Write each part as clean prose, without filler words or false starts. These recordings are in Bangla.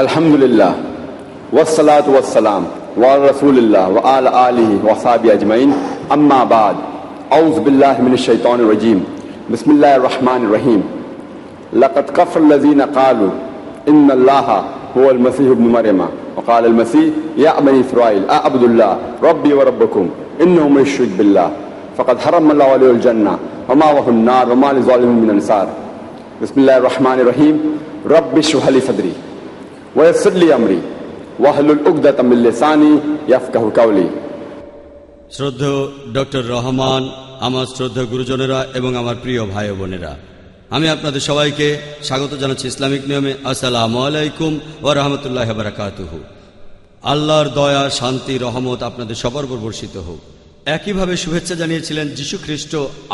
আলহামদুলিল্লাহ ওয়াসসালাতু ওয়াসসালাম ওয়া রাসূলিল্লাহ ওয়া আলা আলিহি ওয়া সাহবিহি আজমাইন আম্মা বাদ আউযু বিল্লাহি মিনাশ শাইতানির রাজীম বিসমিল্লাহির রহমানির রহিম লাকাদ কাফারাল্লাযীনা ক্বালু ইন্নাল্লাহা হুয়াল মাসীহু ইবনু মারইয়ামা ওয়া ক্বালাল মাসীহ ইয়া বানী ইসরাঈল আ'বুদুল্লাহ রাব্বী ওয়া রাব্বাকুম ইন্নাহু মান ইউশরিক বিল্লাহ ফাকাদ হারামাল্লাহু আলাইহিল জান্নাহ ওয়া মাওয়াহুন নার ওয়া মা লিযালিমিন মিন আনসার বিসমিল্লাহির রহমানির রহিম রাব্বি ইশরাহ লি সাদরি ওয়া ইয়াসসির লি আমরি ওয়াহলুল উকদাতাম মিন লিসানি ইয়াফকাহু কাওলি। শ্রদ্ধেয় ডক্টর রহমান, আমার শ্রদ্ধেয় গুরুজনেরা এবং আমার প্রিয় ভাই বোনেরা, আমি আপনাদের সবাইকে স্বাগত জানাচ্ছি ইসলামিক নিয়মে। আসসালামু আলাইকুম ওয়া রাহমাতুল্লাহি ওয়া বারাকাতুহু। আল্লাহর দয়া, শান্তি, রহমত আপনাদের সবার উপর বর্ষিত হোক। একইভাবে শুভেচ্ছা জানিয়েছিলেন যীশু খ্রিস্ট,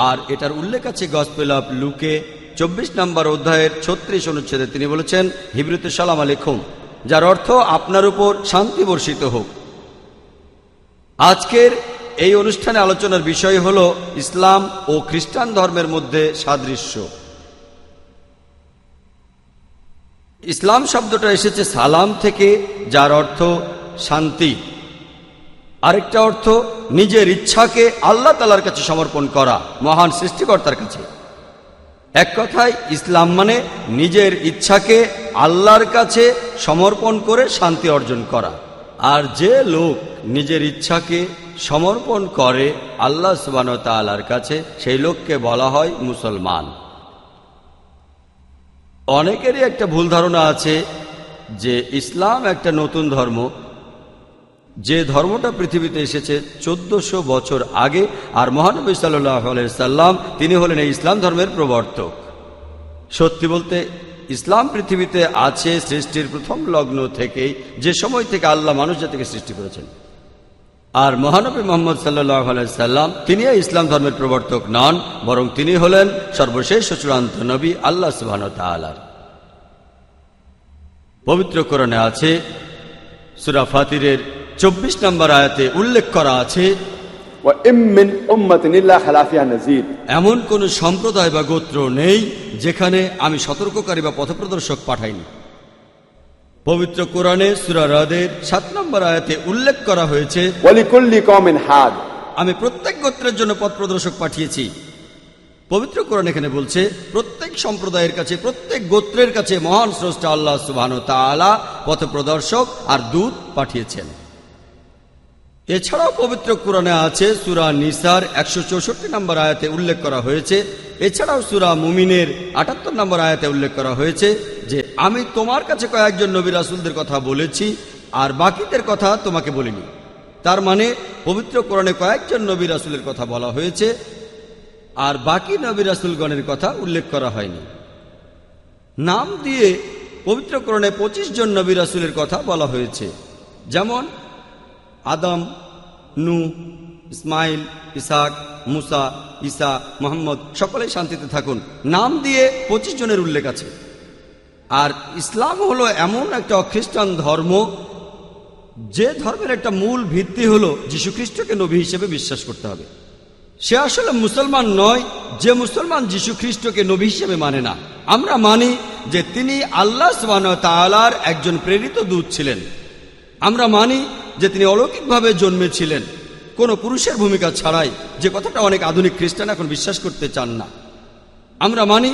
আর এটার উল্লেখ আছে গসপেল অফ লুকে 24 নম্বর অধ্যায়ের 36 অনুচ্ছেদে। তিনি বলেছেন হিব্রুতে সালাম আলাইকুম, যার অর্থ আপনার উপর শান্তি বর্ষিত হোক। আজকের এই অনুষ্ঠানে আলোচনার বিষয় হল ইসলাম ও খ্রিস্টান ধর্মের মধ্যে সাদৃশ্য। ইসলাম শব্দটা এসেছে সালাম থেকে, যার অর্থ শান্তি। আরেকটা অর্থ নিজের ইচ্ছাকে আল্লাহ তাআলার কাছে সমর্পণ করা, মহান সৃষ্টিকর্তার কাছে। এক কথায় ইসলাম মানে নিজের ইচ্ছাকে আল্লাহর কাছে সমর্পণ করে শান্তি অর্জন করা। আর যে লোক নিজের ইচ্ছাকে সমর্পণ করে আল্লাহ সুবহানাহু ওয়া তাআলার কাছে, সেই লোককে বলা হয় মুসলমান। অনেকেরই একটা ভুল ধারণা আছে যে ইসলাম একটা নতুন ধর্ম, যে ধর্মটা পৃথিবীতে এসেছে 1400 বছর আগে, আর মহানবী সাল্লাল্লাহু আলাইহি সাল্লাম তিনি হলেন এই ইসলাম ধর্মের প্রবর্তক। সত্যি বলতে ইসলাম পৃথিবীতে আছে সৃষ্টির প্রথম লগ্ন থেকেই, যে সময় থেকে আল্লাহ মানুষ জাতিকে সৃষ্টি করেছেন। আর মহানবী মুহাম্মদ সাল্লাল্লাহু আলাইহি সাল্লাম তিনি এই ইসলাম ধর্মের প্রবর্তক নন, বরং তিনি হলেন সর্বশেষ ও চূড়ান্ত নবী আল্লাহ সুবহানাহু ওয়া তাআলার। পবিত্র কোরআনে আছে, সূরা ফাতিরের 24 নম্বর আয়াতে উল্লেখ করা আছে, এমন কোন সম্প্রদায় বা গোত্র নেই যেখানে আমি সতর্ককারী বা পথপ্রদর্শক পাঠাইনি। পবিত্র কোরআনে সূরা রাদের 7 নম্বর আয়াতে উল্লেখ করা হয়েছে, আমি প্রত্যেক গোত্রের জন্য পথ প্রদর্শক পাঠিয়েছি। পবিত্র কোরআন এখানে বলছে প্রত্যেক সম্প্রদায়ের কাছে, প্রত্যেক গোত্রের কাছে মহান স্রষ্টা আল্লাহ সুবহানাহু ওয়া তাআলা পথপ্রদর্শক আর দূত পাঠিয়েছেন। এছাড়াও পবিত্র কোরআনে আছে সূরা নিসার 164 নম্বর আয়াতে উল্লেখ করা হয়েছে, এছাড়াও সূরা মুমিনের 78 নম্বর আয়াতে উল্লেখ করা হয়েছে যে আমি তোমার কাছে কয়েকজন নবী রাসূলদের কথা বলেছি আর বাকিদের কথা তোমাকে বলিনি। তার মানে পবিত্র কোরআনে কয়েকজন নবী রাসূলের কথা বলা হয়েছে আর বাকি নবী রাসূলগণের কথা উল্লেখ করা হয়নি। নাম দিয়ে পবিত্র কোরআনে 25 জন নবী রাসূলের কথা বলা হয়েছে, যেমন আদম, নূহ, ইসমাইল, ইসহাক, মুসা, ঈসা, মুহাম্মদ, সকলেই শান্তিতে থাকুন। নাম দিয়ে 25 জনের উল্লেখ আছে। আর ইসলাম হলো এমন একটা অখ্রিস্টান ধর্ম, যে ধর্মের একটা মূল ভিত্তি হলো যীশু খ্রিস্টকে নবী হিসেবে বিশ্বাস করতে হবে। সে আসলে মুসলমান নয় যে মুসলমান যীশু খ্রিস্টকে নবী হিসেবে মানে না। আমরা মানি যে তিনি আল্লাহ সুবহানাহু ওয়া তাআলার একজন প্রেরিত দূত ছিলেন। আমরা মানি যে তিনি অলৌকিকভাবে জন্মেছিলেন, কোনো পুরুষের ভূমিকা ছাড়াই, যে কথাটা অনেক আধুনিক খ্রিস্টান এখন বিশ্বাস করতে চান না। আমরা মানি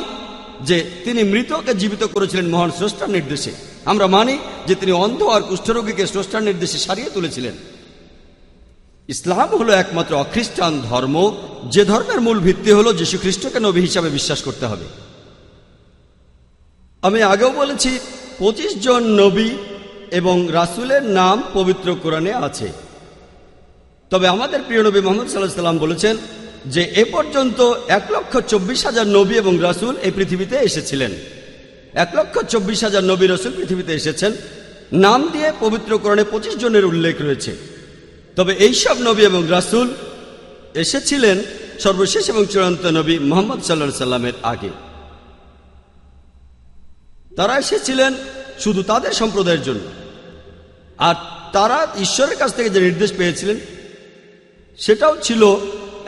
যে তিনি মৃতকে জীবিত করেছিলেন মহান স্রষ্টার নির্দেশে। আমরা মানি যে তিনি অন্ধ আর কুষ্ঠরোগীকে স্রষ্টার নির্দেশে সারিয়ে তুলেছিলেন। ইসলাম হলো একমাত্র অখ্রিস্টান ধর্ম, যে ধর্মের মূল ভিত্তি হলো যীশু খ্রিস্টকে নবী হিসাবে বিশ্বাস করতে হবে। আমি আগেও বলেছি 25 জন নবী এবং রাসূলের নাম পবিত্র কোরআনে আছে। তবে আমাদের প্রিয় নবী মুহাম্মদ সাল্লাল্লাহু আলাইহি সাল্লাম বলেছেন যে এ পর্যন্ত 1,24,000 নবী এবং রাসূল এই পৃথিবীতে এসেছিলেন। 1,24,000 নবী রাসূল পৃথিবীতে এসেছেন। নাম দিয়ে পবিত্র কোরআনে 25 জনের উল্লেখ রয়েছে। তবে এই সব নবী এবং রাসূল এসেছিলেন সর্বশেষ এবং চূড়ান্ত নবী মুহাম্মদ সাল্লাল্লাহু আলাইহি সাল্লামের আগে। তারা এসেছিলেন শুধু তাদের সম্প্রদায়ের জন্য, আর তারা ঈশ্বরের কাছ থেকে যে নির্দেশ পেয়েছিলেন সেটাও ছিল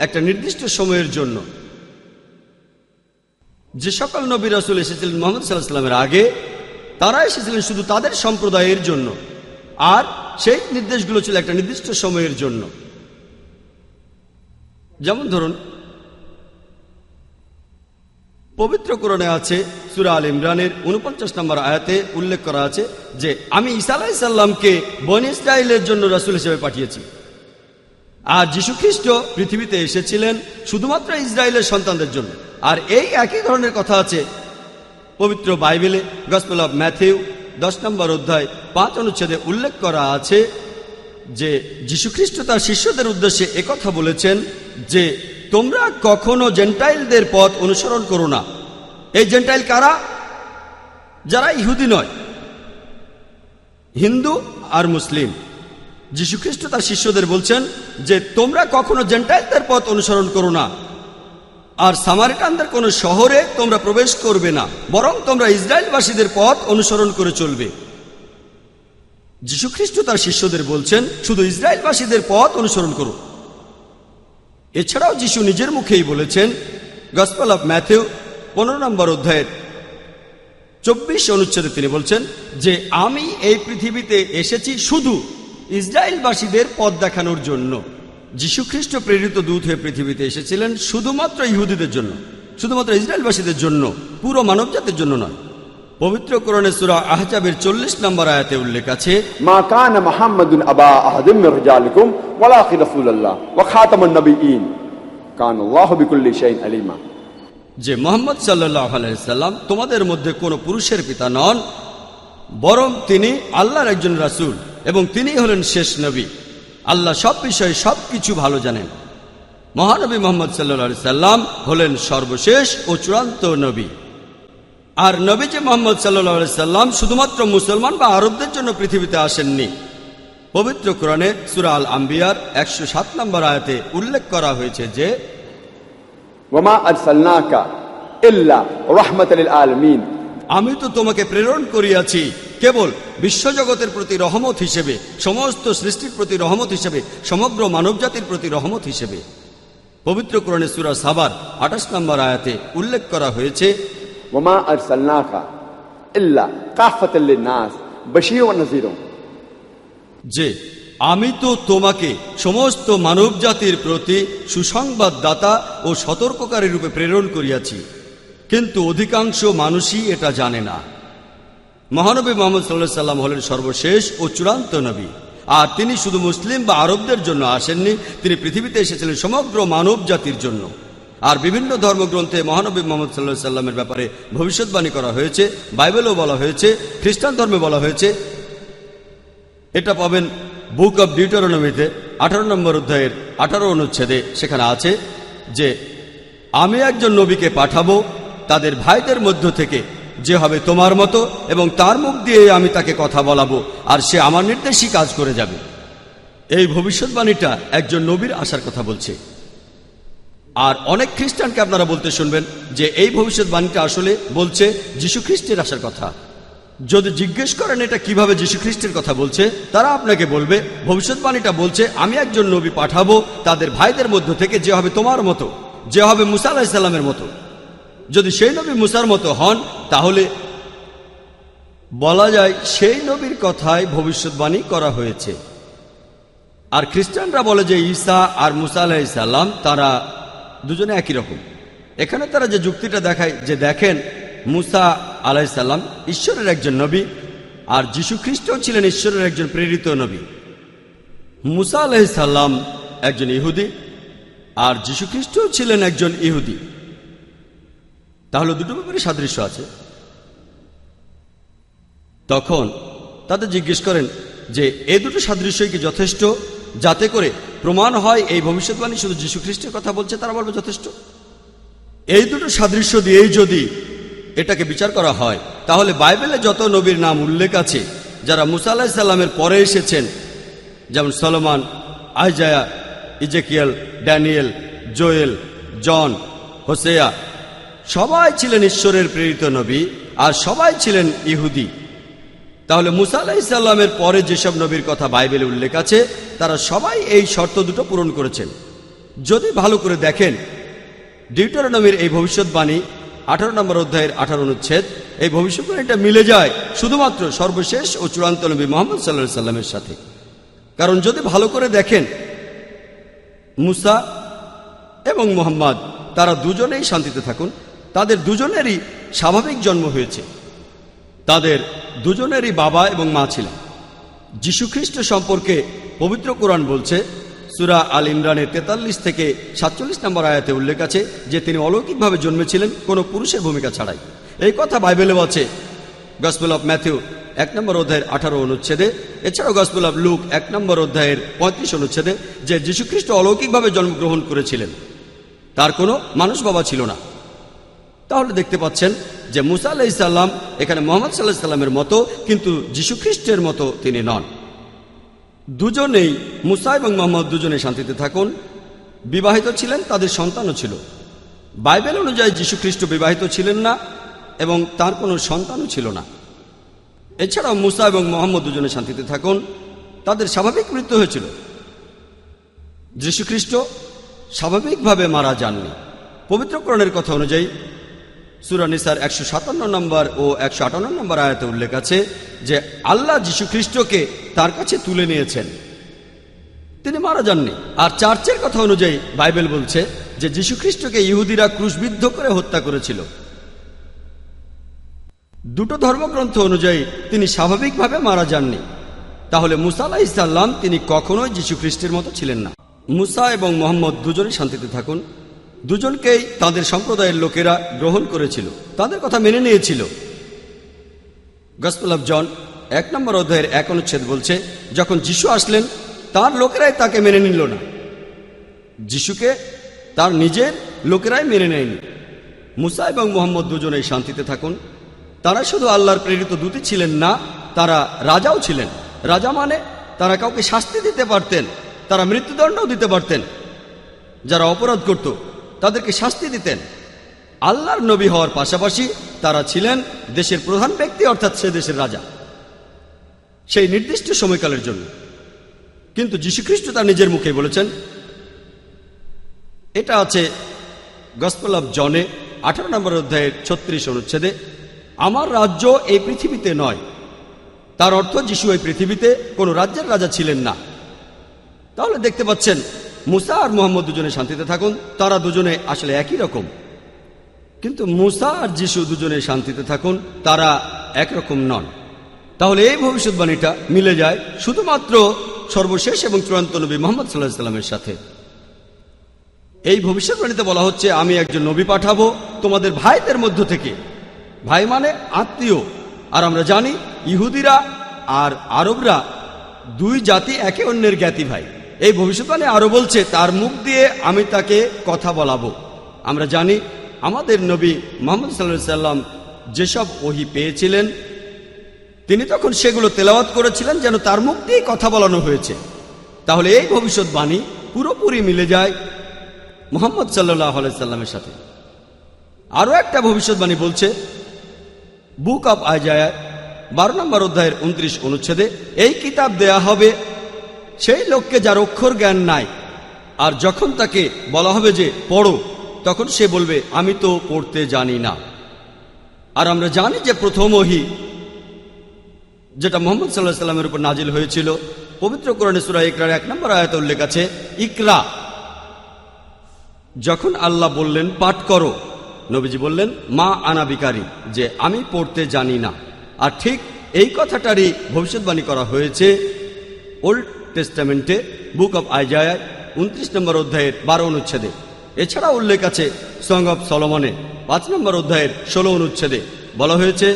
একটা নির্দিষ্ট সময়ের জন্য। যে সকল নবী রাসূল এসেছিলেন মুহাম্মদ সাল্লাল্লাহু আলাইহি সাল্লামের আগে, তারা এসেছিলেন শুধু তাদের সম্প্রদায়ের জন্য, আর সেই নির্দেশগুলো ছিল একটা নির্দিষ্ট সময়ের জন্য। যেমন ধরুন, পবিত্র কোরআনে আছে, সূরা আল ইমরানের 49 নম্বর আয়াতে উল্লেখ করা আছে যে আমি ঈসা আলাইহিস সালামকে বনী ইসরাইলের জন্য রাসূল হিসেবে পাঠিয়েছি। আর যীশু খ্রিস্ট পৃথিবীতে এসেছিলেন শুধুমাত্র ইসরায়েলের সন্তানদের জন্য। আর এই একই ধরনের কথা আছে পবিত্র বাইবেলে, গসপেল অব ম্যাথিউ 10 নম্বর অধ্যায় 5 অনুচ্ছেদে উল্লেখ করা আছে যে যীশু খ্রিস্ট তার শিষ্যদের উদ্দেশ্যে একথা বলেছেন যে তোমরা কখনো জেন্টাইলদের পথ অনুসরণ করো না। এই জেন্টাইল কারা? যারা ইহুদি নয়, হিন্দু আর মুসলিম। যীশু খ্রিস্ট তার শিষ্যদের বলছেন যে তোমরা কখনো জেন্টাইলদের পথ অনুসরণ করো না, আর সামারিটানদের কোন শহরে তোমরা প্রবেশ করবে না, বরং তোমরা ইসরায়েলবাসীদের পথ অনুসরণ করে চলবে। যীশু খ্রিস্ট তার শিষ্যদের বলছেন শুধু ইসরায়েলবাসীদের পথ অনুসরণ করো। এছাড়াও যীশু নিজের মুখেই বলেছেন, গসপেল অব ম্যাথিউ 15 নম্বর অধ্যায়ের 24 অনুচ্ছেদে তিনি বলছেন যে আমি এই পৃথিবীতে এসেছি শুধু ইসরায়েলবাসীদের পথ দেখানোর জন্য। যীশু খ্রিস্ট প্রেরিত দূত হয়ে পৃথিবীতে এসেছিলেন শুধুমাত্র ইহুদিদের জন্য, শুধুমাত্র ইসরায়েলবাসীদের জন্য, পুরো মানবজাতির জন্য নয়। পবিত্র কোরআনে সূরা আহজাবের 40 নম্বর আয়াতে উল্লেখ আছে, মা কানা মুহাম্মাদুন আবা আহাদিম মির রিজালিকুম ওয়ালাকিন রাসূলুল্লাহ ওয়া খাতামুন নবিয়্যিন কানাল্লাহু বিকুল্লি শাইইন আলিমা, যে মুহাম্মদ সাল্লাল্লাহু আলাইহি সাল্লাম তোমাদের মধ্যে কোনো পুরুষের পিতা নন, বরং তিনি আল্লাহর একজন রাসূল এবং তিনি হলেন শেষ নবী। আল্লাহ সব বিষয়ে সবকিছু ভালো জানেন। মহানবী মুহাম্মদ সাল্লাল্লাহু আলাইহি সাল্লাম হলেন সর্বশেষ ও চূড়ান্ত নবী। আর নবীজি মুহাম্মদ সাল্লাল্লাহু আলাইহি সাল্লাম শুধুমাত্র মুসলমান বা আরবদের জন্য পৃথিবীতে আসেননি। পবিত্র কোরআনে সূরা আল আম্বিয়ার 107 নম্বর আয়াতে উল্লেখ করা হয়েছে যে ওয়ামা আরসালনাকা ইল্লা রাহমাতাল লিল আলামিন, আমি তো তোমাকে প্রেরণ করিয়াছি কেবল বিশ্বজগতের প্রতি রহমত হিসেবে, সমস্ত সৃষ্টির প্রতি রহমত হিসেবে, সমগ্র মানবজাতির প্রতি রহমত হিসেবে। পবিত্র কোরআনে সূরা সাবার 28 নম্বর আয়াতে উল্লেখ করা হয়েছে, ওয়ামা আরসালনাকা ইল্লা কাফাতাল লিন-নাস বাশীরুন ওয়া নাযীরুন, যে আমি তো তোমাকে সমস্ত মানবজাতির প্রতি সুসংবাদদাতা ও সতর্ককারী রূপে প্রেরণ করিয়াছি, কিন্তু অধিকাংশ মানুষই এটা জানে না। মহানবী মুহাম্মদ সাল্লাল্লাহু আলাইহি সাল্লাম হলেন সর্বশেষ ও চূড়ান্ত নবী। আর তিনি শুধু মুসলিম বা আরবদের জন্য আসেননি, তিনি পৃথিবীতে এসেছিলেন সমগ্র মানব জাতির জন্য। আর বিভিন্ন ধর্মগ্রন্থে মহানবী মুহাম্মদ সাল্লাল্লাহু আলাইহি সাল্লামের ব্যাপারে ভবিষ্যৎবাণী করা হয়েছে, বাইবেলেও বলা হয়েছে, খ্রিস্টান ধর্মে বলা হয়েছে। এটা পাবেন বুক অব ডিউটেরোনমিতে 18 নম্বর অধ্যায়ের 18 অনুচ্ছেদে। সেখানে আছে যে আমি একজন নবীকে পাঠাবো তাদের ভাইদের মধ্য থেকে, যে হবে তোমার মতো, এবং তার মুখ দিয়ে আমি তাকে কথা বলাবো, আর সে আমার নির্দেশই কাজ করে যাবে। এই ভবিষ্যৎবাণীটা একজন নবীর আসার কথা বলছে। আর অনেক খ্রিস্টানকে আপনারা বলতে শুনবেন যে এই ভবিষ্যৎবাণীটা আসলে বলছে যীশু খ্রিস্টের আসার কথা। যদি জিজ্ঞেস করেন এটা কিভাবে যীশু খ্রিস্টের কথা বলছে, তারা আপনাকে বলবে ভবিষ্যৎবাণীটা বলছে আমি একজন নবী পাঠাবো তাদের ভাইদের মধ্য থেকে, যে হবে তোমার মতো, যে হবে মুসা আলাইহিস সালামের মতো। যদি সেই নবী মুসার মতো হন, তাহলে বলা যায় সেই নবীর কথায় ভবিষ্যৎবাণী করা হয়েছে। আর খ্রিস্টানরা বলে যে ঈসা আর মুসা আলাইহিস সালাম তারা দুজনে একই রকম। এখানে তারা যে যুক্তিটা দেখায় যে দেখেন, মুসা আলাইহিস সালাম ঈশ্বরের একজন নবী, আর যীশু খ্রিস্টও ছিলেন ঈশ্বরের একজন প্রেরিত নবী। মুসা আলাইহিস সালাম একজন ইহুদি, আর যীশু খ্রিস্টও ছিলেন একজন ইহুদি। তাহলে দুটো ব্যাপারে সাদৃশ্য আছে। তখন তাদের জিজ্ঞেস করেন যে এই দুটো সাদৃশ্যই কি যথেষ্ট, যাতে করে প্রমাণ হয় এই ভবিষ্যৎবাণী শুধু যীশু খ্রিস্টের কথা বলছে? তারা বলবে যথেষ্ট। এই দুটো সাদৃশ্য দিয়েই যদি এটাকে বিচার করা হয়, তাহলে বাইবেলে যত নবীর নাম উল্লেখ আছে যারা মুসা আলাইহিস সালামের পরে এসেছেন, যেমন Solomon, Isaiah, Ezekiel, Daniel, Joel, John, Hosea, সবাই ছিলেন ঈশ্বরের প্রেরিত নবী, আর সবাই ছিলেন ইহুদি। তাহলে মুসা আলাইহিস সালামের পরে যেসব নবীর কথা বাইবেলে উল্লেখ আছে, তারা সবাই এই শর্ত দুটো পূরণ করেছেন। যদি ভালো করে দেখেন, ডিউটেরোনমির এই ভবিষ্যৎবাণী 18 নম্বর অধ্যায়ের 18 অনুচ্ছেদ, এই ভবিষ্যৎবাণীটা মিলে যায় শুধুমাত্র সর্বশেষ ও চূড়ান্ত নবী মুহাম্মদ সাল্লাল্লাহু আলাইহি সাল্লামের সাথে। কারণ যদি ভালো করে দেখেন, মুসা এবং মুহাম্মদ তারা দুজনেই শান্তিতে থাকুন, তাদের দুজনেরই স্বাভাবিক জন্ম হয়েছে, তাদের দুজনেরই বাবা এবং মা ছিলেন। যীশুখ্রিস্ট সম্পর্কে পবিত্র কোরআন বলছে, সূরা আল ইমরানের 43 থেকে 47 নম্বর আয়াতে উল্লেখ আছে যে তিনি অলৌকিকভাবে জন্মেছিলেন কোনো পুরুষের ভূমিকা ছাড়াই। এই কথা বাইবেলেও আছে, গসপেল অফ ম্যাথিউ 1 নম্বর অধ্যায়ের 18 অনুচ্ছেদে, এছাড়াও গসপেল অফ লুক 1 নম্বর অধ্যায়ের 35 অনুচ্ছেদে, যে যীশুখ্রিস্ট অলৌকিকভাবে জন্মগ্রহণ করেছিলেন, তার কোনো মানুষ বাবা ছিল না। তাহলে দেখতে পাচ্ছেন যে মুসা আলাইহিস সালাম এখানে মুহাম্মদ সাল্লাল্লাহু আলাইহি সাল্লামের মতো, কিন্তু যীশুখ্রিস্টের মতো তিনি নন। দুজনেই, মুসা এবং মুহাম্মদ দুজনেই শান্তিতে থাকুন, বিবাহিত ছিলেন, তাদের সন্তানও ছিল। বাইবেল অনুযায়ী যীশুখ্রিস্ট বিবাহিত ছিলেন না এবং তার কোনো সন্তানও ছিল না। এছাড়াও মুসা এবং মুহাম্মদ দুজনে শান্তিতে থাকুন, তাদের স্বাভাবিক মৃত্যু হয়েছিল। যীশুখ্রিস্ট স্বাভাবিকভাবে মারা যাননি। পবিত্র কোরআনের কথা অনুযায়ী সূরা নিসার 157 নম্বর ও 158 নম্বর আয়াতে উল্লেখ আছে যে আল্লাহ যীশুখ্রিস্টকে তার কাছে তুলে নিয়েছেন, তিনি মারা যাননি। আর চার্চের কথা অনুযায়ী বাইবেল বলছে যে যীশুখ্রিস্টকে ইহুদিরা ক্রুশবিদ্ধ করে হত্যা করেছিল। দুটো ধর্মগ্রন্থ অনুযায়ী তিনি স্বাভাবিকভাবে মারা যাননি। তাহলে মুসা আলাইহিস সালাম তিনি কখনোই যীশুখ্রিস্টের মতো ছিলেন না। মুসা এবং মুহাম্মদ দুজনেই শান্তিতে থাকুন, দুজনকেই তাদের সম্প্রদায়ের লোকেরা গ্রহণ করেছিল, তাদের কথা মেনে নিয়েছিল। গসপেল অফ জন 1 নম্বর অধ্যায়ের 1 অনুচ্ছেদ বলছে, যখন যিশু আসলেন তার লোকেরাই তাকে মেনে নিল না, যিশুকে তার নিজের লোকেরাই মেনে নেয়নি। মুসা এবং মুহাম্মদ দুজনেই শান্তিতে থাকুন, তারা শুধু আল্লাহর প্রেরিত দূতই ছিলেন না, তারা রাজাও ছিলেন। রাজা মানে তারা কাউকে শাস্তি দিতে পারতেন, তারা মৃত্যুদণ্ডও দিতে পারতেন। যারা অপরাধ করত তাদেরকে শাস্তি দিতেন। আল্লাহর নবী হওয়ার পাশাপাশি তারা ছিলেন দেশের প্রধান ব্যক্তি, অর্থাৎ সে দেশের রাজা, সেই নির্দিষ্ট সময়কালের জন্য। কিন্তু যীশুখ্রিস্ট তার নিজের মুখে বলেছেন, এটা আছে গসপেল অফ জনে 18 নম্বর অধ্যায়ের 36 অনুচ্ছেদে, আমার রাজ্য এই পৃথিবীতে নয়। তার অর্থ যিশু এই পৃথিবীতে কোনো রাজ্যের রাজা ছিলেন না। তাহলে দেখতে পাচ্ছেন মুসা আর মুহাম্মদ দুজনে শান্তিতে থাকুন, তারা দুজনে আসলে একই রকম। কিন্তু মুসা আর যিশু দুজনে শান্তিতে থাকুন, তারা একরকম নন। তাহলে এই ভবিষ্যৎবাণীটা মিলে যায় শুধুমাত্র সর্বশেষ এবং চূড়ান্ত নবী মুহাম্মদ সাল্লাল্লাহু আলাইহি সাল্লামের সাথে। এই ভবিষ্যৎবাণীতে বলা হচ্ছে, আমি একজন নবী পাঠাবো তোমাদের ভাইদের মধ্য থেকে। ভাই মানে আত্মীয়। আর আমরা জানি ইহুদিরা আর আরবরা দুই জাতি, একে অন্যের জ্ঞাতি ভাই। এই ভবিষ্যৎবাণী আরো বলছে, তার মুখ দিয়ে আমি তাকে কথা বলাবো। আমরা জানি আমাদের নবী মুহাম্মদ সাল্লাল্লাহু আলাইহি সাল্লাম যেসব ওহী পেয়েছিলেন, তিনি তখন সেগুলো তেলাওয়াত করেছিলেন যেন তার মুখ দিয়ে কথা বলানো হয়েছে। তাহলে এই ভবিষ্যৎবাণী পুরোপুরি মিলে যায় মুহাম্মদ সাল্লাল্লাহু আলাইহি সাল্লামের সাথে। আরো একটা ভবিষ্যৎবাণী বলছে, বুক অব আইজায়া 12 নম্বর অধ্যায়ের 29 অনুচ্ছেদে, এই কিতাব দেয়া হবে সেই লোককে যার অক্ষর জ্ঞান নাই, আর যখন তাকে বলা হবে যে পড়ো, তখন সে বলবে আমি তো পড়তে জানি না। আর আমরা জানি যে প্রথম ওহী যেটা মুহাম্মদ সাল্লাল্লাহু আলাইহি সাল্লামের উপর নাজিল হয়েছিল, পবিত্র কোরআনে সূরা ইকরার 1 নম্বর আয়াতে উল্লেখ আছে, ইকরা। যখন আল্লাহ বললেন পাঠ করো, নবীজি বললেন মা আনা বিকারি, যে আমি পড়তে জানি না। আর ঠিক এই কথাটারই ভবিষ্যৎবাণী করা হয়েছে ওল্ড টেস্টামেন্টে বুক অব আইজায়া 29 নম্বর অধ্যায়ের 12 অনুচ্ছেদে। এছাড়া উল্লেখ আছে সং অব সলোমনে 5 নম্বর অধ্যায়ের 16 অনুচ্ছেদে, বলা হয়েছে,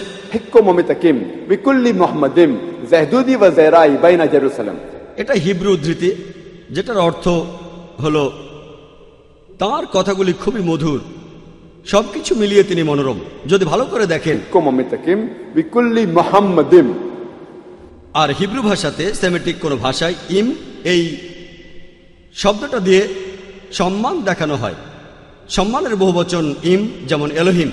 এটা হিব্রু উদ্ধৃতি, যেটার অর্থ হলো তার কথাগুলি খুবই মধুর, সবকিছু মিলিয়ে তিনি মনোরম। যদি ভালো করে দেখেন, আর হিব্রু ভাষাতে, সেমেটিক কোন ভাষায় ইম এই শব্দটা দিয়ে সম্মান দেখানো হয়। সম্মানের বহুবচন ইম, যেমন এলোহিম,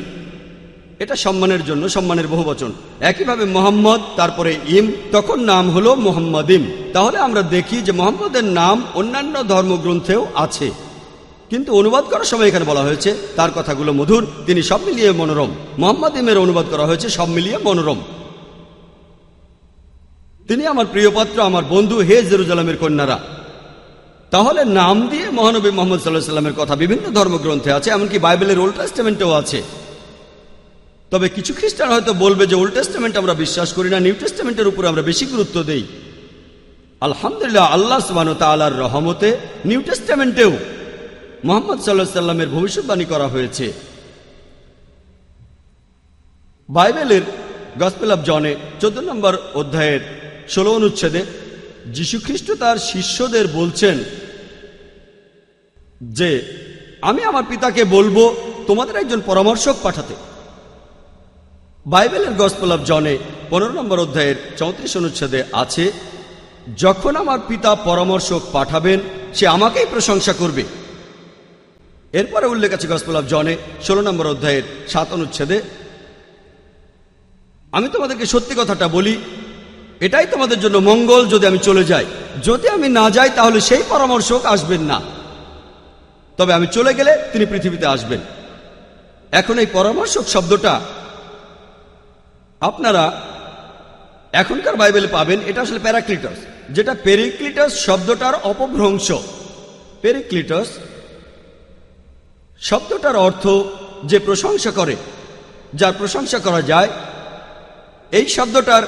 এটা সম্মানের জন্য সম্মানের বহুবচন। একইভাবে মোহাম্মদ তারপরে ইম, তখন নাম হলো মুহাম্মাদিম। তাহলে আমরা দেখি যে মুহাম্মদের নাম অন্যান্য ধর্মগ্রন্থেও আছে। কিন্তু অনুবাদ করার সময় এখানে বলা হয়েছে তার কথাগুলো মধুর, তিনি সব মিলিয়ে মনোরম। মোহাম্মদ ইমের অনুবাদ করা হয়েছে সব মিলিয়ে মনোরম। তিনি আমার প্রিয় পাত্র, আমার বন্ধু, হে জেরুজালেমের কন্যারা। তাহলে নাম দিয়ে মহানবী মুহাম্মদ সাল্লাল্লাহু আলাইহি সাল্লামের কথা বিভিন্ন ধর্মগ্রন্থে আছে, এমনকি বাইবেলের ওল্ড টেস্টামেন্টেও আছে। তবে কিছু খ্রিস্টান হয়তো বলবে যে ওল্ড টেস্টামেন্ট আমরা বিশ্বাস করি না, নিউ টেস্টামেন্টের উপর আমরা বেশি গুরুত্ব দেই। আলহামদুলিল্লাহ, আল্লাহ সুবহানাহু ওয়া তাআলার রহমতে নিউ টেস্টামেন্টেও মুহাম্মদ সাল্লাল্লাহু আলাইহি সাল্লামের ভবিষ্যদ্বাণী করা হয়েছে। বাইবেলের গসপেল অফ জনে 14 নম্বর অধ্যায়ের 16 অনুচ্ছেদে যীশুখ্রিস্ট তার শিষ্যদের বলছেন যে আমি আমার পিতাকে বলবো তোমাদের একজন পরামর্শক পাঠাতে। বাইবেলের গসপেল অফ জনে 15 নম্বর অধ্যায়ের 34 অনুচ্ছেদে আছে, যখন আমার পিতা পরামর্শক পাঠাবেন সে আমাকেই প্রশংসা করবে। এরপরে উল্লেখ আছে গসপেল অফ জনে 16 নম্বর অধ্যায়ের 7 অনুচ্ছেদে, আমি তোমাদেরকে সত্যি কথাটা বলি, এটাই তোমাদের জন্য মঙ্গল যদি আমি চলে যাই। যদি আমি না যাই তাহলে সেই পরামর্শক আসবেন না, তবে আমি চলে গেলে তিনি পৃথিবীতে আসবেন। এখন এই পরামর্শক শব্দটা আপনারা এখনকার বাইবেলে পাবেন, এটা আসলে প্যারাক্লিটস, যেটা পেরিক্লিটস শব্দটার অপভ্রংশ। পেরিক্লিটস শব্দটার অর্থ যে প্রশংসা করে, যার প্রশংসা করা যায়। এই শব্দটার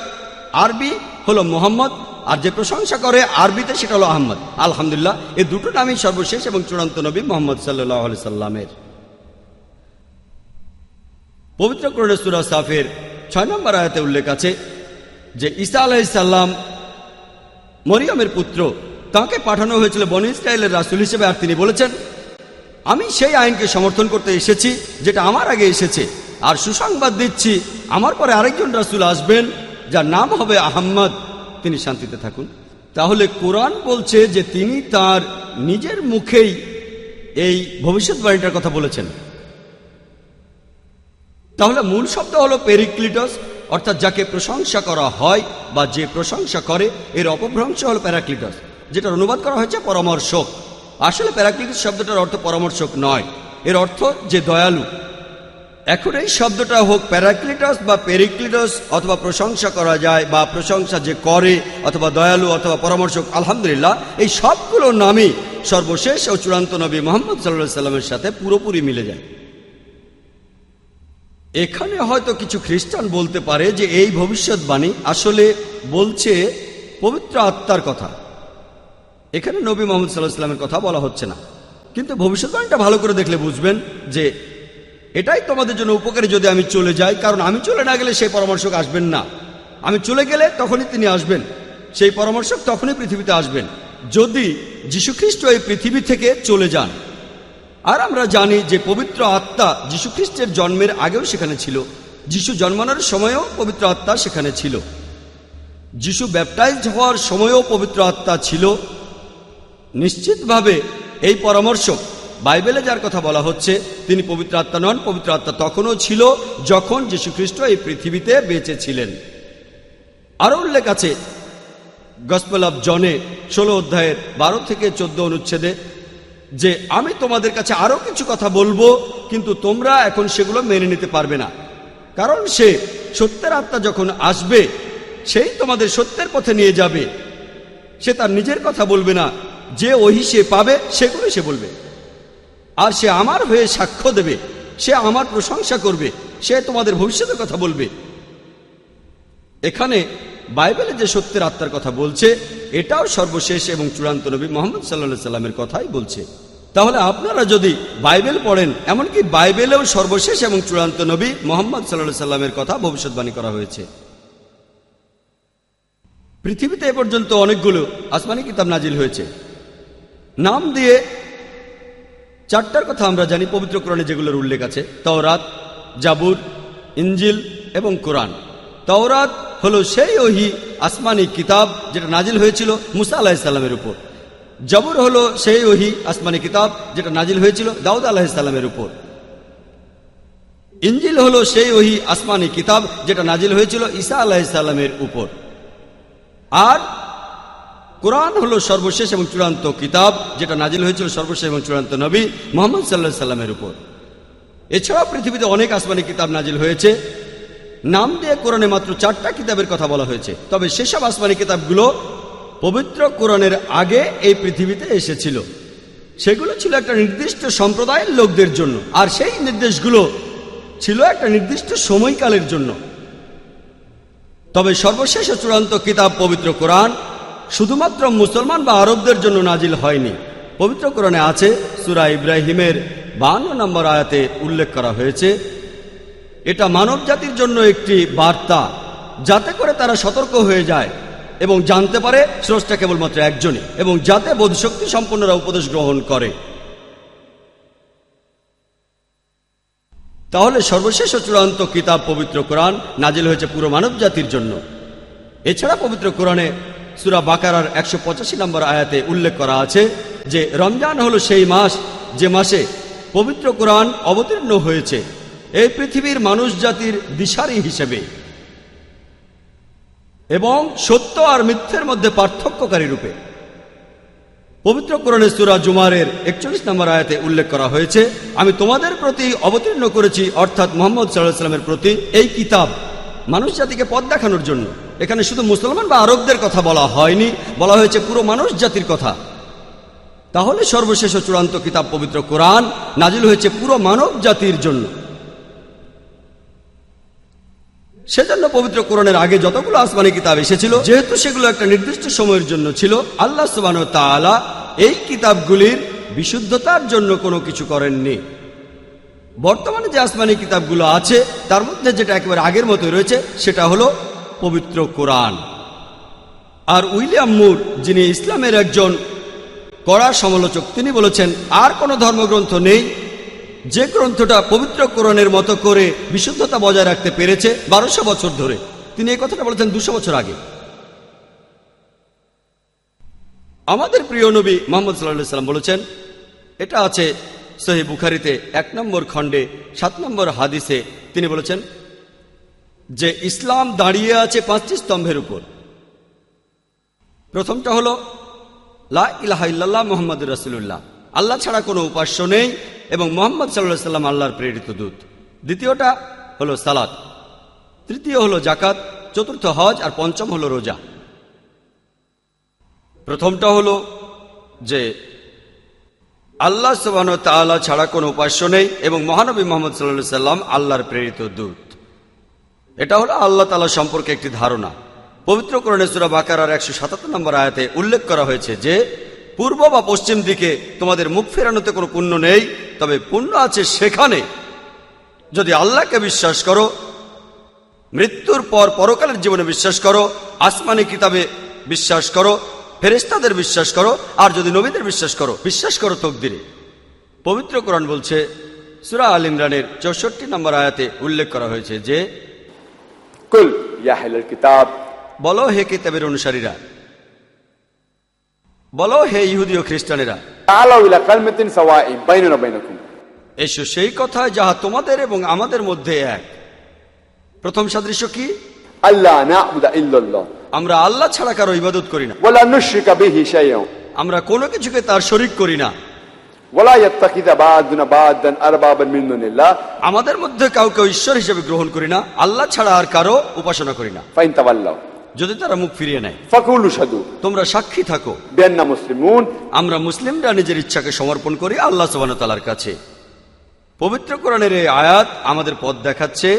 আরবি হলো মোহাম্মদ, আর যে প্রশংসা করে আরবিতে সেটা হলো আহমদ। আলহামদুলিল্লাহ, এই দুটো নামই সর্বশেষ এবং চূড়ান্ত নবী মুহাম্মদ সাল্লাল্লাহু আলাইহি সাল্লামের। পবিত্র কোরআনে সূরা সাফের 6 নম্বর আয়াতে উল্লেখ আছে যে ঈসা আলাইহিস সালাম মরিয়মের পুত্র, তাকে পাঠানো হয়েছিল বনী ইসরায়েলের রাসূল হিসেবে, আর তিনি বলেছেন আমি সেই আইনকে সমর্থন করতে এসেছি যেটা আমার আগে এসেছে, আর সুসংবাদ দিচ্ছি আমার পরে আরেকজন রাসূল আসবেন যার নাম হবে আহমদ, তিনি শান্তিতে থাকুন। তাহলে কোরআন বলছে যে তিনি তার নিজের মুখেই এই ভবিষ্যৎবাণীটার কথা বলেছেন। তাহলে মূল শব্দ হলো পেরিক্লিটস, অর্থাৎ যাকে প্রশংসা করা হয় বা যে প্রশংসা করে, এর অপভ্রংশ হলো প্যারাক্লিটস, যেটার অনুবাদ করা হয়েছে পরামর্শক। আসলে প্যারাক্লিটস শব্দটার অর্থ পরামর্শক নয়, এর অর্থ যে দয়ালু। এখন এই শব্দটা হোক প্যারাক্লিটস বা পেরিক্লিটস, অথবা প্রশংসা করা যায় বা প্রশংসা যে করে, অথবা দয়ালু অথবা পরামর্শক, আলহামদুলিল্লাহ এই সবগুলো নামই সর্বশেষ ও চূড়ান্ত নবী মুহাম্মদ সাল্লাল্লাহু আলাইহি সাল্লামের সাথে পুরোপুরি মিলে যায়। এখানে হয়তো কিছু খ্রিস্টান বলতে পারে যে এই ভবিষ্যৎবাণী আসলে বলছে পবিত্র আত্মার কথা, এখানে নবী মুহাম্মদ সাল্লাল্লাহু আলাইহি সাল্লামের কথা বলা হচ্ছে না। কিন্তু ভবিষ্যৎবাণীটা ভালো করে দেখলে বুঝবেন যে এটাই তোমাদের জন্য উপকারী যদি আমি চলে যাই, কারণ আমি চলে না গেলে সেই পরামর্শক আসবেন না। আমি চলে গেলে তখনই তিনি আসবেন, সেই পরামর্শক তখনই পৃথিবীতে আসবেন যদি যীশুখ্রিস্ট এই পৃথিবী থেকে চলে যান। আর আমরা জানি যে পবিত্র আত্মা যীশুখ্রিস্টের জন্মের আগেও সেখানে ছিল, যীশু জন্মানোর সময়ও পবিত্র আত্মা সেখানে ছিল, যীশু ব্যাপটাইজড হওয়ার সময়ও পবিত্র আত্মা ছিল। নিশ্চিতভাবে এই পরামর্শক বাইবেলে যার কথা বলা হচ্ছে তিনি পবিত্র আত্মা নন, পবিত্র আত্মা তখনও ছিল যখন যীশুখ্রিস্ট এই পৃথিবীতে বেঁচে ছিলেন। আরো উল্লেখ আছে গসপেল অফ জনে 16 অধ্যায়ের 12 থেকে 14 অনুচ্ছেদে যে আমি তোমাদের কাছে আরো কিছু কথা বলবো, কিন্তু তোমরা এখন সেগুলো মেনে নিতে পারবে না, কারণ সে সত্যের আত্মা যখন আসবে সেই তোমাদের সত্যের পথে নিয়ে যাবে। সে তার নিজের কথা বলবে না, যে ওহী সে পাবে সেগুলো সে বলবে, আর সে আমার হয়ে সাক্ষ্য দেবে, সে আমার প্রশংসা করবে, সে তোমাদের ভবিষ্যতের কথা বলবে। এখানে বাইবেলে যে সত্যের আত্মার কথা বলছে এটাও সর্বশেষ এবং চূড়ান্ত নবী মুহাম্মদ সাল্লাল্লাহু আলাইহি সাল্লামের কথাই বলছে। তাহলে আপনারা যদি বাইবেল পড়েন, এমনকি বাইবেলেও সর্বশেষ এবং চূড়ান্ত নবী মুহাম্মদ সাল্লাল্লাহু আলাইহি সাল্লামের কথা ভবিষ্যৎবাণী করা হয়েছে। পৃথিবীতে এ পর্যন্ত অনেকগুলো আসমানি কিতাব নাজিল হয়েছে। নাম দিয়ে 4টার কথা আমরা জানি পবিত্র কোরআনে যেগুলোর উল্লেখ আছে, তাওরাত, জাবুর, ইনজিল এবং কোরআন। তাওরাত হলো সেই ওহী আসমানি কিতাব যেটা নাজিল হয়েছিল মুসা আলাইহিস সালামের উপর। জাবুর হলো সেই ওহী আসমানি কিতাব যেটা নাজিল হয়েছিল দাউদ আলাইহিস সালামের উপর। ইনজিল হলো সেই ওহী আসমানি কিতাব যেটা নাজিল হয়েছিল ঈসা আলাইহিস সালামের উপর। আর কোরআন হলো সর্বশেষ এবং চূড়ান্ত কিতাব, যেটা নাজিল হয়েছিল সর্বশেষ এবং চূড়ান্ত নবী মুহাম্মদ সাল্লাল্লাহু আলাইহি সাল্লামের উপর। এছাড়াও পৃথিবীতে অনেক আসমানি কিতাব নাজিল হয়েছে। নাম দিয়ে কোরআনে মাত্র 4টা কিতাবের কথা বলা হয়েছে, তবে সেসব আসমানি কিতাবগুলো পবিত্র কোরআনের আগে এই পৃথিবীতে এসেছিল। সেগুলো ছিল একটা নির্দিষ্ট সম্প্রদায়ের লোকদের জন্য, আর সেই নির্দেশগুলো ছিল একটা নির্দিষ্ট সময়কালের জন্য। তবে সর্বশেষ ও চূড়ান্ত কিতাব পবিত্র কোরআন শুধুমাত্র মুসলমান বা আরবদের জন্য নাজিল হয়নি। পবিত্র কোরআনে আছে, সূরা ইব্রাহিমের 52 নম্বর আয়াতে উল্লেখ করা হয়েছে, এটা মানব জাতির জন্য একটি বার্তা, যাতে করে তারা সতর্ক হয়ে যায় এবং জানতে পারে স্রষ্টা কেবলমাত্র একজনই, এবং যাতে বোধশক্তি সম্পন্নরা উপদেশ গ্রহণ করে। তাহলে সর্বশেষ ও চূড়ান্ত কিতাব পবিত্র কোরআন নাজিল হয়েছে পুরো মানব জাতির জন্য। এছাড়া পবিত্র কোরআনে সূরা বাকারার 185 নম্বর আয়াতে উল্লেখ করা আছে যে রমজান হলো সেই মাস যে মাসে পবিত্র কোরআন অবতীর্ণ হয়েছে এই পৃথিবীর মানুষ জাতির দিশারি হিসেবে এবং সত্য আর মিথ্যের মধ্যে পার্থক্যকারী রূপে। পবিত্র কোরআনে সূরা জুমারের 41 নম্বর আয়াতে উল্লেখ করা হয়েছে, আমি তোমাদের প্রতি অবতীর্ণ করেছি, অর্থাৎ মুহাম্মদ সাল্লাল্লাহু আলাইহি ওয়াসাল্লামের প্রতি এই কিতাব মানুষ জাতিকে পথ দেখানোর জন্য। এখানে শুধু মুসলমান বা আরবদের কথা বলা হয়নি, বলা হয়েছে পুরো মানুষ জাতির কথা। তাহলে সর্বশেষ ও চূড়ান্ত কিতাব পবিত্র কোরআন নাজিল হয়েছে পুরো মানব জাতির জন্য। সেজন্য পবিত্র কোরআনের আগে যতগুলো আসমানি কিতাব এসেছিল, যেহেতু সেগুলো একটা নির্দিষ্ট সময়ের জন্য ছিল, আল্লাহ সুবহানাহু ওয়া তাআলা এই কিতাবগুলির বিশুদ্ধতার জন্য কোনো কিছু করেননি। বর্তমানে যে আসমানি কিতাবগুলো আছে তার মধ্যে যেটা একেবারে আগের মতোই রয়েছে সেটা হলো পবিত্র কোরআন। আর উইলিয়াম মুর, যিনি ইসলামের একজন কড়া সমালোচক, তিনি বলেছেন আর কোনো ধর্মগ্রন্থ নেই যে গ্রন্থটা পবিত্র কোরআনের মতো করে বিশুদ্ধতা বজায় রাখতে পেরেছে 1200 বছর ধরে। তিনি এই কথাটা বলেছেন 200 বছর আগে। আমাদের প্রিয় নবী মুহাম্মদ সাল্লাল্লাহু আলাইহি ওয়াসাল্লাম বলেছেন, এটা আছে সহিহ বুখারীতে 1 নম্বর খণ্ডে 7 নম্বর হাদিসে, তিনি বলেছেন যে ইসলাম দাঁড়িয়ে আছে 5টি স্তম্ভের উপর। প্রথমটা হলো লা ইলাহা ইল্লাল্লাহ মুহাম্মাদুর রাসূলুল্লাহ, আল্লাহ ছাড়া কোনো উপাস্য নেই এবং মুহাম্মদ সাল্লাল্লাহু আলাইহি ওয়াসাল্লাম আল্লাহর প্রেরিত দূত। দ্বিতীয়টা হলো সালাত, তৃতীয় হলো যাকাত, চতুর্থ হজ, আর পঞ্চম হলো রোজা। প্রথমটা হলো যে আল্লাহ সুবহানাহু ওয়া তাআলা ছাড়া কোনো উপাস্য নেই এবং মহানবী মুহাম্মদ সাল্লাল্লাহু আলাইহি ওয়াসাল্লাম আল্লাহর প্রেরিত দূত। এটা হলো আল্লাহ তাআলা সম্পর্কে একটি ধারণা। পবিত্র কোরআনে সূরা বাকারার 177 নম্বর আয়াতে উল্লেখ করা হয়েছে যে পূর্ব বা পশ্চিম দিকে তোমাদের মুখ ফেরানোতে কোনো পুণ্য নেই, তবে পুণ্য আছে সেখানে যদি আল্লাহকে বিশ্বাস করো, মৃত্যুর পর পরকালের জীবনে বিশ্বাস করো, আসমানি কিতাবে বিশ্বাস করো, ফেরেশতাদের বিশ্বাস করো, আর যদি নবীদের বিশ্বাস করো তকদিরে। পবিত্র কোরআন বলছে, সূরা আল ইমরানের 64 নম্বর আয়াতে উল্লেখ করা হয়েছে যে কুল ইয়া আহলাল কিতাব, বলো হে কিতাবের অনুসারীরা, বলো হে ইহুদি ও খ্রিস্টানেরা, তাআলাউ ইলা কালিমাতিন সাওয়াইন বাইনানা বাইনাকুম, এসো সেই কথায় যাহা তোমাদের এবং আমাদের মধ্যে এক। প্রথম সাদৃশ্য কি? আল্লাহ না'বুদা ইল্লাল্লাহ, আমরা আল্লাহ ছাড়া কারো ইবাদত করি না, ওয়ালা নুশরিকা বিহি শাইআন, আমরা কোনো কিছুকে তার শরীক করি না, ওয়ালা ইয়াত্তাখিযা বা'দুনা বা'দান আরবাবান মিন দুনিল্লাহ, আমাদের মধ্যে কাউকে ঈশ্বর হিসেবে গ্রহণ করি না, আল্লাহ ছাড়া আর কারো উপাসনা করি না। ফাইন তাওয়াল্লাউ, যদি তারা মুখ ফিরিয়ে নেয়, ফাকুলু শাদু, তোমরা সাক্ষী থাকো বিআন্না মুসলিমুন, আমরা মুসলিমরা নিজের ইচ্ছাকে সমর্পণ করি আল্লাহ সুবহানাহু ওয়া তাআলার কাছে। পবিত্র কোরআনের এই আয়াত আমাদের পথ দেখাচ্ছে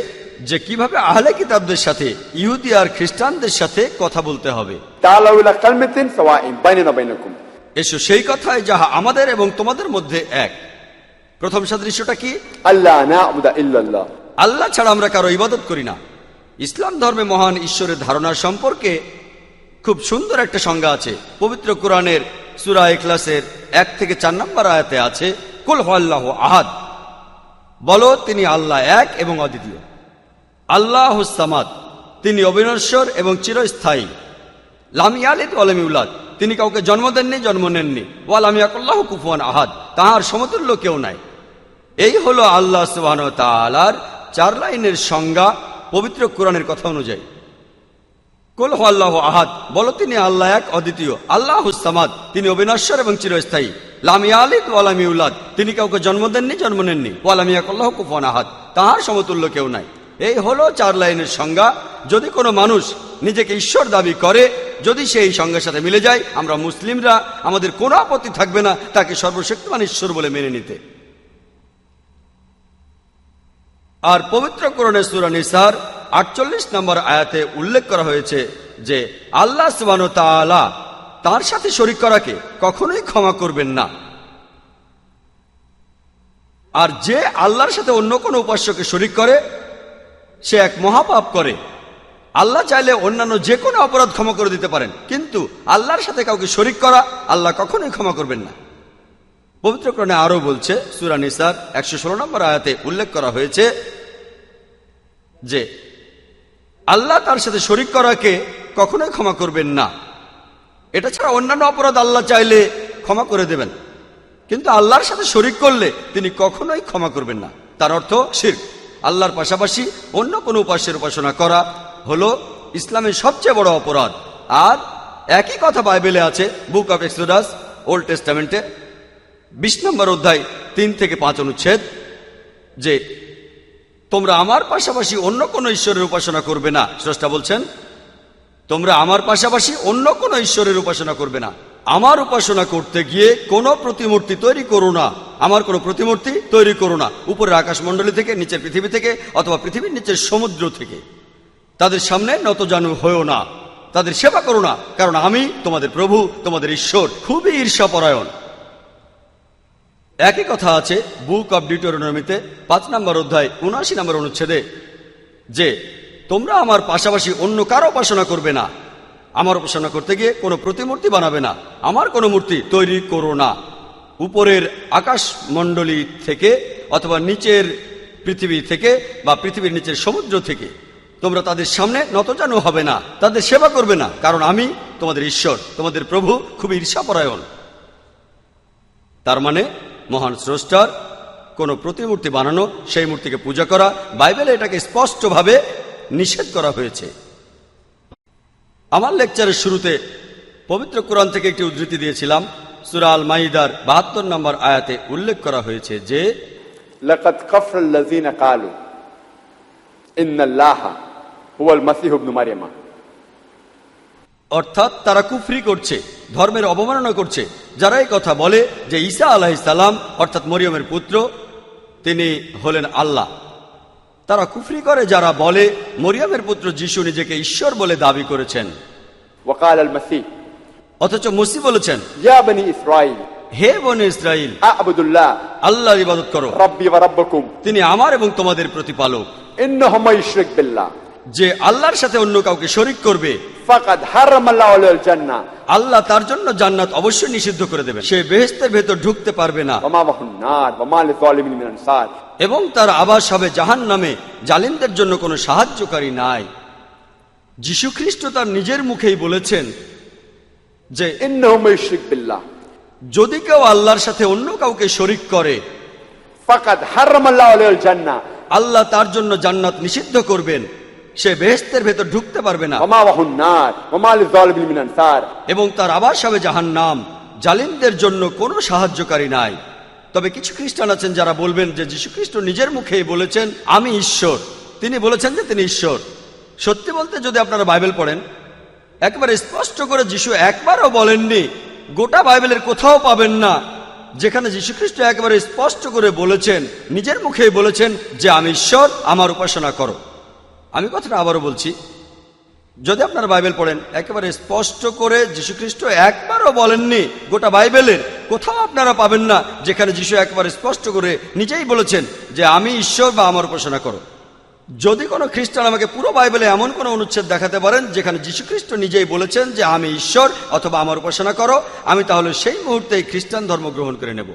যে কিভাবে আহলে কিতাবদের সাথে, ইহুদি আর খ্রিস্টানদের সাথে কথা বলতে হবে। তাআলাউ ইলা কালিমাতিন সাওয়াইন বাইনানা বাইনাকুম, এসো সেই কথায় যাহা আমাদের এবং তোমাদের মধ্যে এক। প্রথম সাদৃশ্যটা কি? আল্লাহ না'বুদা ইল্লাল্লাহ, আল্লাহ ছাড়া আমরা কারো ইবাদত করি না। ইসলাম ধর্মে মহান ঈশ্বরের ধারণা সম্পর্কে খুব সুন্দর একটা সংজ্ঞা আছে। পবিত্র কোরআনের সূরা ইখলাসের 1 থেকে 4 নম্বর আয়াতে আছে, কুল হুয়াল্লাহু আহাদ, বলো তিনি আল্লাহ এক এবং অদ্বিতীয়। আল্লাহুস সামাদ, তিনি অবিনশ্বর এবং চিরস্থায়ী। লাম ইয়ালিদ ওয়া লাম ইউলাদ, তিনি কাউকে জন্ম দেননি, জন্ম নেননি। ওয়া লাম ইয়াকুল্লাহু কুফুয়ান আহাদ, তাহার সমতুল্য কেউ নাই। এই হলো আল্লাহ সুবহানাহু ওয়া তাআলার 4 লাইনের সংজ্ঞা পবিত্র কোরআনের কথা অনুযায়ী। কুল হু আল্লাহু আহাদ, বলো তিনি আল্লাহ এক, অদ্বিতীয়। আল্লাহুস সামাদ, তিনি অবিনশ্বর এবং চিরস্থায়ী। লাম ইয়ালিদ ওয়া লাম ইউলাদ, তিনি কাউকে জন্ম দেননি, জন্ম নেননি। ওয়া লাম ইয়াকুল লাহু কুফুয়ান আহাদ, তাহার সমতুল্য কেউ নাই। এই হলো 4 লাইনের সংজ্ঞা। যদি কোনো মানুষ নিজেকে ঈশ্বর দাবি করে, যদি সে এই সংজ্ঞার সাথে মিলে যায়, আমরা মুসলিমরা আমাদের কোনো আপত্তি থাকবে না তাকে সর্বশক্তিমান ঈশ্বর বলে মেনে নিতে। আর পবিত্র কোরআনের সূরা নিসার 48 নম্বর আয়াতে উল্লেখ করা হয়েছে যে আল্লাহ সুবহানাহু ওয়া তাআলা তার সাথে শরীক করাকে কখনোই ক্ষমা করবেন না। আর যে আল্লাহর সাথে অন্য কোনো উপাস্যকে শরীক করে সে এক মহাপাপ করে। আল্লাহ চাইলে অন্যান্য যে কোনো অপরাধ ক্ষমা করে দিতে পারেন, কিন্তু আল্লাহর সাথে কাউকে শরীক করা আল্লাহ কখনোই ক্ষমা করবেন না। পবিত্র কোরআনে আরো বলছে, সূরা নিসার 116 নম্বর আয়াতে উল্লেখ করা হয়েছে যে আল্লাহ তার সাথে শরীক করাকে কখনোই ক্ষমা করবেন না। এটা ছাড়া অন্যান্য অপরাধ আল্লাহ চাইলে ক্ষমা করে দেবেন, কিন্তু আল্লাহর সাথে শরীক করলে তিনি কখনোই ক্ষমা করবেন না। তার অর্থ শিরক। আল্লাহর পাশাপাশি অন্য কোনো উপাস্যের উপাসনা করা হলো ইসলামের সবচেয়ে বড় অপরাধ। আর একই কথা বাইবেলে আছে, বুক অফ এক্সোডাস, ওল্ড টেস্টামেন্টে 20 নম্বর অধ্যায় 3 থেকে 5 অনুচ্ছেদ, যে তোমরা আমার পাশাপাশি অন্য কোনো ঈশ্বরের উপাসনা করবে না। স্রষ্টা বলছেন, তোমরা আমার পাশাপাশি অন্য কোনো ঈশ্বরের উপাসনা করবে না। আমার উপাসনা করতে গিয়ে কোনো প্রতিমূর্তি তৈরি করো না। আমার কোনো প্রতিমূর্তি তৈরি করো না, উপরের আকাশমণ্ডলী থেকে, নিচের পৃথিবী থেকে, অথবা পৃথিবীর নিচের সমুদ্র থেকে। তাদের সামনে নতজানু হয়েও না, তাদের সেবা করো না, কারণ আমি তোমাদের প্রভু, তোমাদের ঈশ্বর, খুবই ঈর্ষাপরায়ণ। একই কথা আছে বুক অব ডিউটেরোনমিতে 5 নম্বর অধ্যায় 79 নম্বর অনুচ্ছেদে, যে তোমরা আমার পাশাপাশি অন্য কারো উপাসনা করবে না। আমার উপাসনা করতে গিয়ে কোনো প্রতিমূর্তি বানাবে না, আমার কোনো মূর্তি তৈরি করো না, উপরের আকাশমণ্ডলী থেকে অথবা নিচের পৃথিবী থেকে বা পৃথিবীর নিচের সমুদ্র থেকে। তোমরা তাদের সামনে নতজানু হবে না, তাদের সেবা করবে না, কারণ আমি তোমাদের ঈশ্বর, তোমাদের প্রভু, খুব ঈর্ষাপরায়ণ। তার মানে মহান স্রষ্টার কোনো প্রতিমূর্তি বানানো, সেই মূর্তিকে পূজা করা, বাইবেলে এটাকে স্পষ্টভাবে নিষেধ করা হয়েছে। আমার লেকচারের শুরুতে পবিত্র কোরআন থেকে একটি উদ্ধৃতি দিয়েছিলাম। সূরা আল মাইদার 72 নম্বর আয়াতে উল্লেখ করা হয়েছে যে লাকাদ কাফারাল্লাযীনা ক্বালু ইন্নাল্লাহা হুয়াল মাসীহ ইবনে মারইয়াম, অর্থাৎ তারা কুফরি করছে, ধর্মের অবমাননা করছে, যারা এই কথা বলে যে ঈসা আলাইহিস সালাম অর্থাৎ মরিয়মের পুত্র, তিনি হলেন আল্লাহ। তারা কুফরি করে যারা বলে মরিয়মের পুত্র যিশু নিজেকে ঈশ্বর বলে দাবি করেছেন। ওয়াকাল আল মাসীহ, অথচ মসিহ বলেছেন, ইয়া বনি ইসরাঈল, হে বনি ইসরাইল, আ'বুদুল্লাহ, আল্লাহর ইবাদত করো, রাব্বি ওয়া রাব্বুকুম, তিনি আমার এবং তোমাদের প্রতিপালক। ইন্নাহু মান ইউশরিক বিল্লাহ, যে আল্লাহর সাথে অন্য কাউকে শরীক করবে, ফাকাদ হারামাল্লাহু আলাইহিল জান্নাহ, আল্লাহ তার জন্য জান্নাত অবশ্যই নিষিদ্ধ করে দেবেন। সে বেহেশতের ভেতর ঢুকতে পারবে না, ওয়া মা ওয়াহুন নার ওয়া মা লিযালিমিন মিন আনসার, এবং তার আবাস হবে জাহান্নামে, জালিমদের জন্য কোনো সাহায্যকারী নাই। যীশু খ্রিস্ট তার নিজের মুখেই বলেছেন যে ইন্নাহু মান ইউশরিক বিল্লাহ, যদি কেউ আল্লাহর সাথে অন্য কাউকে শরীক করে, ফাকাদ হারামাল্লাহু আলাইহিল জান্নাহ, আল্লাহ তার জন্য জান্নাত নিষিদ্ধ করবেন, সে বেহেশতের ভেতর ঢুকতে পারবে না, ওয়া মা ওয়াহুন নার ওয়া মা লিযালিমিন মিন আনসার, এবং তার আবাস হবে জাহান্নাম, জালিমদের জন্য কোনো সাহায্যকারী নাই। তবে কিছু খ্রিস্টান আছেন যারা বলবেন যে যীশু খ্রিস্ট নিজের মুখেই বলেছেন আমি ঈশ্বর, তিনি বলেছেন যে তিনি ঈশ্বর। সত্যি বলতে যদি আপনারা বাইবেল পড়েন, একেবারে স্পষ্ট করে যীশু একবারও বলেননি, গোটা বাইবেলের কোথাও পাবেন না যেখানে যীশু খ্রিস্ট একেবারে স্পষ্ট করে বলেছেন, নিজের মুখেই বলেছেন যে আমি ঈশ্বর, আমার উপাসনা করো। আমি কথাটা আবারও বলছি, যদি আপনারা বাইবেল পড়েন, একেবারে স্পষ্ট করে যীশু খ্রিস্ট একবারও বলেননি, গোটা বাইবেলের কোথাও আপনারা পাবেন না যেখানে যীশু একবারে স্পষ্ট করে নিজেই বলেছেন যে আমি ঈশ্বর বা আমার উপাসনা করো। যদি কোনো খ্রিস্টান আমাকে পুরো বাইবেলে এমন কোনো অনুচ্ছেদ দেখাতে পারেন যেখানে যীশু খ্রিস্ট নিজেই বলেছেন যে আমি ঈশ্বর অথবা আমার উপাসনা করো, আমি তাহলে সেই মুহূর্তেই খ্রিস্টান ধর্ম গ্রহণ করে নেব।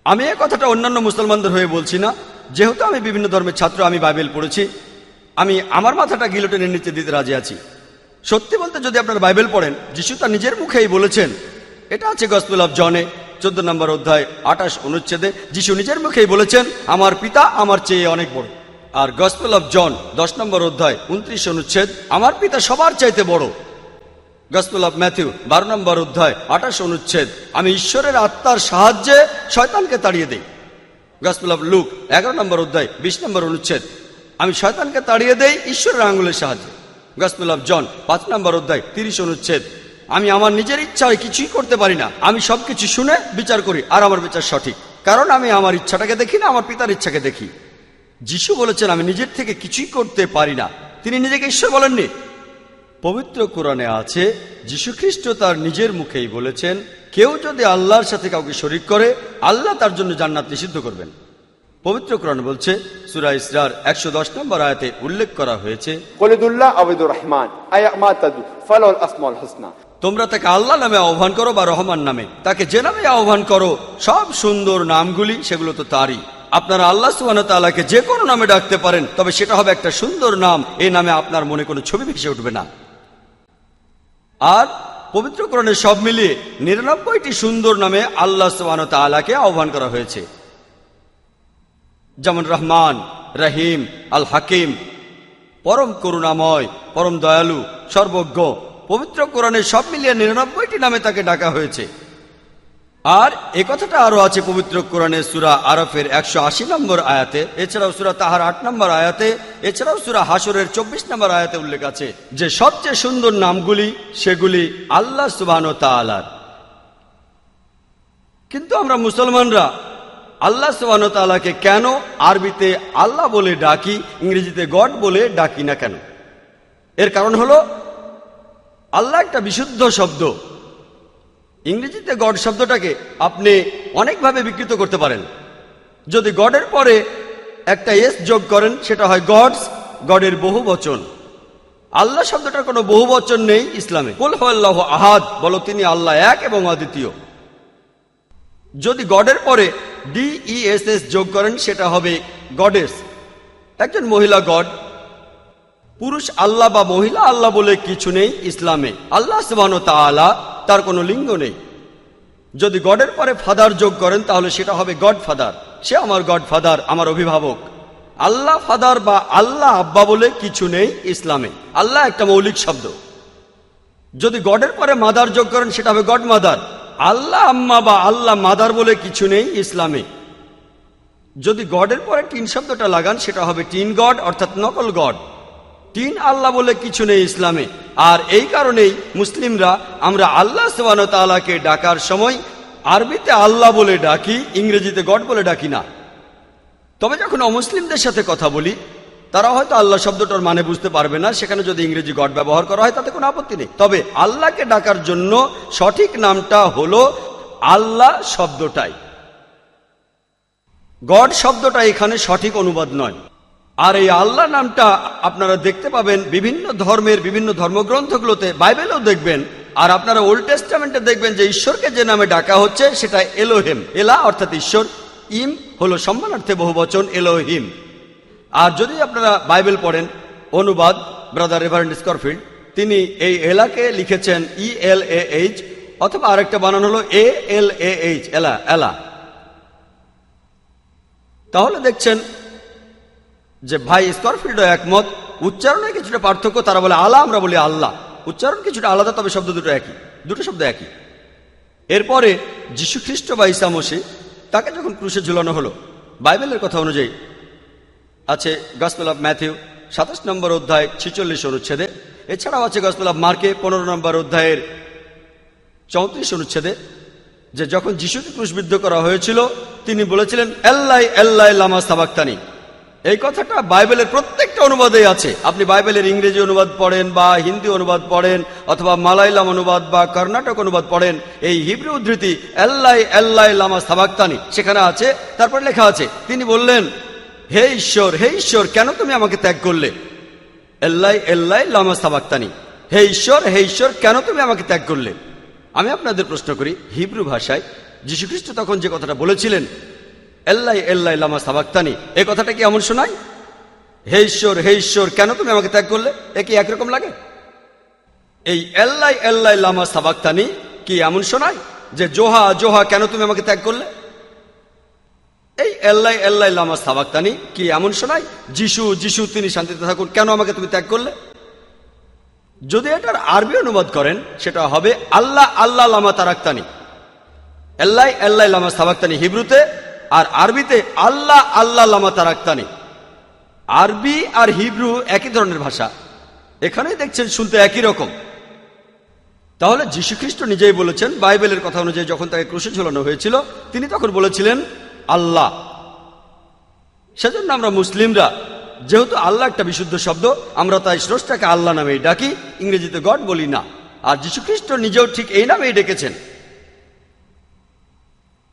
আমি এই কথাটা অন্যান্য মুসলমানদের হয়ে বলছি না, যেহেতু আমি বিভিন্ন ধর্মের ছাত্র, আমি বাইবেল পড়েছি, আমি আমার মাথাটা গিলোটিনের নিচে দিতে রাজি আছি। সত্যি বলতে যদি আপনারা বাইবেল পড়েন, যীশু তার নিজের মুখেই বলেছেন, এটা আছে গসপেল অফ জনে 14 নম্বর অধ্যায় 28 অনুচ্ছেদে, যীশু নিজের মুখেই বলেছেন আমার পিতা আমার চেয়ে অনেক বড়। আর গসপেল অফ জন 10 নম্বর অধ্যায় 29 অনুচ্ছেদ, আমার পিতা সবার চাইতে বড়। গসপেল অফ ম্যাথিউ 12 নম্বর অধ্যায় 28 অনুচ্ছেদ, আমি ঈশ্বরের আত্মার সাহায্যে শয়তানকে তাড়িয়ে দেই। গসপেল অফ লুক 11 নম্বর অধ্যায় 20 নম্বর অনুচ্ছেদ, আমি শয়তানকে তাড়িয়ে দেই ঈশ্বরের আঙ্গুলের সাহায্যে। গসপেল অফ জন 5 নম্বর অধ্যায় 30 অনুচ্ছেদ, আমি আমার নিজের ইচ্ছায় কিছুই করতে পারি না, আমি সবকিছু শুনে বিচার করি আর আমার বিচার সঠিক, কারণ আমি আমার ইচ্ছাটাকে দেখি না, আমার পিতার ইচ্ছাকে দেখি। যিশু বলেছেন আমি নিজের থেকে কিছুই করতে পারি না, তিনি নিজেকে ঈশ্বর বলেননি। পবিত্র কোরআনে আছে, যিশু খ্রিস্ট তার নিজের মুখেই বলেছেন, কেউ যদি আল্লাহর সাথে কাউকে শরীক করে আল্লাহ তার জন্য জান্নাত নিষিদ্ধ করবেন। পবিত্র কোরআন বলছে, সূরা ইসরার 110 নম্বর আয়াতে উল্লেখ করা হয়েছে, কলিদুল্লাহ আবিদুর রহমান আয়ামা তাদু ফালাল আসমাউল হুসনা। তোমরা তাকে আল্লাহ নামে আহ্বান করো বা রহমান নামে, তাকে যে নামে আহ্বান করো সব সুন্দর নামগুলি সেগুলো তো তারই। আপনারা আল্লাহ সুবহানাহু ওয়া তাআলাকে যে কোনো নামে ডাকতে পারেন, তবে সেটা হবে একটা সুন্দর নাম, এই নামে আপনার মনে কোনো ছবি ভেসে উঠবে না। আর পবিত্র কোরআনে সব মিলিয়ে 99টি সুন্দর নামে আল্লাহ সুবহানাহু ওয়া তাআলাকে আহ্বান করা হয়েছে, যেমন রহমান, রহিম, আল হাকিম, পরম করুণাময়, পরম দয়ালু, সর্বজ্ঞ। পবিত্র কোরআনে সব মিলিয়ে 99টি নামে তাকে ডাকা হয়েছে। আর এ কথাটা আরো আছে পবিত্র কোরআনে সূরা আরাফের 180 নম্বর আয়াতে, এছাড়াও সূরা তাহার 8 নম্বর আয়াতে, এছাড়াও সূরা হাশরের 24 নম্বর আয়াতে উল্লেখ আছে যে সবচেয়ে সুন্দর নামগুলি সেগুলি আল্লাহ সুবহানাহু ওয়া তাআলার। কিন্তু আমরা মুসলমানরা আল্লাহ সুবহানাহু ওয়া তাআলাকে কেন আরবিতে আল্লাহ বলে ডাকি, ইংরেজিতে গড বলে ডাকি না কেন? এর কারণ হলো, আল্লাহ একটা বিশুদ্ধ শব্দ। ইংরেজিতে গড শব্দটাকে আপনি অনেকভাবে বিকৃত করতে পারেন। যদি গডের পরে একটা এস যোগ করেন সেটা হয় গডস, গডের বহু বচন। আল্লাহ শব্দটার কোনো বহু বচন নেই ইসলামে। কুল হুয়াল্লাহু আহাদ, বলো তিনি আল্লাহ এক এবং অদ্বিতীয়। যদি গডের পরে DESS যোগ করেন সেটা হবে গডেস, একজন মহিলা গড। পুরুষ আল্লাহ বা মহিলা আল্লাহ বলে কিছু নেই ইসলামে। আল্লাহ সুবহানাহু ওয়া তাআলা, তার কোনো লিঙ্গ নেই। যদি গডের পরে ফাদার যোগ করেন তাহলে সেটা হবে গড ফাদার, সে আমার গড ফাদার, আমার অভিভাবক। আল্লাহ ফাদার বা আল্লাহ আব্বা বলে কিছু নেই ইসলামে। আল্লাহ একটা মৌলিক শব্দ। যদি গডের পরে মাদার যোগ করেন সেটা হবে গড মাদার। আল্লাহ আম্মা বা আল্লাহ মাদার বলে কিছু নেই ইসলামে। যদি গডের পরে টিন শব্দটা লাগান সেটা হবে টিন গড, অর্থাৎ নকল গড। তিন আল্লাহ বলে কিছু নেই ইসলামে। আর এই কারণেই মুসলিমরা আমরা আল্লাহ সুবহানাহু ওয়া তাআলাকে ডাকার সময় আরবিতে আল্লাহ বলে ডাকি, ইংরেজিতে গড বলে ডাকি না। তবে যখন অমুসলিমদের সাথে কথা বলি তারা হয়তো আল্লাহ শব্দটার মানে বুঝতে পারবে না, সেখানে যদি ইংরেজি গড ব্যবহার করা হয় তাতে কোনো আপত্তি নেই। তবে আল্লাহকে ডাকার জন্য সঠিক নামটা হলো আল্লাহ শব্দটাই। গড শব্দটা এখানে সঠিক অনুবাদ নয়। আর এই আল্লাহ নামটা আপনারা দেখতে পাবেন বিভিন্ন ধর্মের বিভিন্ন ধর্মগ্রন্থগুলোতে, বাইবেলেও দেখবেন। আর আপনারা ওল্ড টেস্টামেন্টে দেখবেন যে ঈশ্বরকে যে নামে ডাকা হচ্ছে সেটা এলোহেম। এলা অর্থাৎ ঈশ্বর, ইম হলো সম্মানার্থে বহুবচন এলোহিম। আর যদি আপনারা বাইবেল পড়েন, অনুবাদ ব্রাদার রেভারেন্ড স্করফিল্ড, তিনি এই এলাকে লিখেছেন ELAH, অথবা আরেকটা বানান হলো ALAH, এলা, এলা। তাহলে দেখছেন যে ভাই স্করফিল্ডও একমত, উচ্চারণে কিছুটা পার্থক্য। তারা বলে আল্লাহ, আমরা বলি আল্লাহ। উচ্চারণ কিছুটা আলাদা, তবে শব্দ দুটো একই, দুটো শব্দ একই। এরপরে যীশু খ্রিস্ট বা ঈসা মসীহ, তাকে যখন ক্রুশে ঝুলানো হলো, বাইবেলের কথা অনুযায়ী আছে গসপেল অফ ম্যাথিউ 27 নম্বর অধ্যায় 46 অনুচ্ছেদে, এছাড়াও আছে গসপেল অফ মার্কে 15 নম্বর অধ্যায়ের 34 অনুচ্ছেদে, যে যখন যিশুকে ক্রুশবিদ্ধ করা হয়েছিল তিনি বলেছিলেন এল্লাই এল্লাই লামা সাবাক্তানি। এই কথাটা বাইবেলের প্রত্যেকটা অনুবাদে আছে। আপনি বাইবেলের ইংরেজি অনুবাদ পড়েন বা হিন্দি অনুবাদ পড়েন অথবা মালায়ালাম অনুবাদ বা কর্ণাটক অনুবাদ পড়েন, এই হিব্রু উদ্ধৃতি এল্লাই এল্লাই লামা সাবাক্তানি সেখানে আছে। তারপর লেখা আছে তিনি বললেন, হে ঈশ্বর কেন তুমি আমাকে ত্যাগ করলে? এল্লাই এল্লাই লামা সাবাক্তানি, হে ঈশ্বর কেন তুমি আমাকে ত্যাগ করলে? আমি আপনাদের প্রশ্ন করি, হিব্রু ভাষায় যীশুখ্রিস্ট তখন যে কথাটা বলেছিলেন এল্লাই এল্লাই লামা সাবাক্তানি, এই কথাটা কি এমন শোনায়? হে ঈশ্বর কেন তুমি আমাকে ত্যাগ করলে, এ কি একরকম লাগে? এই এল্লাই এল্লাই লামা সাবাক্তানি কি এমন শোনায় যে জোহা জোহা কেন তুমি আমাকে ত্যাগ করলে? এই এল্লাই এল্লাই লামা সাবাক্তানি কি এমন শোনায়, যিশু যিশু তিনি শান্তিতে থাকুন, কেন আমাকে তুমি ত্যাগ করলে? যদি এটার আরবি অনুবাদ করেন সেটা হবে আল্লাহ আল্লাহ লামা তারাক্তানি, এল্লাই এল্লাই লামা সাবাক্তানি হিব্রুতে, আর আরবিতে আল্লাহ আল্লাহ লামা তারাক্তানি। আরবি আর হিব্রু একই ধরনের ভাষা, এখানেই দেখছেন শুনতে একই রকম। তাহলে যীশুখ্রিস্ট নিজেই বলেছেন, বাইবেলের কথা অনুযায়ী যখন তাকে ক্রুশে ঝুলানো হয়েছিল তিনি তখন বলেছিলেন আল্লাহ। সেজন্য আমরা মুসলিমরা, যেহেতু আল্লাহ একটা বিশুদ্ধ শব্দ, আমরা তাই স্রষ্টাকে আল্লাহ নামেই ডাকি, ইংরেজিতে গড বলি না। আর যীশুখ্রিস্ট নিজেও ঠিক এই নামেই ডেকেছেন।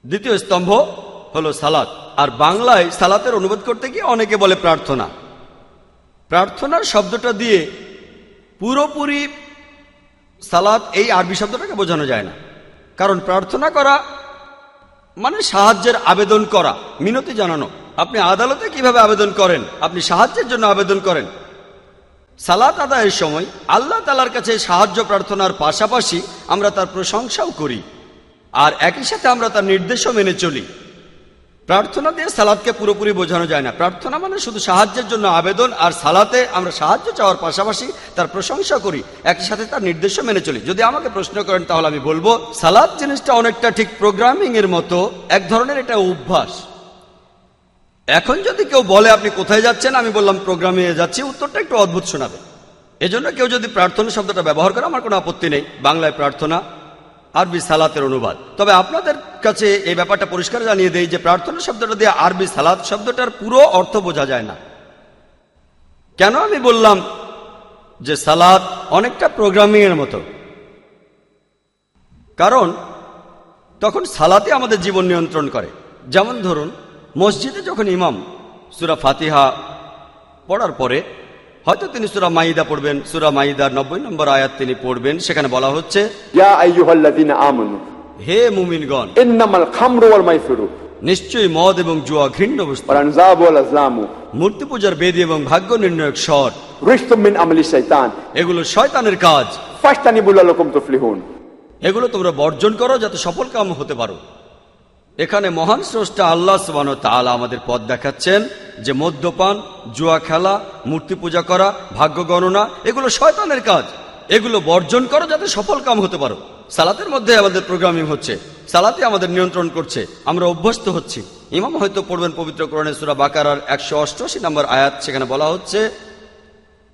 দ্বিতীয় স্তম্ভ হলো সালাত, আর বাংলায় সালাতের অনুবাদ করতে গিয়ে অনেকে বলে প্রার্থনা। প্রার্থনার শব্দটা দিয়ে পুরোপুরি সালাত এই আরবি শব্দটাকে বোঝানো যায় না, কারণ প্রার্থনা করা মানে সাহায্যের আবেদন করা, মিনতি জানানো। আপনি আদালতে কিভাবে আবেদন করেন? আপনি সাহায্যের জন্য আবেদন করেন। সালাত আদায়ের সময় আল্লাহ তাআলার কাছে সাহায্য প্রার্থনার পাশাপাশি আমরা তার প্রশংসাও করি, আর একই সাথে আমরা তার নির্দেশও মেনে চলি। প্রার্থনা দিয়ে সালাতকে পুরোপুরি বোঝানো যায় না। প্রার্থনা মানে শুধু সাহায্যের জন্য আবেদন, আর সালাতে আমরা সাহায্য চাওয়ার পাশাপাশি তার প্রশংসা করি, একই সাথে তার নির্দেশও মেনে চলি। যদি আমাকে প্রশ্ন করেন তাহলে আমি বলবো সালাত জিনিসটা অনেকটা ঠিক প্রোগ্রামিং এর মতো, এক ধরনের এটা অভ্যাস। এখন যদি কেউ বলে আপনি কোথায় যাচ্ছেন, আমি বললাম প্রোগ্রামে যাচ্ছি, উত্তরটা একটু অদ্ভুত শোনাবে। এজন্য কেউ যদি প্রার্থনা শব্দটা ব্যবহার করে আমার কোনো আপত্তি নেই। বাংলায় প্রার্থনা, আরবি সালাতের অনুবাদ। তবে আপনাদের কাছে এই ব্যাপারটা পরিষ্কার জানিয়ে দেই যে প্রার্থনা শব্দটা দিয়ে আরবি সালাত শব্দটার পুরো অর্থ বোঝা যায় না। কেন আমি বললাম যে সালাত অনেকটা প্রোগ্রামিং এর মতো? কারণ তখন সালাতে আমাদের জীবন নিয়ন্ত্রণ করে। যেমন ধরুন, মসজিদে যখন ইমাম সূরা ফাতিহা পড়ার পরে হয়তো তিনি সূরা মাইদা পড়বেন, সূরা মাইদার 90 নম্বর আয়াত তিনি পড়বেন, সেখানে বলা হচ্ছে ইয়া আইয়ুহাল্লাযীনা আমানু, হে মুমিনগণ, ইন্নামাল খামরু ওয়াল মাইসিরু, নিশ্চয়ই মদ এবং জুয়া ঘৃণ্য বস্তু, ওয়াল আনযাবু ওয়াল আজলামু, মূর্তি পূজার বেদী এবং ভাগ্য নির্ণয়ক স্বর, রিজসুম মিন আমালি শাইতান, এগুলো শয়তানের কাজ, ফাজতানিবু লাআল্লাকুম তুফলিহুন, এগুলো তোমরা বর্জন করো যাতে সফল কাম হতে পারো। এখানে মহান স্রষ্টা আল্লাহ সুবহানাহু ওয়া তাআলা আমাদের পথ দেখাচ্ছেন যে মদ্যপান, জুয়া খেলা, মূর্তি পূজা করা, ভাগ্য গণনা এগুলো শয়তানের কাজ, এগুলো বর্জন করো যাতে সফল কাম হতে পারো। সালাতের মধ্যে আমাদের প্রোগ্রামিং হচ্ছে, সালাতে আমাদের নিয়ন্ত্রণ করছে, আমরা অভ্যস্ত হচ্ছি। ইমাম হয়তো পড়বেন পবিত্র কোরআনে সূরা বাকারার 188 নম্বর আয়াত, সেখানে বলা হচ্ছে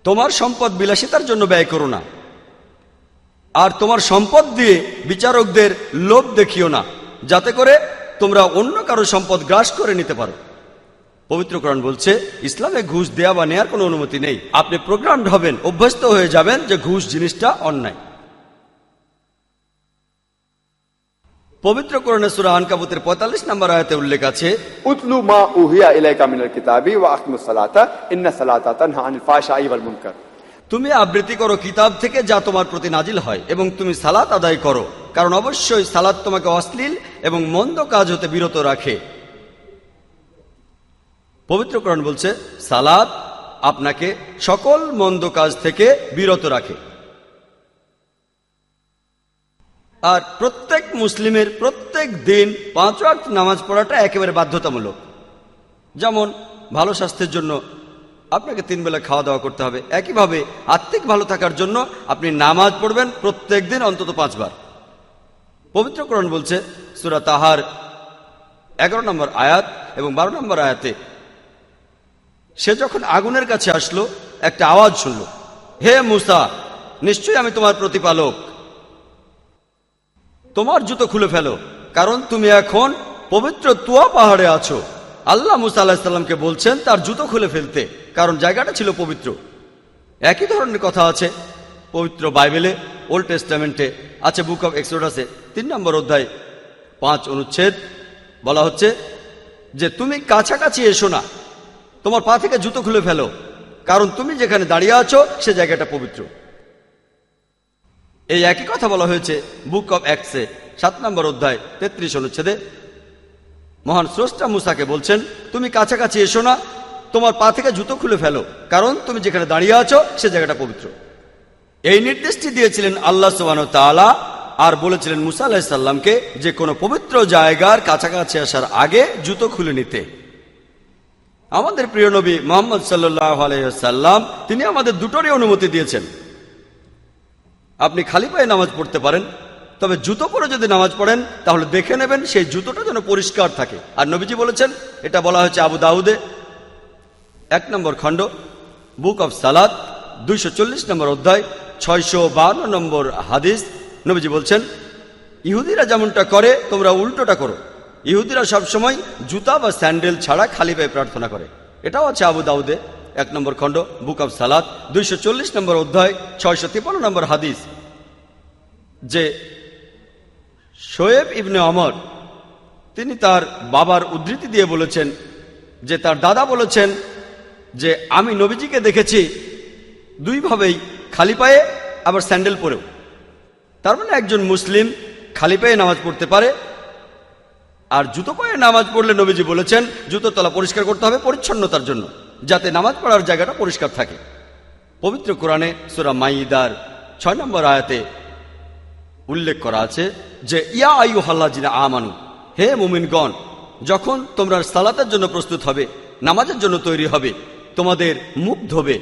তোমার সম্পদ বিলাসিতার জন্য ব্যয় করো না, আর তোমার সম্পদ দিয়ে বিচারকদের লোভ দেখিও না, যাতে করে তোমরা অন্য কারো সম্পদ গ্রাস করে নিতে পারো। পবিত্র কোরআন বলছে ইসলামে ঘুষ দেয়া বা নেয়ার কোনো অনুমতি নেই। আপনি প্রোগ্রামড হবেন, অভ্যস্ত হয়ে যাবেন যে ঘুষ জিনিসটা অন্যায়। পবিত্র কোরআনে সূরা আনকাবুতের 45 নম্বর আয়াতে উল্লেখ আছে উতলু মা উহিয়া ইলাইকা মিনাল কিতাবি ওয়া আকিমুস সালাতা ইন্না সালাতা তানহা আনিল ফাহশাই ওয়াল মুনকার। তুমি আবৃত্তি করো কিতাব থেকে যা তোমার প্রতি নাজিল হয়, এবং তুমি সালাত আদায় করো, কারণ অবশ্যই সালাত তোমাকে অশ্লীল এবং মন্দ কাজ হতে বিরত রাখে। পবিত্র কোরআন বলছে সালাত আপনাকে সকল মন্দ কাজ থেকে বিরত রাখে। আর প্রত্যেক মুসলিমের প্রত্যেক দিন 5 ওয়াক্ত নামাজ পড়াটা একেবারে বাধ্যতামূলক। যেমন ভালো স্বাস্থ্যের জন্য আপনাকে 3 বেলা খাওয়া দাওয়া করতে হবে, একইভাবে আত্মিক ভালো থাকার জন্য আপনি নামাজ পড়বেন প্রত্যেক দিন অন্তত 5 বার। পবিত্র কোরআন বলছে সূরা তাহার 11 নম্বর আয়াত এবং 12 নম্বর আয়াতে, সে যখন আগুনের কাছে আসলো একটা আওয়াজ শুনল, হে মূসা, নিশ্চয়ই আমি তোমার প্রতিপালক, তোমার জুতো খুলে ফেলো, কারণ তুমি এখন পবিত্র তুয়া পাহাড়ে আছো। আল্লাহ মূসা আলাইহিস সালামকে বলছেন তার জুতো খুলে ফেলতে, কারণ জায়গাটা ছিল পবিত্র। একই ধরনের কথা আছে পবিত্র বাইবেলে, ওল্ড টেস্টামেন্টে আছে, বুক অব এক্সোডাসে 3 নম্বর অধ্যায় 5 অনুচ্ছেদ বলা হচ্ছে যে তুমি কাছাকাছি এসো না, তোমার পা থেকে জুতো খুলে ফেলো, কারণ তুমি যেখানে দাঁড়িয়ে আছো সে জায়গাটা পবিত্র। এই একই কথা বলা হয়েছে বুক অব অ্যাক্টসে 7 নম্বর অধ্যায় 33 অনুচ্ছেদে। মহান স্রষ্টা মূসাকে বলছেন তুমি কাছাকাছি এসো না, তোমার পা থেকে জুতো খুলে ফেলো, কারণ তুমি যেখানে দাঁড়িয়ে আছো সে জায়গাটা পবিত্র। এই নির্দেশটি দিয়েছিলেন আল্লাহ সুবহানাহু ওয়া তাআলা, আর বলেছিলেন মূসা আলাইহিস সালামকে যে কোনো পবিত্র জায়গার কাছাকাছি আসার আগে জুতো খুলে নিতে। আমাদের প্রিয় নবী মুহাম্মদ সাল্লাল্লাহু আলাইহি ওয়াসাল্লাম তিনি আমাদের দুটোরই অনুমতি দিয়েছেন। আপনি খালি পায়ে নামাজ পড়তে পারেন, তবে জুতো পরে যদি নামাজ পড়েন তাহলে দেখে নেবেন সেই জুতোটা যেন পরিষ্কার থাকে। আর নবীজি বলেছেন, এটা বলা হয়েছে আবু দাউদে 1 নম্বর খণ্ড, বুক অফ সালাত 240 নম্বর অধ্যায় 652 নম্বর হাদিস। নবীজি বলছেন, ইহুদিরা যেমনটা করে তোমরা উল্টোটা করো। ইহুদিরা সবসময় জুতা বা স্যান্ডেল ছাড়া খালি পায়ে প্রার্থনা করে। এটাও আছে আবু দাউদে 1 নম্বর খণ্ড, বুক অফ সালাত 240 নম্বর অধ্যায় 653 নম্বর হাদিস, যে শোয়েব ইবনে ওমর তিনি তার বাবার উদ্ধৃতি দিয়ে বলেছেন যে তার দাদা বলেছেন যে আমি নবীজিকে দেখেছি দুইভাবেই, খালি পায়ে আবার স্যান্ডেল পরেও। তার মানে একজন মুসলিম খালি পায়ে নামাজ পড়তে পারে। আর জুতো পায়ে নামাজ পড়লে নবীজি বলেছেন জুতোর তলা পরিষ্কার করতে হবে পরিচ্ছন্নতার জন্য, যাতে নামাজ পড়ার জায়গাটা পরিষ্কার থাকে। পবিত্র কোরআনে সূরা মাইদার 6 নম্বর আয়াতে উল্লেখ করা আছে যে ইয়া আইয়ুহাল্লাযিনা আমানু, হে মুমিনগণ, যখন তোমরা সালাতের জন্য প্রস্তুত হবে, নামাজের জন্য তৈরি হবে, তোমাদের মুখ ধোবে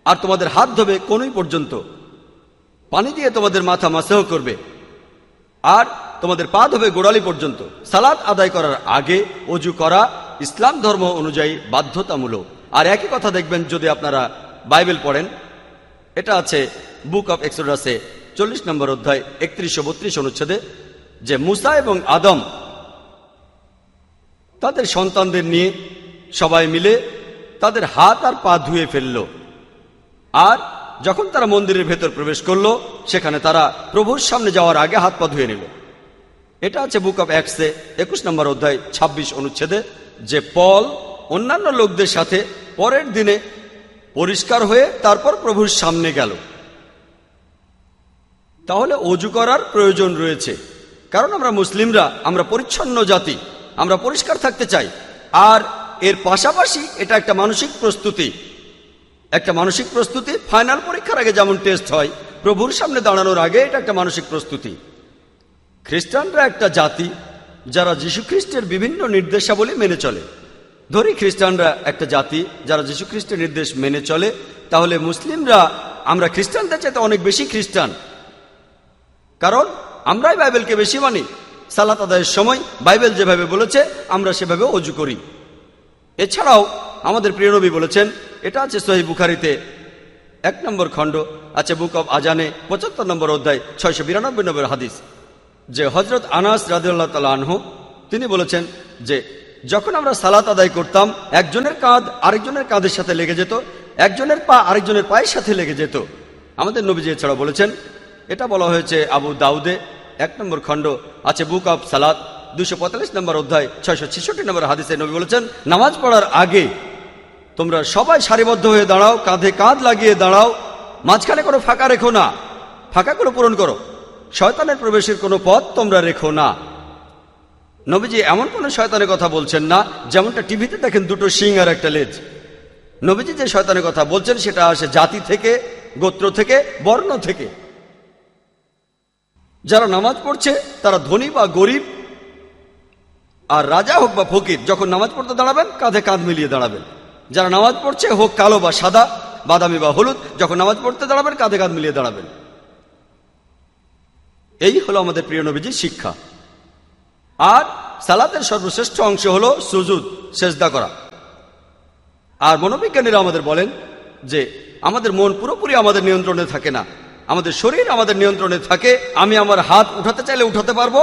আর তোমাদের হাত ধোবে কনুই পর্যন্ত, পানি দিয়ে তোমাদের মাথা মাসাহ করবে আর তোমাদের পা ধোবে গোড়ালি পর্যন্ত। সালাত আদায় করার আগে ওযু করা ইসলাম ধর্ম অনুযায়ী বাধ্যতামূলক। আর একই কথা দেখবেন যদি আপনারা বাইবেল পড়েন, এটা আছে বুক অফ এক্সোডাসে 40 নম্বর অধ্যায় 31-32 অনুচ্ছেদে, যে মুসা এবং আদম তাদের সন্তানদের নিয়ে সবাই মিলে তাদের হাত আর পা ধুয়ে ফেলল। আর যখন তারা মন্দিরের ভেতর প্রবেশ করলো, সেখানে তারা প্রভুর সামনে যাওয়ার আগে হাত পা ধুয়ে নিল। এটা আছে বুক অফ অ্যাক্টসে 21 নম্বর অধ্যায় 26 অনুচ্ছেদে, যে পল অন্যান্য লোকদের সাথে পরের দিনে পরিষ্কার হয়ে তারপর প্রভুর সামনে গেল। তাহলে ওযু করার প্রয়োজন রয়েছে, কারণ আমরা মুসলিমরা, আমরা পরিচ্ছন্ন জাতি, আমরা পরিষ্কার থাকতে চাই। আর এর পাশাপাশি এটা একটা মানসিক প্রস্তুতি, একটা মানসিক প্রস্তুতি। ফাইনাল পরীক্ষার আগে যেমন টেস্ট হয়, প্রভুর সামনে দাঁড়ানোর আগে এটা একটা মানসিক প্রস্তুতি। খ্রিস্টানরা একটা জাতি যারা যীশু খ্রিস্টের বিভিন্ন নির্দেশাবলী মেনে চলে। ধরি খ্রিস্টানরা একটা জাতি যারা যীশু খ্রিস্টের নির্দেশ মেনে চলে, তাহলে মুসলিমরা আমরা খ্রিস্টানদের চাইতে অনেক বেশি খ্রিস্টান, কারণ আমরাই বাইবেলকে বেশি মানি। সালাত আদায়ের সময় বাইবেল যেভাবে বলেছে আমরা সেভাবে ওযু করি। এছাড়াও আমাদের প্রিয় নবী বলেছেন, এটা আছে সহিহ বুখারীতে 1 নম্বর খণ্ড, আছে বুক অব আজানে 75 নম্বর অধ্যায় 692 নম্বর হাদিস, যে হযরত আনাস রাদিয়াল্লাহু তাআলা আনহু তিনি বলেছেন যে যখন আমরা সালাত আদায় করতাম, একজনের কাঁধ আরেকজনের কাঁধের সাথে লেগে যেত, একজনের পা আরেকজনের পায়ের সাথে লেগে যেত। আমাদের নবীজি এছাড়া বলেছেন, এটা বলা হয়েছে আবু দাউদে 1 নম্বর খণ্ড, আছে বুক অফ সালাত 245 নম্বর অধ্যায় 666 নম্বর হাদিসে নবী বলেছেন, নামাজ পড়ার আগে তোমরা সবাই সারিবদ্ধ হয়ে দাঁড়াও, কাঁধে কাঁধ লাগিয়ে দাঁড়াও, মাঝখানে কোনো ফাঁকা রেখো না, ফাঁকাগুলো পূরণ করো, শয়তানের প্রবেশের কোনো পথ তোমরা রেখো না। নবীজি এমন কোনো শয়তানের কথা বলছেন না যেমনটা টিভিতে দেখেন দুটো শিং আর একটা লেজ। নবীজি যে শয়তানের কথা বলছেন সেটা আসে জাতি থেকে, গোত্র থেকে, বর্ণ থেকে। যারা নামাজ পড়ছে তারা ধনী বা গরিব, আর রাজা হোক বা ফকির, যখন নামাজ পড়তে দাঁড়াবেন কাঁধে কাঁধ মিলিয়ে দাঁড়াবেন। যারা নামাজ পড়ছে হোক কালো বা সাদা, বাদামি বা হলুদ, যখন নামাজ পড়তে দাঁড়াবেন কাঁধে কাঁধ মিলিয়ে দাঁড়াবেন। এই হলো আমাদের প্রিয় নবীজির শিক্ষা। আর সালাতের সর্বশ্রেষ্ঠ অংশ হলো সুজুদ, সেজদা করা। আর মনোবিজ্ঞানীরা আমাদের বলেন যে আমাদের মন পুরোপুরি আমাদের নিয়ন্ত্রণে থাকে না, আমাদের শরীর আমাদের নিয়ন্ত্রণে থাকে। আমি আমার হাত উঠাতে চাইলে উঠাতে পারবো,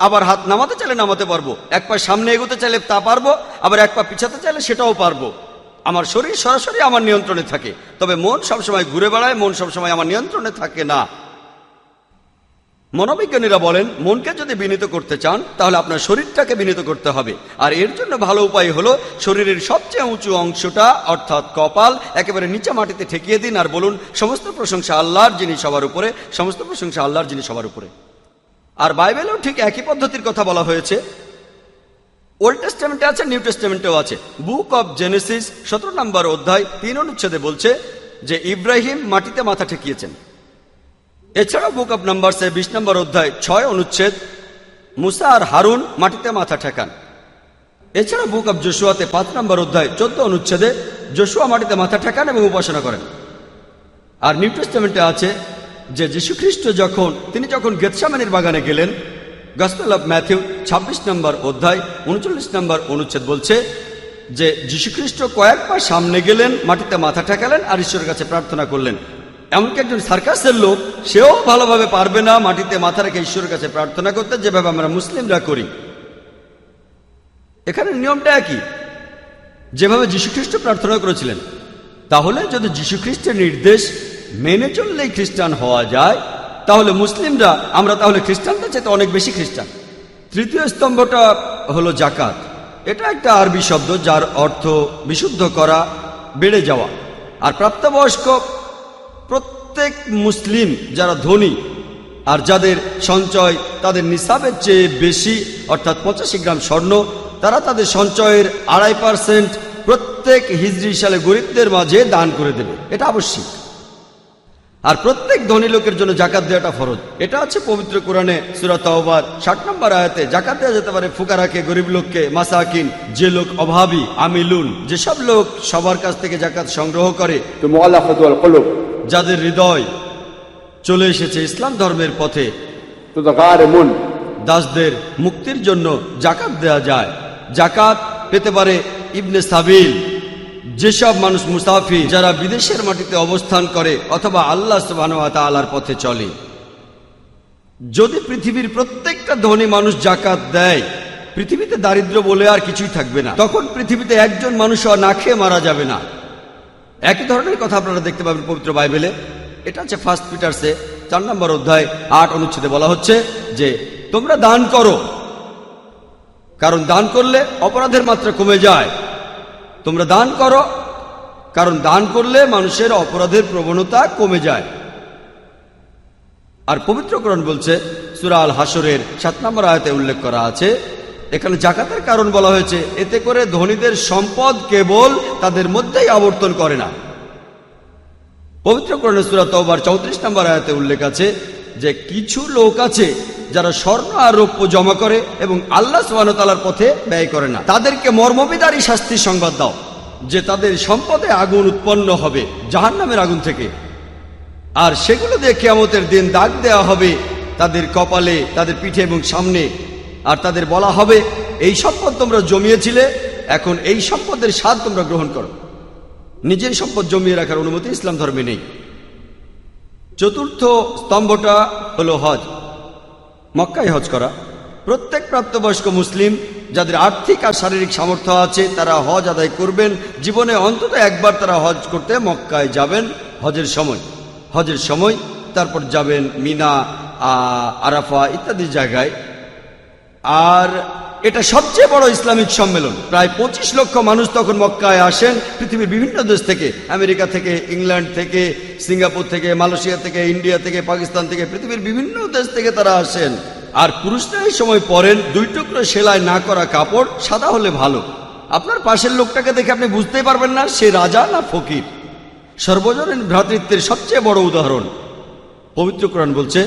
আবার হাত নামাতে চাইলে নামাতে পারবো, এক পা সামনে এগোতে চাইলে তা পারবো, আবার এক পা পিছাতে চাইলে সেটাও পারবো। আমার শরীর সরাসরি আমার নিয়ন্ত্রণে থাকে, তবে মন সবসময় ঘুরে বেড়ায়, মন সবসময় আমার নিয়ন্ত্রণে থাকে না। মনোবিজ্ঞানীরা বলেন মনকে যদি বিনীত করতে চান তাহলে আপনার শরীরটাকে বিনীত করতে হবে। আর এর জন্য ভালো উপায় হলো শরীরের সবচেয়ে উঁচু অংশটা অর্থাৎ কপাল একেবারে নিচে মাটিতে ঠেকিয়ে দিন আর বলুন, সমস্ত প্রশংসা আল্লাহর যিনি সবার উপরে, সমস্ত প্রশংসা আল্লাহর যিনি সবার উপরে। আর বাইবেলেও ঠিক একই পদ্ধতির কথা বলা হয়েছে। ওল্ড টেস্টামেন্টে আছে, নিউ টেস্টামেন্টেও আছে। বুক অব জেনেসিস 17 নম্বর অধ্যায় 3 অনুচ্ছেদে বলছে যে ইব্রাহিম মাটিতে মাথা ঠেকিয়েছেন। এছাড়াও বুক অব নাম্বারসে 20 নম্বর অধ্যায় 6 অনুচ্ছেদ মুসা আর হারুন মাটিতে মাথা ঠেকান। এছাড়া বুক অব জোশুয়াতে 5 নম্বর অধ্যায় 14 অনুচ্ছেদে জোশুয়া মাটিতে মাথা ঠেকান এবং উপাসনা করেন। আর নিউ টেস্টামেন্টে আছে যে যীশু খ্রিস্ট তিনি যখন গেতসেমানির বাগানে গেলেন, গসপেল অব ম্যাথিউ 26 নম্বর অধ্যায় 39 নম্বর অনুচ্ছেদ বলছে যে যীশু খ্রিস্ট কয়েক পা সামনে গেলেন, মাটিতে মাথা ঠেকালেন আর ঈশ্বরের কাছে প্রার্থনা করলেন। এমনকি একজন সার্কাসের লোক, সেও ভালোভাবে পারবে না মাটিতে মাথা রেখে ঈশ্বরের কাছে প্রার্থনা করতে, যেভাবে আমরা মুসলিমরা করি। এখানে নিয়মটা একই, যেভাবে যীশু খ্রিস্ট প্রার্থনা করেছিলেন। তাহলে যদি যীশু খ্রিস্টের নির্দেশ মেনে চললেই খ্রিস্টান হওয়া যায়, তাহলে মুসলিমরা, আমরা তাহলে খ্রিস্টানদের চাইতে অনেক বেশি খ্রিস্টান। তৃতীয় স্তম্ভটা হলো জাকাত। এটা একটা আরবি শব্দ যার অর্থ বিশুদ্ধ করা, বেড়ে যাওয়া। আর প্রাপ্তবয়স্ক প্রত্যেক মুসলিম যারা ধনী আর যাদের সঞ্চয় তাদের নিসাবের চেয়ে বেশি, অর্থাৎ 85 গ্রাম স্বর্ণ, তারা তাদের সঞ্চয়ের 2.5% প্রত্যেক হিজরি সালে গরিবদের মাঝে দান করে দেবে। এটা আবশ্যিক। আর প্রত্যেক ধনী লোকের জন্য জাকাত দেওয়াটা ফরজ। এটা আছে পবিত্র কোরআনে সূরা তাওবার 60 নম্বর আয়াতে। জাকাত দেওয়া যেতে পারে ফুকারাকে, গরিব লোককে, মাসাকিন, যে লোক অভাবী, আমিলুন, যেসব লোক সবার কাছ থেকে জাকাত সংগ্রহ করে, যাদের হৃদয় চলে এসেছে ইসলাম ধর্মের পথে, দাসদের মুক্তির জন্য জাকাত দেয়া যায়। জাকাত পেতে পারে ইবনে সাবিল, যেসব মানুষ মুসাফির, যারা বিদেশের মাটিতে অবস্থান করে অথবা আল্লাহ সুবহানাহু ওয়া তাআলার পথে চলে। যদি পৃথিবীর প্রত্যেকটা ধনী মানুষ জাকাত দেয়, পৃথিবীতে দারিদ্র বলে আর কিছুই থাকবে না। তখন পৃথিবীতে একজন মানুষও না খেয়ে মারা যাবে না। একই ধরনের কথা আপনারা দেখতে পাবেন পবিত্র বাইবেলে। এটা হচ্ছে 1 পিটার্সে 4 নম্বর অধ্যায় 8 অনুচ্ছেদে বলা হচ্ছে যে তোমরা দান করো, কারণ দান করলে অপরাধের মাত্রা কমে যায়। তোমরা দান করো, কারণ দান করলে মানুষের অপরাধের প্রবণতা কমে যায়। আর পবিত্র কোরআন বলছে, সূরা আল হাসরের 7 নম্বর আয়াতে উল্লেখ করা আছে, এখানে জাকাতের কারণ বলা হয়েছে, এতে করে ধনীদের সম্পদ কেবল তাদের মধ্যেই আবর্তন করে না। পবিত্র কোরআনে সূরা তাওবার 34 নম্বর আয়াতে উল্লেখ আছে যে কিছু লোক আছে যারা স্বর্ণ আর রৌপ্য জমা করে এবং আল্লাহ সুবহানাহু ওয়া তাআলার পথে ব্যয় করে না। তাদেরকে মর্মবিদারী শাস্তির সংবাদ দাও যে তাদের সম্পদে আগুন উৎপন্ন হবে জাহান্নামের আগুন থেকে, আর সেগুলো দিয়ে কিয়ামতের দিন দাগ দেওয়া হবে তাদের কপালে, তাদের পিঠে এবং সামনে। আর তাদের বলা হবে, এই সম্পদ তোমরা জমিয়েছিলে, এখন এই সম্পদের স্বাদ তোমরা গ্রহণ করো। নিজের সম্পদ জমিয়ে রাখার অনুমতি ইসলাম ধর্মে নেই। চতুর্থ স্তম্ভটা হলো হজ। মক্কায় হজ করা। প্রত্যেক প্রাপ্তবয়স্ক মুসলিম যাদের আর্থিক আর শারীরিক সামর্থ্য আছে তারা হজ আদায় করবেন। জীবনে অন্তত একবার তারা হজ করতে মক্কায় যাবেন হজের সময়। তারপর যাবেন মিনা, আরাফা ইত্যাদি জায়গায়। আর এটা সবচেয়ে বড় ইসলামিক সম্মেলন। প্রায় 25 লক্ষ মানুষ তখন মক্কায় আসেন পৃথিবীর বিভিন্ন দেশ থেকে, আমেরিকা থেকে, ইংল্যান্ড থেকে, সিঙ্গাপুর থেকে, মালয়েশিয়া থেকে, ইন্ডিয়া থেকে, পাকিস্তান থেকে, পৃথিবীর বিভিন্ন দেশ থেকে তারা আসেন। আর পুরুষরা এই সময় পরেন 2 টুকরো সেলাই না করা কাপড়, সাদা হলে ভালো। আপনার পাশের লোকটাকে দেখে আপনি বুঝতেই পারবেন না সে রাজা না ফকির। সর্বজনীন ভ্রাতৃত্বের সবচেয়ে বড় উদাহরণ। পবিত্র কোরআন বলছে,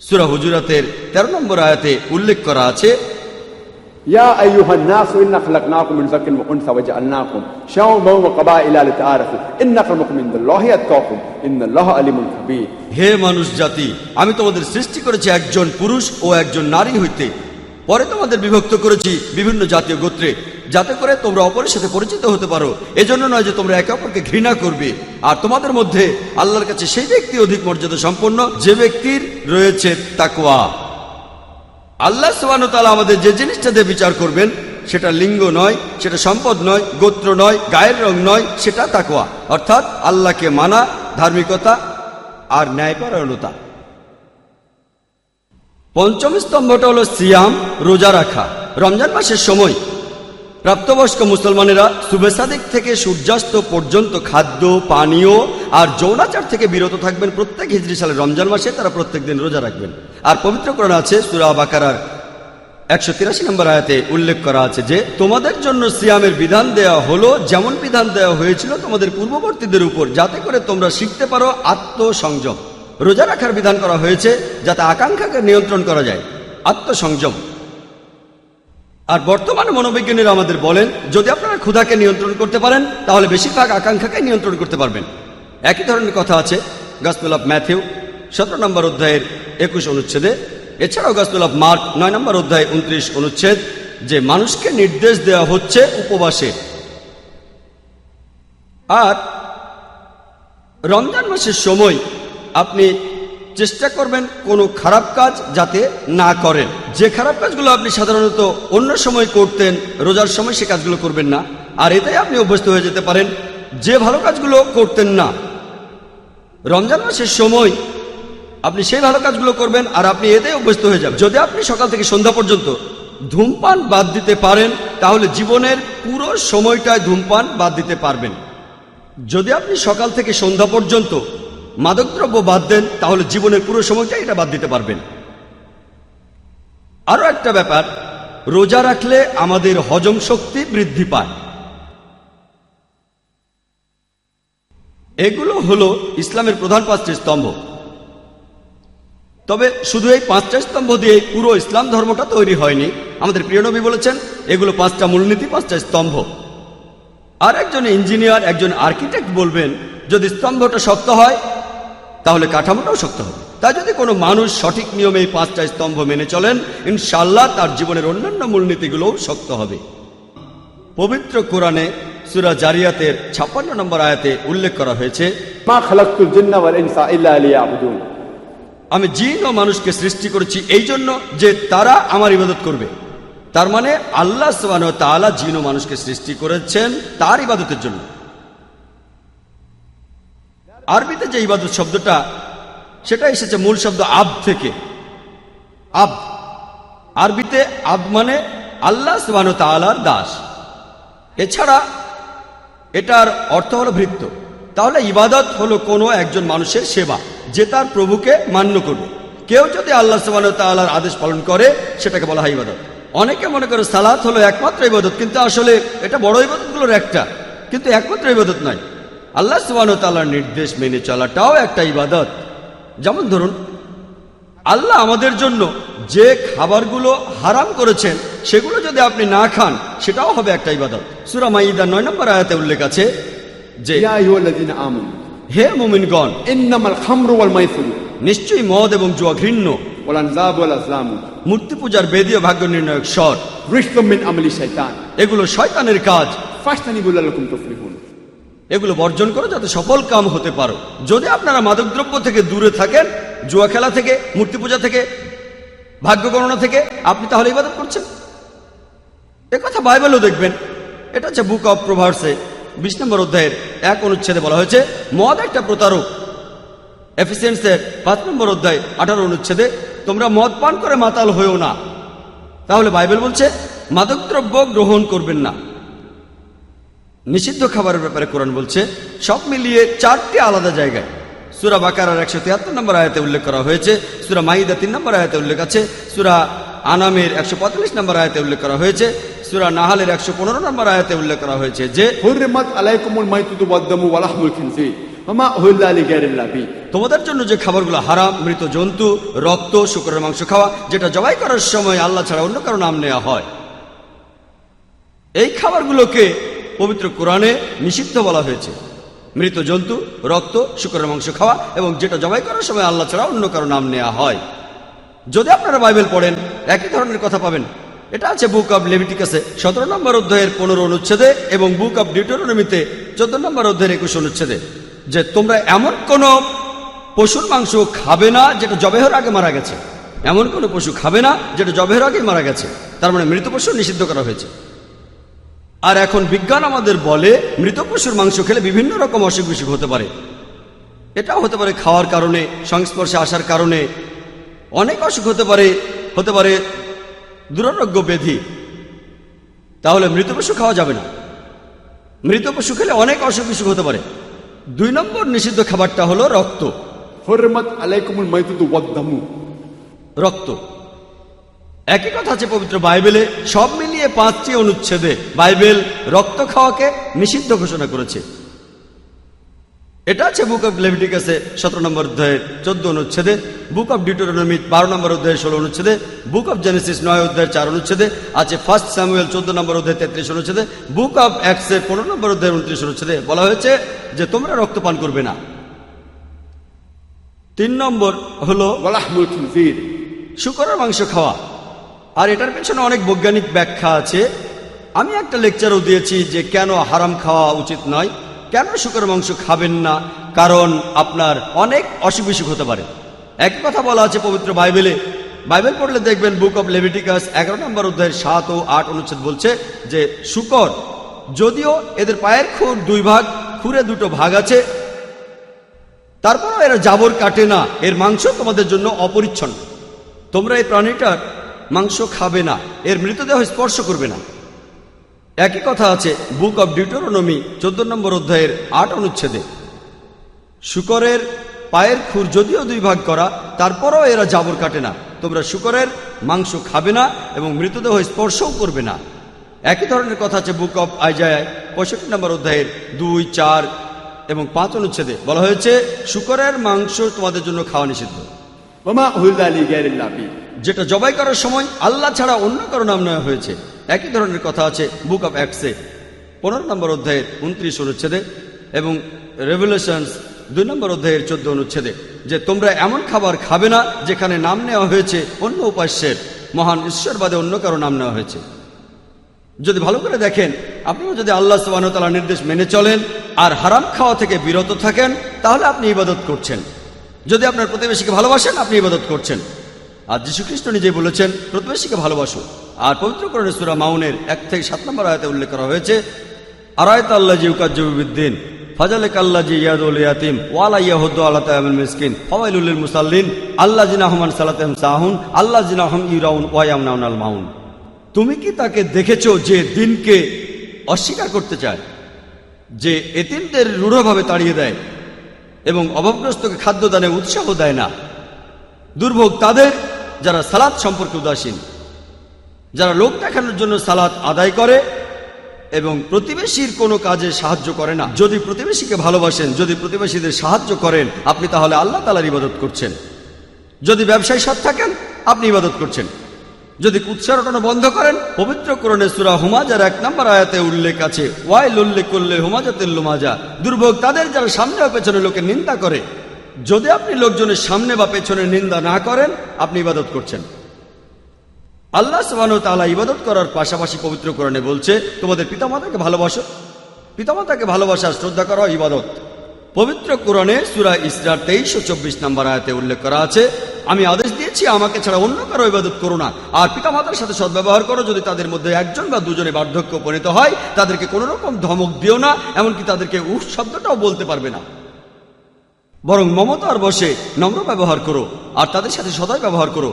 সূরা হুজুরাতের 13 নম্বর আয়াতে উল্লেখ করা আছে, ইয়া আইয়ুহান নাস ইন্না খালাকনাকুম মিন যাকরিন ওয়া উনসা ওয়া জাআলনাকুম শাউবান ওয়া ক্বাবাইলা লিতাআরাফু ইন্না আক্রামাকুম ইনদাল্লাহি আতকাকুম ইন্নাল্লাহা আলিমুন খাবীর। হে মানুষ জাতি, আমি তোমাদের সৃষ্টি করেছি একজন পুরুষ ও একজন নারী হইতে, পরে তোমাদের বিভক্ত করেছি বিভিন্ন জাতীয় গোত্রে, যাতে করে তোমরা অপরের সাথে পরিচিত হতে পারো। এজন্য নয় যে তোমরা একে অপরকে ঘৃণা করবে। আর তোমাদের মধ্যে আল্লাহর কাছে সেই ব্যক্তি অধিক মর্যাদা সম্পন্ন যে ব্যক্তির রয়েছে তাকওয়া। আল্লাহ সুবহানাহু ওয়া তাআলা আমাদের যে জিনিসটা দিয়ে বিচার করবেন সেটা লিঙ্গ নয়, সেটা সম্পদ নয়, গোত্র নয়, গায়ের রং নয়, সেটা তাকওয়া, অর্থাৎ আল্লাহকে মানা, ধার্মিকতা আর ন্যায়পরায়ণতা। পঞ্চম স্তম্ভটা হলো সিয়াম, রোজা রাখা। রমজান মাসের সময় প্রাপ্তবয়স্ক মুসলমানেরা সুবহে সাদিক থেকে সূর্যাস্ত পর্যন্ত খাদ্য, পানীয় আর যৌনাচার থেকে বিরত থাকবেন। প্রত্যেক হিজরি সালে রমজান মাসে তারা প্রত্যেক দিন রোজা রাখবেন। আর পবিত্র কোরআন আছে, সূরা বাকারার 183 নম্বর আয়াতে উল্লেখ করা আছে যে তোমাদের জন্য সিয়ামের বিধান দেওয়া হলো যেমন বিধান দেওয়া হয়েছিল তোমাদের পূর্ববর্তীদের উপর, যাতে করে তোমরা শিখতে পারো আত্মসংযম। রোজা রাখার বিধান করা হয়েছে যাতে আকাঙ্ক্ষাকে নিয়ন্ত্রণ করা যায়, আত্মসংযম। আর বর্তমানে মনোবিজ্ঞানীরা আমাদের বলেন, যদি আপনারা ক্ষুধাকে নিয়ন্ত্রণ করতে পারেন তাহলে বেশিরভাগ আকাঙ্ক্ষাকে নিয়ন্ত্রণ করতে পারবেন। একই ধরনের কথা আছে গসপেল অফ ম্যাথিউ 17 নম্বর অধ্যায়ের 21 অনুচ্ছেদে। এছাড়াও গসপেল অফ মার্ক 9 নম্বর অধ্যায় 29 অনুচ্ছেদ, যে মানুষকে নির্দেশ দেওয়া হচ্ছে উপবাসে। আর রমজান মাসের সময় আপনি চেষ্টা করবেন কোনো খারাপ কাজ যাতে না করেন। যে খারাপ কাজগুলো আপনি সাধারণত অন্য সময় করতেন, রোজার সময় সে কাজগুলো করবেন না। আর এটাই আপনি অভ্যস্ত হয়ে যেতে পারেন যে ভালো কাজগুলো করতেন না। রমজান মাসের সময় আপনি সেই ভালো কাজগুলো করবেন আর আপনি এতেই অভ্যস্ত হয়ে যাবেন। যদি আপনি সকাল থেকে সন্ধ্যা পর্যন্ত ধূমপান বাদ দিতে পারেন তাহলে জীবনের পুরো সময়টায় ধূমপান বাদ দিতে পারবেন। যদি আপনি সকাল থেকে সন্ধ্যা পর্যন্ত মাদকদ্রব্য বাদ দেন তাহলে জীবনের পুরো সময়টা এটা বাদ দিতে পারবেন। আরো একটা ব্যাপার, রোজা রাখলে আমাদের হজম শক্তি বৃদ্ধি পায়। এগুলো হলো ইসলামের প্রধান 5টি স্তম্ভ। তবে শুধু এই 5টা স্তম্ভ দিয়ে পুরো ইসলাম ধর্মটা তৈরি হয়নি। আমাদের প্রিয় নবী বলেছেন এগুলো 5টা মূলনীতি, 5টা স্তম্ভ। আর একজন ইঞ্জিনিয়ার, একজন আর্কিটেক্ট বলবেন যদি স্তম্ভটা শক্ত হয় তাহলে কাঠামোটাও শক্ত হবে। তাই যদি কোনো মানুষ সঠিক নিয়মে এই 5টা স্তম্ভ মেনে চলেন, ইনশাআল্লাহ তার জীবনের অন্যান্য মূলনীতিগুলোও শক্ত হবে। পবিত্র কোরআনে সূরা জারিয়াতের 56 নম্বর আয়াতে উল্লেখ করা হয়েছে, মা খালাকতুল জিন্না ওয়াল ইনসা ইল্লা লিয়াবুদুন। আমি জিন ও মানুষকে সৃষ্টি করেছি এই জন্য যে তারা আমার ইবাদত করবে। তার মানে আল্লাহ সুবহানাহু ওয়া তাআলা জিন ও মানুষকে সৃষ্টি করেছেন তার ইবাদতের জন্য। আরবিতে যে ইবাদত শব্দটা, সেটা এসেছে মূল শব্দ আবদ থেকে। আবদ আরবিতে আবদ মানে আল্লাহ সুবহানাহু ওয়া তাআলার দাস। এছাড়া এটার অর্থ হলো ভৃত্য। তাহলে ইবাদত হলো কোনো একজন মানুষের সেবা যে তার প্রভুকে মান্য করবে। কেউ যদি আল্লাহ সুবহানাহু ওয়া তাআলার আদেশ পালন করে সেটাকে বলা হয় ইবাদত। অনেকে মনে করে সালাত হলো একমাত্র ইবাদত, কিন্তু আসলে এটা বড় ইবাদতগুলোর একটা, কিন্তু একমাত্র ইবাদত নয়। আল্লাহ সুবহানাহু ওয়া তাআলার নির্দেশ মেনে চলাটাও একটা ইবাদত। যেমন ধরুন, আল্লাহ আমাদের জন্য যে খাবারগুলো হারাম করেছেন সেগুলো যদি আপনি না খান সেটাও হবে একটা ইবাদত। সূরা মাইদা 9 নম্বর আয়াতে উল্লেখ আছে যে, ইয়া আইয়ুহাল্লাযীনা আমানু, হে মুমিনগণ, ইন্নামাল খামরু ওয়াল মাইসিরু, নিশ্চয়ই মদ এবং জুয়া ঘৃণ্য, ওয়াল আনযাবু ওয়াল আজলামু, মূর্তি পূজার বেদীয় ভাগ্য নির্ণায়ক স্বর, রিজসুম মিন আমালি শাইতান, এগুলো শয়তানের কাজ, ফাসতানিবু লাকুম তুফলিহুন। এগুলো বর্জন করো যাতে সফল কাম হতে পারো। যদি আপনারা মাদকদ্রব্য থেকে দূরে থাকেন, জুয়া খেলা থেকে, মূর্তি পূজা থেকে, ভাগ্য গণনা থেকে, আপনি তাহলে ইবাদত করছেন। একথা বাইবেলও দেখবেন। এটা হচ্ছে বুক অফ প্রভার্সে 20 নম্বর অধ্যায়ের 1 অনুচ্ছেদে বলা হয়েছে মদ একটা প্রতারক। এফিসিয়েন্সের 5 নম্বর অধ্যায় 18 অনুচ্ছেদে তোমরা মদ পান করে মাতাল হয়েও না। তাহলে বাইবেল বলছে মাদকদ্রব্য গ্রহণ করবেন না। নিষিদ্ধ খাবারের ব্যাপারে কোরআন বলছে সব মিলিয়ে 4টি আলাদা জায়গায়। সূরা বাকারার 173 নম্বর আয়াতে উল্লেখ করা হয়েছে, সূরা মাইদা 3 নম্বর আয়াতে উল্লেখ আছে, সূরা আনামের 145 নম্বর আয়াতে উল্লেখ করা হয়েছে, সূরা নাহালের 115 নম্বর আয়াতে উল্লেখ করা হয়েছে যে, হুররিমাত আলাইকুমুল মাইতাতু ওয়াদ-দামু ওয়া লাহমুল খিনজির ওয়া মা উহিল্লা লিগাইরিল্লাহ বি। তোমাদের জন্য যে খাবারগুলো হারাম, মৃত জন্তু, রক্ত, শূকরের মাংস খাওয়া, যেটা জবাই করার সময় আল্লাহ ছাড়া অন্য কারো নাম নেওয়া হয়, এই খাবারগুলোকে পবিত্র কোরআনে নিষিদ্ধ বলা হয়েছে। মৃত জন্তু, রক্ত, শূকরের মাংস খাওয়া এবং যেটা জবাই করার সময় আল্লাহ ছাড়া অন্য কারো নাম নেওয়া হয়। যদি আপনারা বাইবেল পড়েন একই ধরনের কথা পাবেন। এটা আছে বুক অব লেভিটিকাসে 17 নম্বর অধ্যায়ের 15 অনুচ্ছেদে এবং বুক অব ডিউটেরোনমিতে 14 নম্বর অধ্যায়ের 21 অনুচ্ছেদে, যে তোমরা এমন কোন পশুর মাংস খাবে না যেটা জবেহের আগে মারা গেছে। এমন কোন পশু খাবে না যেটা জবেহের আগে মারা গেছে। তার মানে মৃত পশু নিষিদ্ধ করা হয়েছে। আর এখন বিজ্ঞান আমাদের বলে মৃত পশুর মাংস খেলে বিভিন্ন রকম অসুখ বিসুখ হতে পারে। এটাও হতে পারে খাওয়ার কারণে, সংস্পর্শে আসার কারণে অনেক অসুখ হতে পারে দুরারোগ্য ব্যাধি। তাহলে মৃত পশু খাওয়া যাবে না। মৃত পশু খেলে অনেক অসুখ বিসুখ হতে পারে। 2 নম্বর নিষিদ্ধ খাবারটা হলো রক্ত। হুররিমাত আলাইকুমুল মাইতাতু ওয়াদ-দামু, রক্ত। একই কথা আছে পবিত্র বাইবেলে। সব মিলিয়ে 5টি অনুচ্ছেদে বাইবেল রক্ত খাওয়াকে নিষিদ্ধ ঘোষণা করেছে। এটা আছে বুক অব লেভিটিকাসে 17 নম্বর অধ্যায়ের 14 অনুচ্ছেদে, বুক অব ডিউটেরোনমি 12 নম্বর অধ্যায়ের 16 অনুচ্ছেদে, বুক অব জেনেসিস 9 অধ্যায়ের 4 অনুচ্ছেদে আছে, ফার্স্ট স্যামুয়েল 14 নম্বর অধ্যায় 33 অনুচ্ছেদে, বুক অব অ্যাক্টসের 15 নম্বর অধ্যায়ের 29 অনুচ্ছেদে বলা হয়েছে যে তোমরা রক্তপান করবে না। 3 নম্বর হলো ওয়ালাহমুল খিনজির, শূকরের মাংস খাওয়া। আর এটার পেছনে অনেক বৈজ্ঞানিক ব্যাখ্যা আছে। আমি একটা লেকচারও দিয়েছি যে কেন হারাম খাওয়া উচিত নয়, কেন শূকরের মাংস খাবেন না, কারণ আপনার অনেক অসুখ বিসুখ হতে পারে। এক কথা বলা আছে পবিত্র বাইবেলে, বাইবেল পড়লে দেখবেন বুক অব লেভিটিকাস 11 নম্বর অধ্যায়ের 7 ও 8 অনুচ্ছেদ বলছে যে শূকর, যদিও এদের পায়ের খুর 2 ভাগ, খুরে 2টো ভাগ আছে, তারপরও এরা জাবর কাটে না, এর মাংস তোমাদের জন্য অপরিচ্ছন্ন। তোমরা এই প্রাণীটার মাংস খাবে না, এর মৃতদেহ স্পর্শ করবে না। একই কথা আছে বুক অব ডিউটেরোনমি 14 নম্বর অধ্যায়ের 8 অনুচ্ছেদে, শূকরের পায়ের খুর যদিও 2 ভাগ করা, তারপরও এরা জাবর কাটে না, তোমরা শূকরের মাংস খাবে না এবং মৃতদেহ স্পর্শও করবে না। একই ধরনের কথা আছে বুক অব আইজায়ায় 65 নম্বর অধ্যায়ের 2, 4 এবং 5 অনুচ্ছেদে বলা হয়েছে শূকরের মাংস তোমাদের জন্য খাওয়া নিষিদ্ধ, ওমা উহিল্লা লিগাইরিল্লাহ বিহি, যেটা জবাই করার সময় আল্লাহ ছাড়া অন্য কারো নাম নেওয়া হয়েছে। একই ধরনের কথা আছে বুক অব অ্যাক্টসে 15 নম্বর অধ্যায়ের 29 অনুচ্ছেদে এবং রেভেলেশনস 2 নম্বর অধ্যায়ের 14 অনুচ্ছেদে যে তোমরা এমন খাবার খাবে না যেখানে নাম নেওয়া হয়েছে অন্য উপাস্যের, মহান ঈশ্বর বাদে অন্য কারো নাম নেওয়া হয়েছে। যদি ভালো করে দেখেন, আপনিও যদি আল্লাহ সুবহানাহু ওয়া তাআলার নির্দেশ মেনে চলেন আর হারাম খাওয়া থেকে বিরত থাকেন, তাহলে আপনি ইবাদত করছেন। যদি আপনার প্রতিবেশীকে ভালোবাসেন, আপনি ইবাদত করছেন। আর যীশু খ্রিস্ট নিজেই বলেছেন প্রতিবেশীকে ভালোবাসো। আর পবিত্র কোরআনে সূরা মাউনের 1 থেকে 7 নম্বর আয়াতে উল্লেখ করা হয়েছে, আরায়তা আল্লাযী ইউকাজ্জিবু বিদ্দিন ফাযালিকা আল্লাযী ইয়াদুল ইয়াতীম ওয়া লা ইয়াহুদ্দু আলা তা'আমিল মিসকিন ফাওয়াইলুল লিল মুসাল্লিন আল্লাযীনা হুম আন সালাতিহিম সাহুন আল্লাযীনা হুম ইউরাউন ওয়া ইয়ামনাউনাল মাউন। তুমি কি তাকে দেখেছো যে দিনকে অস্বীকার করতে চায়, যে এতিমদের রূঢ়ভাবে তাড়িয়ে দেয় এবং অভাবগ্রস্তকে খাদ্যদানে উৎসাহ দেয় না? দুর্ভোগ তাদের যারা সালাত সম্পর্কে উদাসীন, যারা লোক দেখানোর জন্য সালাত আদায় করে এবং প্রতিবেশীর কোনো কাজে সাহায্য করে না। যদি প্রতিবেশীকে ভালোবাসেন, যদি প্রতিবেশীদের সাহায্য করেন, আপনি তাহলে আল্লাহ তাআলার ইবাদত করছেন। যদি ব্যবসায় সৎ থাকেন, আপনি ইবাদত করছেন। যদি কুৎসা রটানো বন্ধ করেন, পবিত্র কোরআনে সূরা হুমাজার 1 নম্বর আয়াতে উল্লেখ আছে, ওয়াইলুল লিকুল্লি হুমাজাতিল লুমাজা, দুর্ভোগ তাদের যারা সামনে ও পেছনে লোকের নিন্দা করে। যদি আপনি লোকজনের সামনে বা পেছনে নিন্দা না করেন, আপনি ইবাদত করছেন। আল্লাহ সুবহানাহু ওয়া তাআলা ইবাদত করার পাশাপাশি পবিত্র কোরআনে বলছে তোমাদের পিতামাতাকে ভালোবাসো। পিতামাতাকে ভালোবাসা শ্রদ্ধা করা ইবাদত। পবিত্র কোরআনে সূরা ইসরার 23 ও 24 নম্বর আয়াতে উল্লেখ করা আছে, আমি আদেশ দিয়েছি আমাকে ছাড়া অন্য কারো ইবাদত করো না, আর পিতামাতার সাথে সদ্ব্যবহার করো। যদি তাদের মধ্যে একজন বা দুজনে বার্ধক্য উপনীত হয়, তাদেরকে কোনো রকম ধমক দিও না, এমনকি তাদেরকে উফ শব্দটাও বলতে পারবে না, বরং মমতার বশে নম্র ব্যবহার করো আর তাদের সাথে সদয় ব্যবহার করো।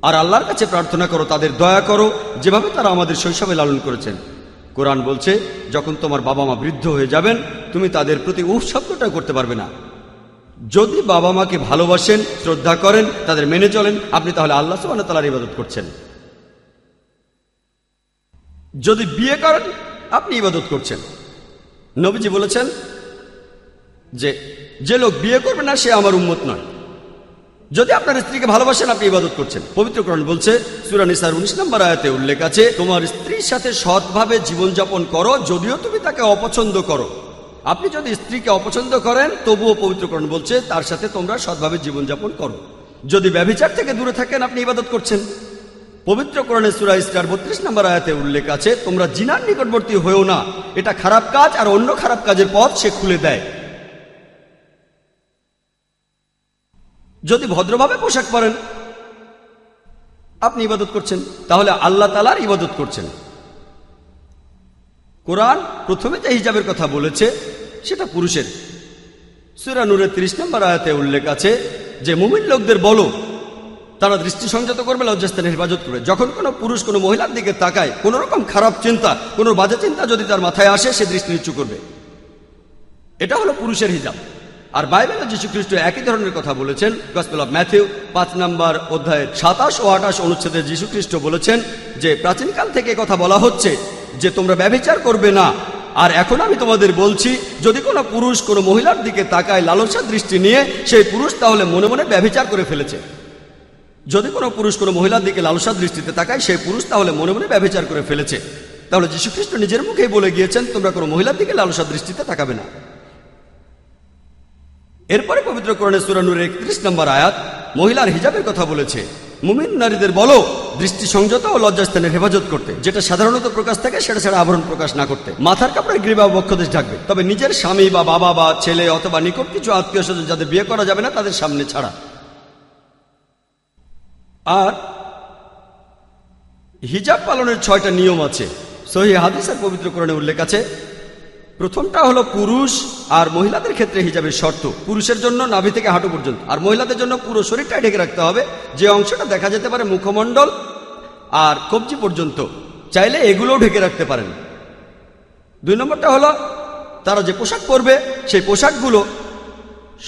আর আল্লাহর কাছে প্রার্থনা করো, তাদের দয়া করো যেভাবে তারা আমাদের শৈশবে লালন করেছেন। কোরআন বলছে যখন তোমার বাবা মা বৃদ্ধ হয়ে যাবেন, তুমি তাদের প্রতি উফ শব্দটা করতে পারবে না। যদি বাবা মাকে ভালোবাসেন, শ্রদ্ধা করেন, তাদের মেনে চলেন, আপনি তাহলে আল্লাহ সুবহানাহু ওয়া তাআলার ইবাদত করছেন। যদি বিয়ে করেন, আপনি ইবাদত করছেন। নবীজি বলেছেন যে লোক বিয়ে করবে না সে আমার উম্মত নয়। যদি আপনার স্ত্রীকে ভালোবাসেন, আপনি ইবাদত করছেন। পবিত্র কোরআন বলছে সূরা নিসার 19 নম্বর আয়াতে উল্লেখ আছে, তোমার স্ত্রীর সাথে সৎভাবে জীবনযাপন করো যদিও তুমি তাকে অপছন্দ করো। আপনি যদি স্ত্রীকে অপছন্দ করেন, তবুও পবিত্র কোরআন বলছে তার সাথে তোমরা সৎভাবে জীবনযাপন করো। যদি ব্যভিচার থেকে দূরে থাকেন, আপনি ইবাদত করছেন। পবিত্র কোরআনে সূরা ইসরার 32 নম্বর আয়াতে উল্লেখ আছে, তোমরা জিনার নিকটবর্তী হয়েও না, এটা খারাপ কাজ, আর অন্য খারাপ কাজের পথ সে খুলে দেয়। যদি ভদ্রভাবে পোশাক পরেন, আপনি ইবাদত করছেন, তাহলে আল্লাহ তাআলার ইবাদত করছেন। কোরআন প্রথমে যে হিজাবের কথা বলেছে সেটা পুরুষের। সূরা নূরের 30 নম্বর আয়াতে উল্লেখ আছে যে মুমিন লোকদের বলো তারা দৃষ্টি সংযত করবে, লজ্জাস্থানের হেফাজত করবে। যখন কোনো পুরুষ কোনো মহিলার দিকে তাকায়, কোনো রকম খারাপ চিন্তা, কোনো বাজে চিন্তা যদি তার মাথায় আসে, সে দৃষ্টি নিচু করবে। এটা হলো পুরুষের হিজাব। আর বাইবেলে যীশু খ্রিস্ট একই ধরনের কথা বলেছেন। গসপেল অফ ম্যাথিউ 5 নম্বর অধ্যায়ের 27 ও 28 অনুচ্ছেদে যীশু খ্রিস্ট বলেছেন যে প্রাচীনকাল থেকে কথা বলা হচ্ছে যে তোমরা ব্যভিচার করবে না, আর এখন আমি তোমাদের বলছি, যদি কোনো পুরুষ কোনো মহিলার দিকে তাকায় লালসা দৃষ্টি নিয়ে, সেই পুরুষ তাহলে মনে মনে ব্যভিচার করে ফেলেছে। যদি কোনো পুরুষ কোনো মহিলার দিকে লালসা দৃষ্টিতে তাকায়, সেই পুরুষ তাহলে মনে মনে ব্যভিচার করে ফেলেছে। তাহলে যীশুখ্রিস্ট নিজের মুখেই বলে গিয়েছেন, তোমরা কোনো মহিলার দিকে লালসা দৃষ্টিতে তাকাবে না। এরপরে পবিত্র কোরআনে সূরা নূরের 31 নম্বর আয়াত মহিলার হিজাবের কথা বলেছে। মুমিন নারীদের বলো দৃষ্টি সংযত ও লজ্জাস্থানের হেফাজত করতে, যেটা সাধারণত প্রকাশ থাকে সেটা ছাড়া আবরণ প্রকাশ না করতে। মাথার কাপড়ে গ্রীবা ও বক্ষদেশ ঢাকবে, তবে নিজের স্বামী বা বাবা বা ছেলে অথবা নিকট কিছু আত্মীয় স্বজন যাদের বিয়ে করা যাবে না তাদের সামনে ছাড়া। আর হিজাব পালনের 6টা নিয়ম আছে। সহিহ হাদিসের পবিত্র কোরআনে উল্লেখ আছে। প্রথমটা হলো পুরুষ আর মহিলাদের ক্ষেত্রে হিজাবের শর্ত। পুরুষের জন্য নাভি থেকে হাঁটু পর্যন্ত, আর মহিলাদের জন্য পুরো শরীরটাই ঢেকে রাখতে হবে। যে অংশটা দেখা যেতে পারে মুখমণ্ডল আর কবজি পর্যন্ত, চাইলে এগুলোও ঢেকে রাখতে পারেন। 2 নম্বরটা হলো তারা যে পোশাক পরবে সেই পোশাকগুলো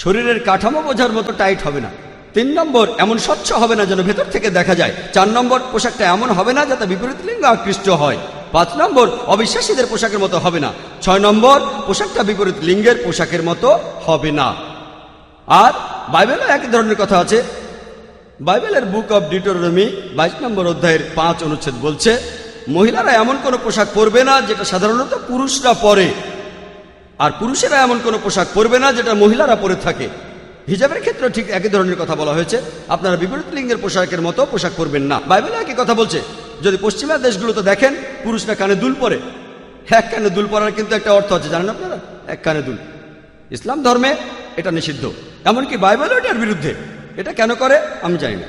শরীরের কাঠামো বোঝার মতো টাইট হবে না। 3 নম্বর, এমন স্বচ্ছ হবে না যেন ভেতর থেকে দেখা যায়। 4 নম্বর, পোশাকটা এমন হবে না যাতে বিপরীত লিঙ্গ আকৃষ্ট হয়। 5 নম্বর, অবিশ্বাসীদের পোশাকের মতো হবে না। 6 নম্বর, পোশাকটা বিপরীত লিঙ্গের পোশাকের মতো হবে না। আর বাইবেলও একই ধরনের কথা আছে। বাইবেলের বুক অব ডিউটেরোনমি 22 নম্বর অধ্যায়ের 5 অনুচ্ছেদ বলছে, মহিলারা এমন কোনো পোশাক পরবে না যেটা সাধারণত পুরুষরা পরে, আর পুরুষেরা এমন কোনো পোশাক পরবে না যেটা মহিলারা পরে থাকে। হিজাবের ক্ষেত্রে ঠিক একই ধরনের কথা বলা হয়েছে। আপনারা বিপরীত লিঙ্গের পোশাকের মতো পোশাক পরবেন না। বাইবেলে একই কথা বলছে। যদি পশ্চিমা দেশগুলোতে দেখেন, পুরুষরা কানে দুল পরে। এক কানে দুল পরার কিন্তু একটা অর্থ আছে, জানেন আপনারা? এক কানে দুল। ইসলাম ধর্মে এটা নিষিদ্ধ, এমনকি বাইবেলও এটার বিরুদ্ধে। এটা কেন করে আমি জানি না।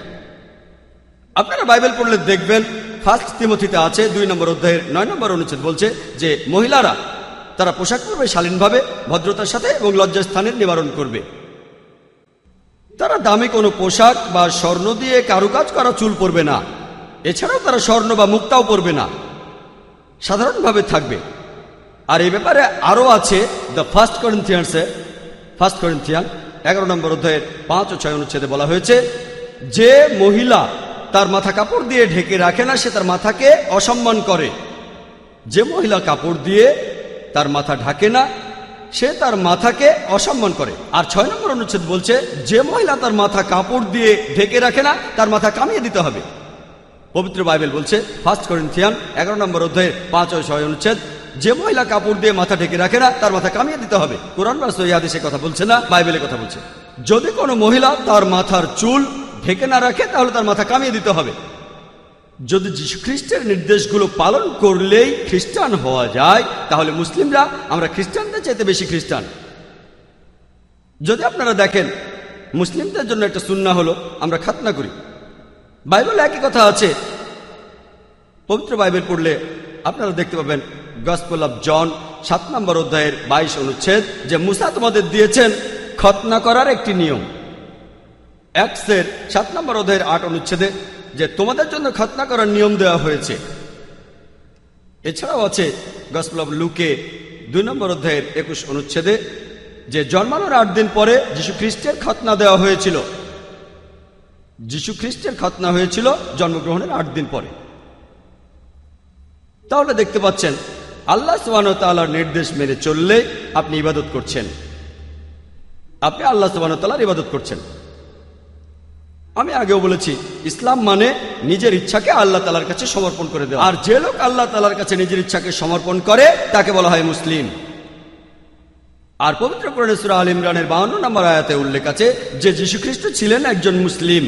আপনারা বাইবেল পড়লে দেখবেন 1 তিমথিতে আছে 2 নম্বর অধ্যায়ের 9 নম্বর অনুচ্ছেদ বলছে যে মহিলারা তারা পোশাক পরবে শালীনভাবে, ভদ্রতার সাথে এবং লজ্জাস্থানের নিবারণ করবে। তারা দামি কোনো পোশাক বা স্বর্ণ দিয়ে কারুকাজ করা চুল পরবে না। এছাড়াও তারা স্বর্ণ বা মুক্তাও পরবে না, সাধারণভাবে থাকবে। আর এই ব্যাপারে আরও আছে দ্য 1 করিন্থিয়ান 11 নম্বর অধ্যায়ের 5 ও 6 অনুচ্ছেদে বলা হয়েছে, যে মহিলা তার মাথা কাপড় দিয়ে ঢেকে রাখে না সে তার মাথাকে অসম্মান করে। যে মহিলা কাপড় দিয়ে তার মাথা ঢাকে না সে তার মাথাকে অসম্মান করে। আর 6 নম্বর অনুচ্ছেদ বলছে, যে মহিলা তার মাথা কাপড় দিয়ে ঢেকে রাখে না তার মাথা কামিয়ে দিতে হবে। পবিত্র বাইবেল বলছে 1 করিন্থিয়ান 11 নম্বর অধ্যায়ের 5 ও 6 অনুচ্ছেদ, যে মহিলা কাপড় দিয়ে মাথা ঢেকে রাখে না তার মাথা কামিয়ে দিতে হবে। কোরআন বা সহিহ হাদিসে কথা বলছে না, বাইবেলে কথা বলছে। যদি কোনো মহিলা তার মাথার চুল ঢেকে না রাখে তাহলে তার মাথা কামিয়ে দিতে হবে। যদি যীশু খ্রিস্টের নির্দেশগুলো পালন করলেই খ্রিস্টান হওয়া যায়, তাহলে মুসলিমরা আমরা খ্রিস্টানদের চাইতে বেশি খ্রিস্টান। যদি আপনারা দেখেন, মুসলিমদের জন্য একটা সুন্নাহ হলো আমরা খাতনা করি। বাইবেলে একই কথা আছে। পবিত্র বাইবেল পড়লে আপনারা দেখতে পাবেন গসপেল অফ জন 7 নম্বর অধ্যায়ের 22 অনুচ্ছেদ যে মুসা তোমাদের দিয়েছেন খতনা করার একটি নিয়ম। অ্যাক্টসের 7 নম্বর অধ্যায়ের 8 অনুচ্ছেদে যে তোমাদের জন্য খতনা করার নিয়ম দেওয়া হয়েছে। এছাড়াও আছে গসপেল অফ লুকে 2 নম্বর অধ্যায়ের 21 অনুচ্ছেদে যে জন্মানোর 8 দিন পরে যীশু খ্রিস্টের খতনা দেওয়া হয়েছিল। যীশু খ্রিস্টের খতনা হয়েছিল জন্মগ্রহণের 8 দিন পরে। তাহলে দেখতে পাচ্ছেন আল্লাহ সুবহানাহু ওয়া তাআলার নির্দেশ মেনে চললে আপনি ইবাদত করছেন, আপনি আল্লাহ সুবহানাহু ওয়া তাআলার ইবাদত করছেন। আমি আগেও বলেছি, ইসলাম মানে নিজের ইচ্ছাকে আল্লাহ তাআলার কাছে সমর্পণ করে দেওয়া। আর যে লোক আল্লাহ তাআলার কাছে নিজের ইচ্ছাকে সমর্পণ করে তাকে বলা হয় মুসলিম। আর পবিত্র কোরআনে সূরা আল ইমরানের 52 নম্বর আয়াতে উল্লেখ আছে যে যীশু খ্রিস্ট ছিলেন একজন মুসলিম।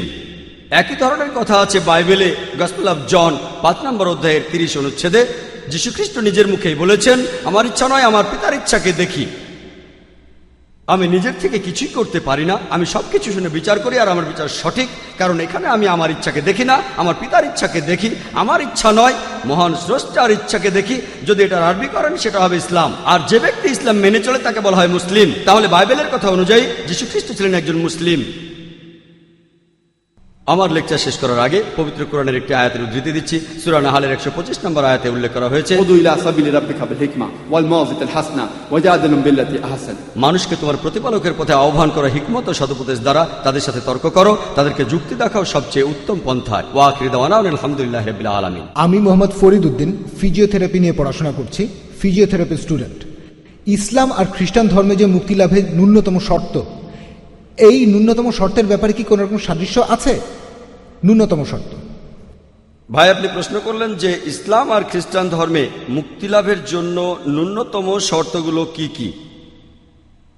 একই ধরনের কথা আছে বাইবেলে গসপেল অফ জন 5 নম্বর অধ্যায়ের 30 অনুচ্ছেদে। যীশু খ্রিস্ট নিজের মুখেই বলেছেন, আমার ইচ্ছা নয় আমার পিতার ইচ্ছাকে দেখি। আমি নিজের থেকে কিছুই করতে পারি না, আমি সবকিছু শুনে বিচার করি, আর আমার বিচার সঠিক, কারণ এখানে আমি আমার ইচ্ছাকে দেখি না, আমার পিতার ইচ্ছাকে দেখি। আমার ইচ্ছা নয়, মহান স্রষ্টার ইচ্ছাকে দেখি। যদি এটার আরবি করেন সেটা হবে ইসলাম। আর যে ব্যক্তি ইসলাম মেনে চলে তাকে বলা হয় মুসলিম। তাহলে বাইবেলের কথা অনুযায়ী যীশু খ্রিস্ট ছিলেন একজন মুসলিম। আমার লেকচার শেষ করার আগে পবিত্র কোরআনের একটি আয়াতের উদ্ধৃতি দিচ্ছি। সূরা নাহলের 125 নম্বর আয়াতে উল্লেখ করা হয়েছে, মানুষকে তোমার প্রতিপালকের পথে আহ্বান করা হিকমত ও সদুপদেশ দ্বারা, তাদের সাথে তর্ক করো, তাদেরকে যুক্তি দেখাও সবচেয়ে উত্তম পন্থায়। ওয়া আখিরু দাওয়ানা আলহামদুলিল্লাহি রাব্বিল আলামিন। আমি মোহাম্মদ ফরিদ উদ্দিন ফিজিওথেরাপি নিয়ে পড়াশোনা করছি। Physiotherapy student. ইসলাম আর খ্রিস্টান ধর্মে যে মুক্তি লাভের ন্যূনতম শর্ত, এই ন্যূনতম শর্তের ব্যাপারে কি কোনো রকম সাদৃশ্য আছে? ন্যূনতম শর্ত। ভাই, আপনি প্রশ্ন করলেন যে ইসলাম আর খ্রিস্টান ধর্মে মুক্তি লাভের জন্য ন্যূনতম শর্তগুলো কি কি।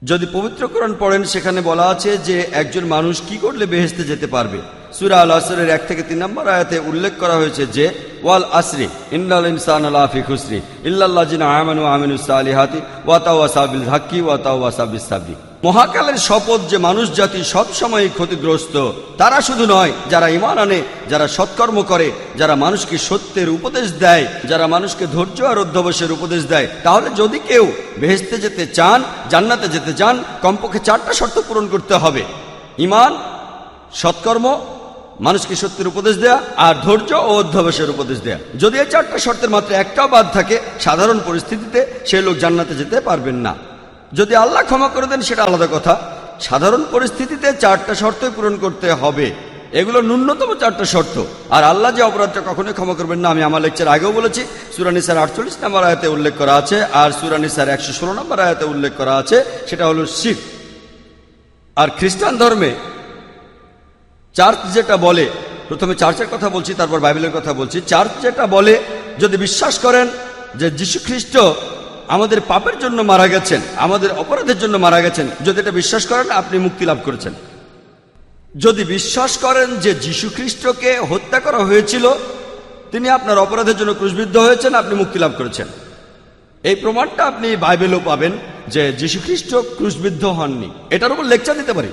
যদি পবিত্র কোরআন পড়েন সেখানে বলা আছে যে একজন মানুষ কি করলে বেহেশতে যেতে পারবে। সূরা আল আসরের 1 থেকে 3 নম্বর আয়াতে উল্লেখ করা হয়েছে যে ওয়াল আসরি ইন্নাল ইনসানা লাফি খুসরি ইল্লাল্লাযিনা আমানু ওয়া আমিলুস সালিহাতি ওয়া তাওয়াসা বিল হাক্কি ওয়া তাওয়াসা বিস সাবরি। মহাকালের শপথ যে মানুষ জাতি সব সময় ক্ষতিগ্রস্ত। তারা শুধু নয়, যারা ঈমান আনে, যারা সৎকর্ম করে, যারা মানুষকে সত্যের উপদেশ দেয়, যারা মানুষকে ধৈর্য আর অধ্যবসায়ের উপদেশ দেয়। তাহলে যদি কেউ বেহেশতে যেতে চান, জান্নাতে যেতে চান, কমপক্ষে 4টা শর্ত পূরণ করতে হবে: ঈমান, সৎকর্ম, মানুষকে সত্যের উপদেশ দেয়া আর ধৈর্য ও অধ্যবসায়ের উপদেশ দেয়া। যদি এই 4টা শর্তের মাত্র একটাও বাদ থাকে, সাধারণ পরিস্থিতিতে সেই লোক জান্নাতে যেতে পারবেন না। যদি আল্লাহ ক্ষমা করে দেন সেটা আলাদা কথা। সাধারণ পরিস্থিতিতে 4টা শর্তই পূরণ করতে হবে। এগুলো ন্যূনতম 4টা শর্ত। আর আল্লাহ যে অপরাধটা কখনোই ক্ষমা করবেন না, আমি আমার লেকচার আগেও বলেছি। সূরা নিসার 48 নম্বর আয়াতে উল্লেখ করা আছে, আর সূরা নিসার 116 নম্বর আয়াতে উল্লেখ করা আছে, সেটা হলো শিরক। আর খ্রিস্টান ধর্মে চার্চ যেটা বলে, প্রথমে চার্চের কথা বলছি, তারপর বাইবেলের কথা বলছি। চার্চ যেটা বলে, যদি বিশ্বাস করেন যে যীশু খ্রিস্ট আমাদের পাপের জন্য মারা গেছেন, আমাদের অপরাধের জন্য মারা গেছেন, যদি এটা বিশ্বাস করেন আপনি মুক্তি লাভ করেছেন। যদি বিশ্বাস করেন যে যীশু খ্রিস্টকে হত্যা করা হয়েছিল, তিনি আপনার অপরাধের জন্য ক্রুশবিদ্ধ হয়েছেন, আপনি মুক্তি লাভ করেছেন। এই প্রমাণটা আপনি বাইবেলেও পাবেন যে যীশু খ্রিস্ট ক্রুশবিদ্ধ হননি। এটার উপর লেকচার দিতে পারি,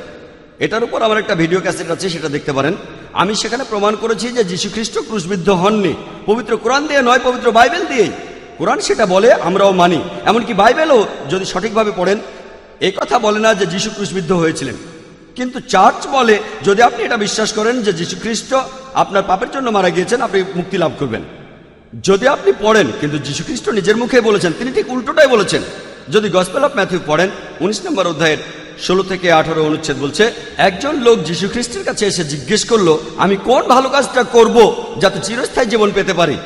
এটার উপর আমার একটা ভিডিও ক্যাসেট আছে, সেটা দেখতে পারেন। আমি সেখানে প্রমাণ করেছি যে যীশু খ্রিস্ট ক্রুশবিদ্ধ হননি। পবিত্র কোরআন দিয়ে নয়, পবিত্র বাইবেল দিয়েই। কোরআন সেটা বলে, আমরাও মানি। এমনকি বাইবেলও যদি সঠিকভাবে পড়েন, এই কথা বলে না যে যীশু ক্রুশবিদ্ধ হয়েছিলেন। কিন্তু চার্চ বলে, যদি আপনি এটা বিশ্বাস করেন যে যীশু খ্রিস্ট আপনার পাপের জন্য মারা গিয়েছেন, আপনি মুক্তি লাভ করবেন। যদি আপনি পড়েন, কিন্তু যীশু খ্রিস্ট নিজের মুখে বলেছেন, তিনি ঠিক উল্টোটাই বলেছেন। যদি গসপেল অফ ম্যাথিউ পড়েন 19 নম্বর অধ্যায়ের 16 থেকে 18 অনুচ্ছেদ বলছে, একজন লোক যীশু খ্রিস্টের কাছে এসে জিজ্ঞেস করলো, আমি কোন ভালো কাজটা করব যাতে চিরস্থায়ী জীবন পেতে পারি।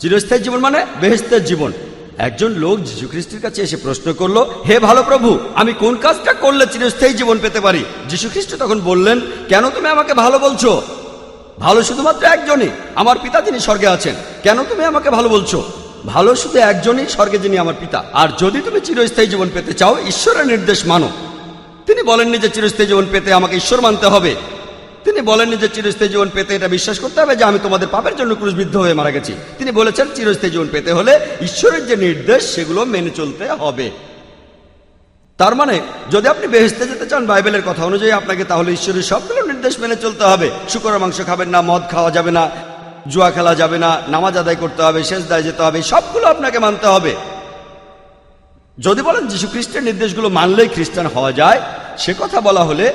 চিরস্থায়ী জীবন মানে বেহেশতের জীবন। একজন লোক যীশু খ্রিস্টের কাছে এসে প্রশ্ন করলো, হে ভালো প্রভু, আমি কোন কাজটা করলে চিরস্থায়ী জীবন পেতে পারি? যীশু খ্রিস্ট তখন বললেন, কেন তুমি আমাকে ভালো বলছো? ভালো শুধুমাত্র একজনই, আমার পিতা যিনি স্বর্গে আছেন। কেন তুমি আমাকে ভালো বলছো? ভালো শুধু একজনই, স্বর্গে যিনি আমার পিতা। আর যদি তুমি চিরস্থায়ী জীবন পেতে চাও, ঈশ্বরের নির্দেশ মানো। তিনি বলেননি যে চিরস্থায়ী জীবন পেতে আমাকে ঈশ্বর মানতে হবে। তিনি বলেননি যে চিরস্থায়ী জীবন পেতে এটা বিশ্বাস করতে হবে যে আমি তোমাদের পাপের জন্য ক্রুশবিদ্ধ হয়ে মারা গেছি। তিনি বলেছেন চিরস্থায়ী জীবন পেতে হলে ঈশ্বরের যে নির্দেশ সেগুলো মেনে চলতে হবে। তার মানে যদি আপনি বেহেশতে যেতে চান বাইবেলের কথা অনুযায়ী, আপনাকে তাহলে ঈশ্বরের সবগুলো নির্দেশ মেনে চলতে হবে। শুকরের মাংস খাবেন না, মদ খাওয়া যাবে না, জুয়া খেলা যাবে না, নামাজ আদায় করতে হবে, সেজদায় যেতে হবে, সবগুলো আপনাকে মানতে হবে। যদি বলেন যীশু খ্রিস্টের নির্দেশগুলো মানলেই খ্রিস্টান হওয়া যায়, সে কথা বলা হলে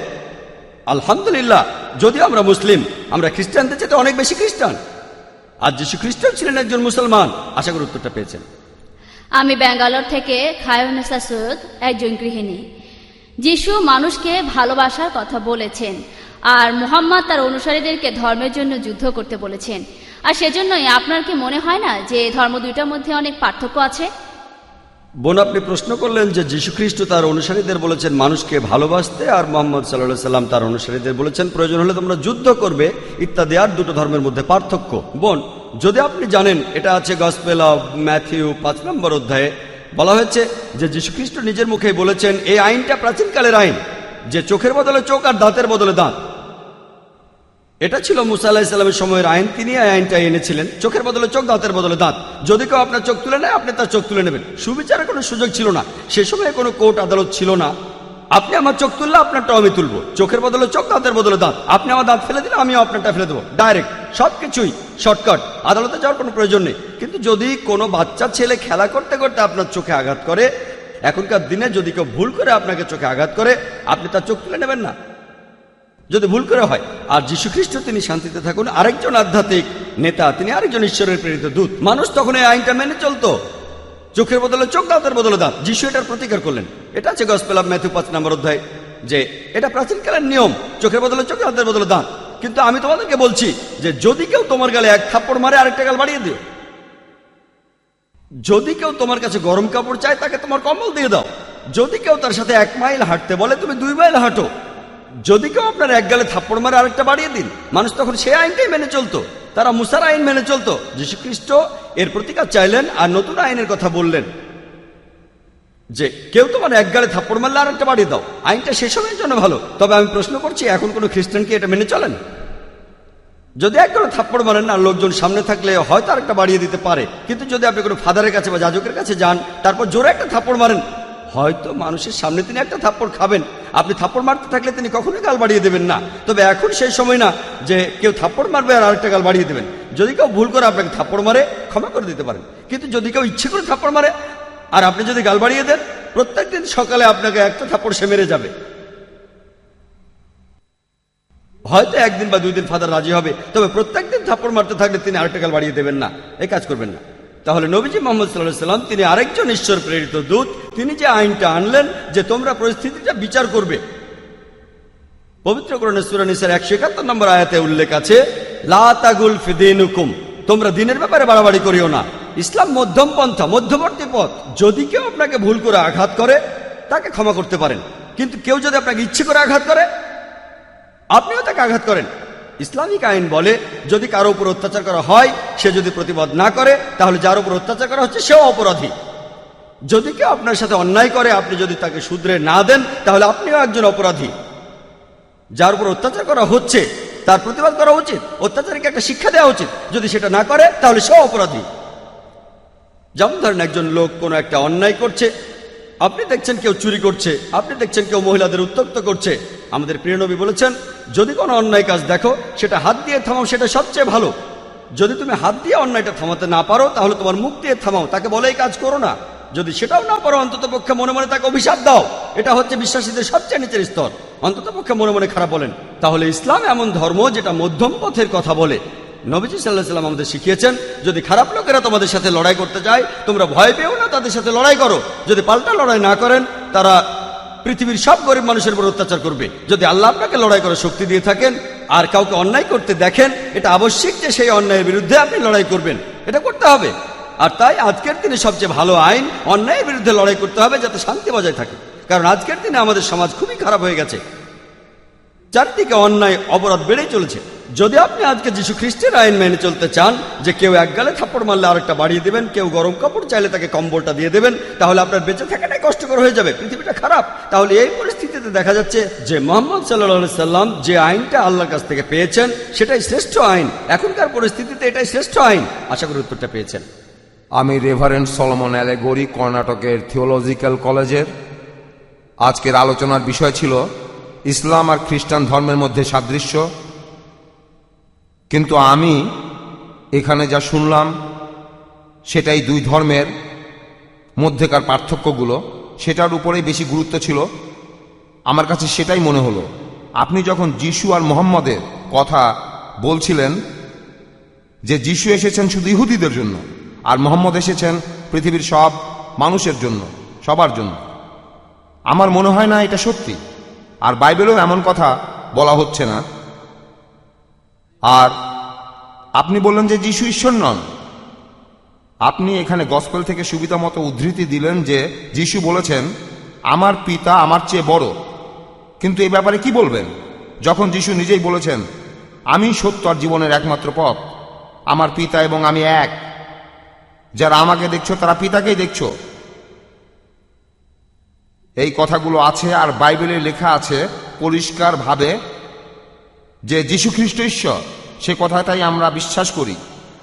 আলহামদুলিল্লাহ, যদি আমরা মুসলিম, আমরা খ্রিস্টানদের চেয়ে অনেক বেশি খ্রিস্টান। আর যীশু খ্রিস্টান ছিলেন একজন মুসলমান। আশা করি উত্তরটা পেয়েছেন। আমি ব্যাঙ্গালোর থেকে খায়রুন্নেসা সৈয়দ, একজন গৃহিণী। যিশু মানুষকে ভালোবাসার কথা বলেছেন, আর মুহাম্মদ তার অনুসারীদেরকে ধর্মের জন্য যুদ্ধ করতে বলেছেন। আর সেজন্যই আপনার কি মনে হয় না যে ধর্ম দুইটার মধ্যে অনেক পার্থক্য আছে? বোন, আপনি প্রশ্ন করলেন যে যীশু খ্রিস্ট তার অনুসারীদের বলেছেন মানুষকে ভালোবাসতে, আর মুহাম্মদ সাল্লাল্লাহু সাল্লাম তার অনুসারীদের বলেছেন প্রয়োজন হলে তোমরা যুদ্ধ করবে ইত্যাদি। আর দুটো ধর্মের মধ্যে পার্থক্য। বোন, যদি আপনি জানেন, এটা আছে গসপেল অফ ম্যাথিউ 5 নম্বর অধ্যায়ে বলা হয়েছে যে যীশু খ্রিস্ট নিজের মুখেই বলেছেন, এই আইনটা প্রাচীনকালের আইন, যে চোখের বদলে চোখ আর দাঁতের বদলে দাঁত। এটা ছিল মুসা আলাইহিস সালামের সময়ের আইন। তিনি এই আইনটা এনেছিলেন, চোখের বদলে চোখ, দাঁতের বদলে দাঁত। যদি কেউ আপনার চোখ তুলে নেয়, আপনি তার চোখ তুলে নেবেন। সুবিচারের কোনো সুযোগ ছিল না সে সময়, কোনো কোর্ট আদালত ছিল না। আপনি আমার চোখ তুললে আপনারটাও আমি তুলবো। চোখের বদলে চোখ, দাঁতের বদলে দাঁত। আপনি আমার দাঁত ফেলে দিলে আমিও আপনারটা ফেলে দেবো। ডাইরেক্ট, সবকিছুই শর্টকাট, আদালতে যাওয়ার কোনো প্রয়োজন নেই। কিন্তু যদি কোনো বাচ্চা ছেলে খেলা করতে করতে আপনার চোখে আঘাত করে, এখনকার দিনে যদি কেউ ভুল করে আপনাকে চোখে আঘাত করে, আপনি তার চোখ তুলে নেবেন না, যদি ভুল করে হয়। আর যীশু খ্রিস্ট তিনি শান্তিতে থাকুন, আরেকজন আধ্যাত্মিক নেতা, তিনি আরেকজন ঈশ্বরের প্রেরিত দূত। মানুষ তখন এই আইনটা মেনে চলতো, চোখের বদলে চোখ, দাঁতের বদলে দাঁত। যিশু এটার প্রতিকার করলেন। এটা আছে গসপেল অফ ম্যাথিউ 5 নম্বর অধ্যায়, যে এটা প্রাচীনকালের নিয়ম, চোখের বদলে চোখ, দাঁতের বদলে দাঁত। কিন্তু আমি তোমাদেরকে বলছি যে যদি কেউ তোমার গালে এক থাপ্পড় মারে, আরেকটা গাল বাড়িয়ে দিও। যদি কেউ তোমার কাছে গরম কাপড় চায় তাকে তোমার কম্বল দিয়ে দাও। যদি কেউ তার সাথে 1 মাইল হাঁটতে বলে তুমি 2 মাইল হাঁটো। যদি কেউ আপনার এক গালে থাপ্পড় মারে আরেকটা বাড়িয়ে দিন। মানুষ তখন সেই আইনটাই মেনে চলতো, তারা মুসার আইন মেনে চলতো। যীশু খ্রিস্ট এর প্রতিকার চাইলেন আর নতুন আইনের কথা বললেন যে কেউ তোমার এক গালে থাপ্পড় মারলে আরেকটা বাড়িয়ে দাও। আইনটা সে সময়ের জন্য ভালো। তবে আমি প্রশ্ন করছি, এখন কোনো খ্রিস্টান কি এটা মেনে চলেন? যদি এক গালে থাপ্পড় মারেন আর লোকজন সামনে থাকলে হয়তো আরেকটা বাড়িয়ে দিতে পারে, কিন্তু যদি আপনি কোনো ফাদারের কাছে বা যাজকের কাছে যান তারপর জোরে একটা থাপ্পড় মারেন, হয়তো মানুষের সামনে তিনি একটা থাপ্পড় খাবেন। আপনি থাপ্পড় মারতে থাকলে তিনি কখনোই গাল বাড়িয়ে দেবেন না। তবে এখন সেই সময় না যে কেউ থাপ্পড় মারবে আর আরেকটা গাল বাড়িয়ে দেবেন। যদি কেউ ভুল করে আপনাকে থাপ্পড় মারে ক্ষমা করে দিতে পারেন, কিন্তু যদি কেউ ইচ্ছে করে থাপ্পড় মারে আর আপনি যদি গাল বাড়িয়ে দেন, প্রত্যেকদিন সকালে আপনাকে একটা থাপ্পড় সে মেরে যাবে। হয়তো 1 দিন বা 2 দিন ফাদার রাজি হবে, তবে প্রত্যেকদিন থাপ্পড় মারতে থাকলে তিনি আরেকটা গাল বাড়িয়ে দেবেন না। এই কাজ করবেন না। তাহলে নবীজি মুহাম্মদ সাল্লাল্লাহু আলাইহি সাল্লাম তিনি আরেকজন ঈশ্বর প্রেরিত দূত। তিনি যে আইনটা আনলেন যে তোমরা পরিস্থিতিটা বিচার করবে। পবিত্র কোরআনে সূরা নিসার 171 নম্বর আয়াতে উল্লেখ আছে, লা তাগুল ফি দীনিকুম, তোমরা দিনের ব্যাপারে বাড়াবাড়ি করিও না। ইসলাম মধ্যম পন্থা, মধ্যবর্তী পথ। যদি কেউ আপনাকে ভুল করে আঘাত করে তাকে ক্ষমা করতে পারেন, কিন্তু কেউ যদি আপনাকে ইচ্ছে করে আঘাত করে আপনিও তাকে আঘাত করেন। ইসলামিক আইন বলে যদি কারো উপর অত্যাচার করা হয়, সে যদি প্রতিবাদ না করে তাহলে যার উপর অত্যাচার করা হচ্ছে সেও অপরাধী। যদি কেউ আপনার সাথে অন্যায় করে আপনি যদি তাকে শুধরে না দেন তাহলে আপনিও একজন অপরাধী। যার উপর অত্যাচার করা হচ্ছে তার প্রতিবাদ করা উচিত, অত্যাচারীকে একটা শিক্ষা দেওয়া উচিত। যদি সেটা না করে তাহলে সেও অপরাধী। যেমন ধরেন একজন লোক কোনো একটা অন্যায় করছে, আপনি দেখছেন কেউ চুরি করছে, আপনি দেখছেন কেউ মহিলাদের উত্ত্যক্ত করছে। আমাদের প্রিয় নবী বলেছেন, যদি কোনো অন্যায় কাজ দেখো সেটা হাত দিয়ে থামাও, সেটা সবচেয়ে ভালো। যদি তুমি হাত দিয়ে অন্যায়টা থামাতে না পারো তাহলে তোমার মুখ দিয়ে থামাও, তাকে বলে এই কাজ করো না। যদি সেটাও না পারো অন্তত পক্ষে মনে মনে তাকে অভিশাপ দাও। এটা হচ্ছে বিশ্বাসীদের সবচেয়ে নিচের স্তর। অন্তত পক্ষে মনে মনে খারাপ বলেন। তাহলে ইসলাম এমন ধর্ম যেটা মধ্যম পথের কথা বলে। নবীজি সাল্লাল্লাহু আলাইহি সাল্লাম আমাদের শিখিয়েছেন, যদি খারাপ লোকেরা তোমাদের সাথে লড়াই করতে যায় তোমরা ভয় পেও না, তাদের সাথে লড়াই করো। যদি পাল্টা লড়াই না করেন তারা পৃথিবীর সব গরিব মানুষের উপর অত্যাচার করবে। যদি আল্লাহ আপনাকে লড়াই করার শক্তি দিয়ে থাকেন আর কাউকে অন্যায় করতে দেখেন, এটা আবশ্যিক যে সেই অন্যায়ের বিরুদ্ধে আপনি লড়াই করবেন, এটা করতে হবে। আর তাই আজকের দিনে সবচেয়ে ভালো আইন অন্যায়ের বিরুদ্ধে লড়াই করতে হবে যাতে শান্তি বজায় থাকে। কারণ আজকের দিনে আমাদের সমাজ খুবই খারাপ হয়ে গেছে, চারদিকে অন্যায় অপরাধ বেড়েই চলেছে। যদি আপনি আজকে যীশু খ্রিস্টের আইন মেনে চলতে চান যে কেউ এক গালে থাপ্পড় মারলে আরেকটা বাড়িয়ে দেবেন, কেউ গরম কাপড় চাইলে তাকে কম্বলটা দিয়ে দেবেন, তাহলে আপনার বেঁচে থাকাটাই কষ্টকর হয়ে যাবে, পৃথিবীটা খারাপ। তাহলে এই পরিস্থিতিতে দেখা যাচ্ছে যে মুহাম্মদ সাল্লাল্লাহু আলাইহি সাল্লাম যে আইনটা আল্লাহর কাছ থেকে পেয়েছেন সেটাই শ্রেষ্ঠ আইন। এখনকার পরিস্থিতিতে এটাই শ্রেষ্ঠ আইন। আশা করি উত্তরটা পেয়েছেন। আমি রেভারেন্ড সলোমন অ্যালেগরি, কর্ণাটকের থিওলজিক্যাল কলেজের। আজকের আলোচনার বিষয় ছিল ইসলাম আর খ্রিস্টান ধর্মের মধ্যে সাদৃশ্য। কিন্তু আমি এখানে যা শুনলাম সেটাই দুই ধর্মের মধ্যেকার পার্থক্যগুলো, সেটার উপরেই বেশি গুরুত্ব ছিল। আমার কাছে সেটাই মনে হলো। আপনি যখন যিশু আর মুহাম্মদের কথা বলছিলেন যে যিশু এসেছেন শুধু ইহুদিদের জন্য আর মুহাম্মদ এসেছেন পৃথিবীর সব মানুষের জন্য, সবার জন্য, আমার মনে হয় না এটা সত্যি। আর বাইবেলেও এমন কথা বলা হচ্ছে না। আর আপনি বললেন যে যিশু ঈশ্বর নন। আপনি এখানে গসপেল থেকে সুবিধা মতো উদ্ধৃতি দিলেন যে যিশু বলেছেন আমার পিতা আমার চেয়ে বড়। কিন্তু এই ব্যাপারে কি বলবেন যখন যিশু নিজেই বলেছেন আমি সত্য আর জীবনের একমাত্র পথ, আমার পিতা এবং আমি এক, যারা আমাকে দেখছো তারা পিতাকেই দেখছো। এই কথাগুলো আছে আর বাইবেলে লেখা আছে পরিষ্কারভাবে যে যীশু খ্রিস্ট ঈশ্বর। সে কথাটাই আমরা বিশ্বাস করি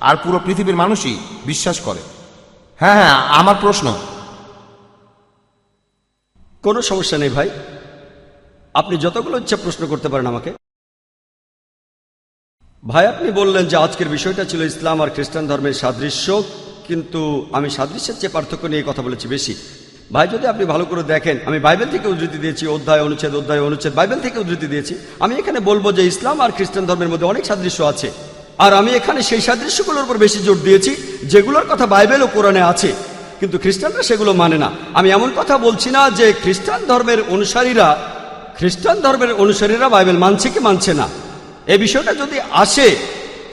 আর পুরো পৃথিবীর মানুষই বিশ্বাস করে। হ্যাঁ, আমার প্রশ্ন। কোনো সমস্যা নেই ভাই, আপনি যতগুলো ইচ্ছা প্রশ্ন করতে পারেন আমাকে। ভাই আপনি বললেন যে আজকের বিষয়টা ছিল ইসলাম আর খ্রিস্টান ধর্মের সাদৃশ্য, কিন্তু আমি সাদৃশ্যের চেয়ে পার্থক্য নিয়ে কথা বলেছি বেশি। ভাই যদি আপনি ভালো করে দেখেন, আমি বাইবেল থেকে উদ্ধৃতি দিয়েছি, অধ্যায় অনুচ্ছেদ বাইবেল থেকে উদ্ধৃতি দিয়েছি। আমি এখানে বলবো যে ইসলাম আর খ্রিস্টান ধর্মের মধ্যে অনেক সাদৃশ্য আছে, আর আমি এখানে সেই সাদৃশ্যগুলোর উপর বেশি জোর দিয়েছি যেগুলোর কথা বাইবেল ও কোরআনে আছে, কিন্তু খ্রিস্টানরা সেগুলো মানে না। আমি এমন কথা বলছি না যে খ্রিস্টান ধর্মের অনুসারীরা বাইবেল মানছে কি মানছে না। এই বিষয়টা যদি আসে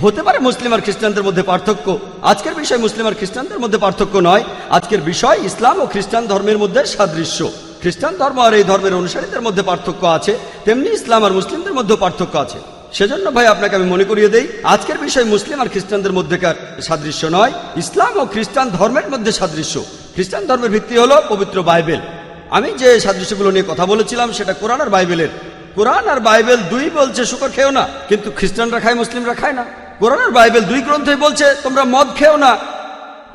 হতে পারে মুসলিম আর খ্রিস্টানদের মধ্যে পার্থক্য, আজকের বিষয় মুসলিম আর খ্রিস্টানদের মধ্যে পার্থক্য নয়, আজকের বিষয় ইসলাম ও খ্রিস্টান ধর্মের মধ্যে সাদৃশ্য। খ্রিস্টান ধর্ম আর এই ধর্মের অনুসারীদের মধ্যে পার্থক্য আছে, তেমনি ইসলাম আর মুসলিমদের মধ্যে পার্থক্য আছে। সেজন্য ভাই আপনাকে আমি মনে করিয়ে দেই, আজকের বিষয় মুসলিম আর খ্রিস্টানদের মধ্যেকার সাদৃশ্য নয়, ইসলাম ও খ্রিস্টান ধর্মের মধ্যে সাদৃশ্য। খ্রিস্টান ধর্মের ভিত্তি হলো পবিত্র বাইবেল। আমি যে সাদৃশ্যগুলো নিয়ে কথা বলেছিলাম সেটা কোরআন আর বাইবেলের। কোরআন আর বাইবেল দুই বলছে শুকর খেও না, কিন্তু খ্রিস্টানরা খায়, মুসলিমরা খায় না। কোরআন আর বাইবেল দুই গ্রন্থই বলছে তোমরা মদ খেও না,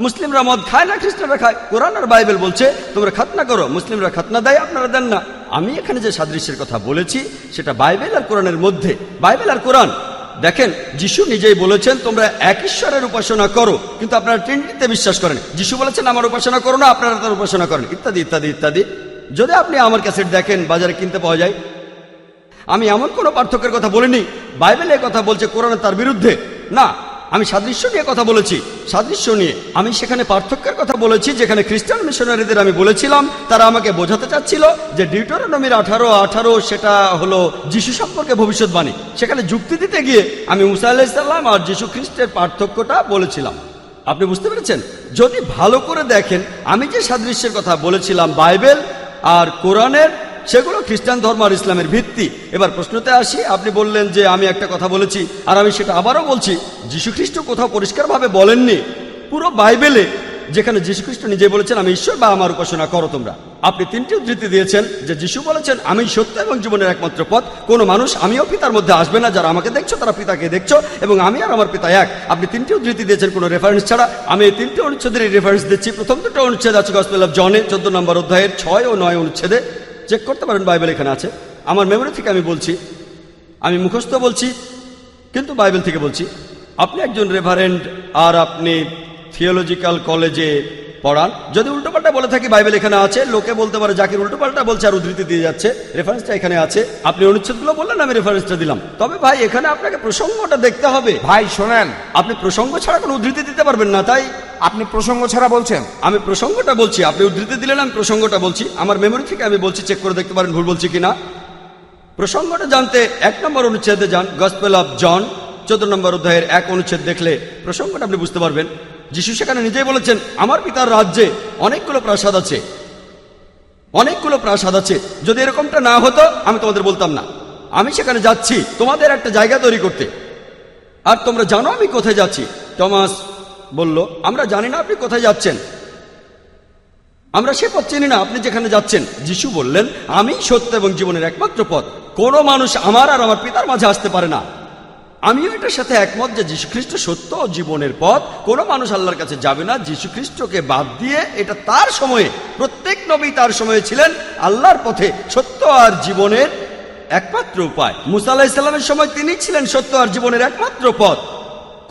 মুসলিমরা মদ খায় না, খ্রিস্টানরা খায়। কোরআন আর বাইবেল বলছে তোমরা খাতনা করো, মুসলিমরা খাতনা দেয়, আপনারা দেন না। আমি এখানে যে সাদৃশ্যের কথা বলেছি সেটা বাইবেল আর কোরআনের মধ্যে। বাইবেল আর কোরআন দেখেন, যিশু নিজেই বলেছেন তোমরা এক ঈশ্বরের উপাসনা করো, কিন্তু আপনারা ট্রিনিটিতে বিশ্বাস করেন। যিশু বলেছেন আমার উপাসনা করো না, আপনারা তার উপাসনা করেন, ইত্যাদি ইত্যাদি ইত্যাদি। যদি আপনি আমার ক্যাসেট দেখেন, বাজারে কিনতে পাওয়া যায়। আমি এমন কোনো পার্থক্যের কথা বলিনি বাইবেলে কথা বলছে কোরআনে তার বিরুদ্ধে, না। আমি সাদৃশ্য নিয়ে কথা বলেছি, সাদৃশ্য নিয়ে। আমি সেখানে পার্থক্যের কথা বলেছি, যেখানে খ্রিস্টান মিশনারিদের আমি বলেছিলাম তারা আমাকে বোঝাতে চাচ্ছিল যে ডিউটেরোনমির 18:18 সেটা হলো যিশু সম্পর্কে ভবিষ্যৎবাণী। সেখানে যুক্তি দিতে গিয়ে আমি মুসা আলাইহিস সালাম আর যিশু খ্রিস্টের পার্থক্যটা বলেছিলাম। আপনি বুঝতে পেরেছেন? যদি ভালো করে দেখেন, আমি যে সাদৃশ্যের কথা বলেছিলাম বাইবেল আর কোরআনের, সেগুলো খ্রিস্টান ধর্ম আর ইসলামের ভিত্তি। এবার প্রশ্নতে আসি, আপনি বললেন যে আমি একটা কথা বলেছি, আর আমি সেটা আবারও বলছি। যীশু খ্রিস্ট কোথাও পরিষ্কারভাবে বলেননি পুরো বাইবেলে, যেখানে যীশু খ্রিস্ট নিজে বলেছেন আমি ঈশ্বর বা আমার উপাসনা করো তোমরা। আপনি 3টি উদ্ধৃতি দিয়েছেন যে যীশু বলেছেন আমি সত্য এবং জীবনের একমাত্র পথ, কোনো মানুষ আমিও পিতার মধ্যে আসবে না, যারা আমাকে দেখছো তারা পিতাকে দেখছো, এবং আমি আর আমার পিতা এক। আপনি 3টি উদ্ধৃতি দিয়েছেন কোনো রেফারেন্স ছাড়া। আমি এই 3টি অনুচ্ছেদের রেফারেন্স দিচ্ছি। প্রথম 2টো অনুচ্ছেদ আছে গসপেল অফ জনে 14 নম্বর অধ্যায়ের 6 ও 9 অনুচ্ছেদে। চেক করতে পারেন, বাইবেল এখানে আছে। আমার মেমোরি থেকে আমি বলছি, আমি মুখস্থ বলছি, কিন্তু বাইবেল থেকে বলছি। আপনি একজন রেভারেন্ড আর আপনি থিওলজিক্যাল কলেজে পড়ান। যদি উল্টোপাল্টা বলে থাকি, বাইবেল এখানে আছে। লোকে বলতে পারে জাকির উল্টোপাল্টা বলছে আর উদ্ধৃতি দিয়ে যাচ্ছে, রেফারেন্সটা এখানে আছে। আপনি অনুচ্ছেদগুলো বললেন, আমি রেফারেন্সটা দিলাম। তবে ভাই এখানে আপনাকে প্রসঙ্গটা দেখতে হবে। ভাই শোনেন, আপনি প্রসঙ্গ ছাড়া কোনো উদ্ধৃতি দিতে পারবেন না, তাই আপনি প্রসঙ্গ ছাড়া বলছেন। আমি প্রসঙ্গটা বলছি, আপনি উদ্ধৃতি দিলেন, আমি প্রসঙ্গটা বলছি। আমার মেমোরি থেকে আমি বলছি, চেক করে দেখতে পারেন ভুল বলছি কিনা। প্রসঙ্গটা জানতে 1 নম্বর অনুচ্ছেদে যান, গসপেল অফ জন 14 নম্বর অধ্যায়ের 1 অনুচ্ছেদ দেখলে প্রসঙ্গটা আপনি বুঝতে পারবেন। যিশু সেখানে নিজেই বলেছেন আমার পিতার রাজ্যে অনেকগুলো প্রাসাদ আছে, অনেকগুলো প্রাসাদ আছে। যদি এরকমটা না হতো আমি তোমাদের বলতাম না। আমি সেখানে যাচ্ছি তোমাদের একটা জায়গা তৈরি করতে, আর তোমরা জানো আমি কোথায় যাচ্ছি। টমাস বলল আমরা জানি না আপনি কোথায় যাচ্ছেন, আমরা সে পথ চিনি না আপনি যেখানে যাচ্ছেন। যিশু বললেন আমি সত্য এবং জীবনের একমাত্র পথ, কোনো মানুষ আমার আর আমার পিতার মাঝে আসতে পারে না। আমিও এটার সাথে একমত যে যীশু খ্রিস্ট সত্য ও জীবনের পথ, কোনো মানুষ আল্লাহর কাছে যাবে না যীশু খ্রিস্টকে বাদ দিয়ে। এটা তার সময়ে, প্রত্যেক নবী তার সময়ে ছিলেন আল্লাহর পথে, সত্য আর জীবনের একমাত্র উপায়। মুসা আলাইহিস সালামের সময় তিনি ছিলেন সত্য আর জীবনের একমাত্র পথ।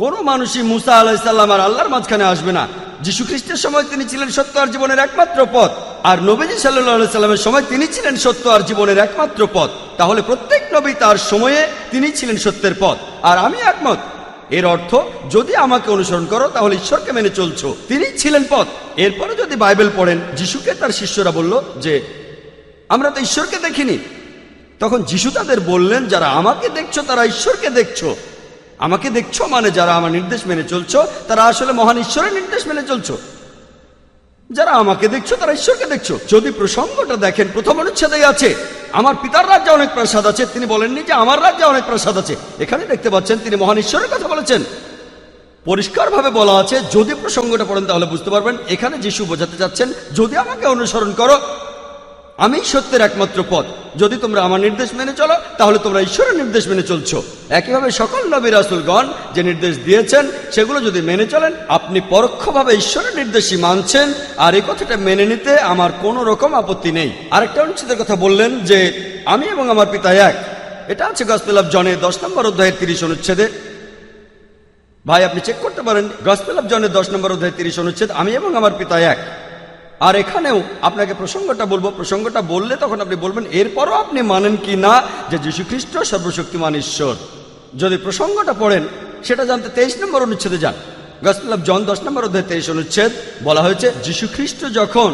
কোনো মানুষই মুসা আলাইহিস সালাম আর আল্লাহর মাঝখানে আসবে না। যীশু খ্রিস্টের সময় তিনি ছিলেন সত্য আর জীবনের একমাত্র পথ, আর নবীজি সাল্লাল্লাহু আলাইহি সাল্লামের সময় তিনি ছিলেন সত্য আর জীবনের একমাত্র পথ। তাহলে প্রত্যেক নবী তার সময়ে তিনি ছিলেন সত্যের পথ, আর আমি একমত। এর অর্থ যদি আমাকে অনুসরণ করো তাহলে ঈশ্বরকে মেনে চলছো, তিনি ছিলেন পথ। এরপরে যদি বাইবেল পড়েন, যিশুকে তার শিষ্যরা বলল যে আমরা তো ঈশ্বরকে দেখিনি। তখন যিশু তাদের বললেন যারা আমাকে দেখছো তারা ঈশ্বরকে দেখছো। আমাকে দেখছো মানে যারা আমার নির্দেশ মেনে চলছো তারা আসলে মহান ঈশ্বরের নির্দেশ মেনে চলছো। যারা আমাকে দেখছো তারা ঈশ্বরকে দেখছো। যদি প্রসঙ্গটা দেখেন, প্রথম অনুচ্ছেদেই আছে আমার পিতার রাজ্যে অনেক প্রাসাদ আছে। তিনি বলেননি যে আমার রাজ্যে অনেক প্রাসাদ আছে। এখানে দেখতে পাচ্ছেন তিনি মহান ঈশ্বরের কথা বলেছেন। পরিষ্কারভাবে বলা আছে। যদি প্রসঙ্গটা পড়েন তাহলে বুঝতে পারবেন এখানে যিশু বোঝাতে চাচ্ছেন যদি আমাকে অনুসরণ করো, আমি সত্যের একমাত্র পথ। যদি তোমরা আমার নির্দেশ মেনে চলো তাহলে তোমরা ঈশ্বরের নির্দেশ মেনে চলছো। একইভাবে সকল নবী রাসূলগণ যে নির্দেশ দিয়েছেন সেগুলো যদি মেনে চলেন, আপনি পরোক্ষভাবে ঈশ্বরের নির্দেশই মানছেন, আর এই কথাটা মেনে নিতে আমার কোনো রকম আপত্তি নেই। আরেকটা অনুচ্ছেদের কথা বললেন যে আমি এবং আমার পিতা এক। এটা আছে গসপেল অফ জনে 10 নম্বর অধ্যায়ের 30 অনুচ্ছেদে। ভাই আপনি চেক করতে পারেন, গসপেল অফ জনে 10 নম্বর অধ্যায়ের 30 অনুচ্ছেদ, আমি এবং আমার পিতা এক। আর এখানেও আপনাকে প্রসঙ্গটা বলবো, প্রসঙ্গটা বললে তখন আপনি বলবেন এরপরও আপনি মানেন কি না যে যীশু খ্রিস্ট সর্বশক্তিমান ঈশ্বর। যদি প্রসঙ্গটা পড়েন সেটা জানতে 23 নম্বর অনুচ্ছেদে যান। গসপেল অফ জন 10 নম্বর অধ্যায় 23 অনুচ্ছেদ বলা হয়েছে যীশু খ্রিস্ট যখন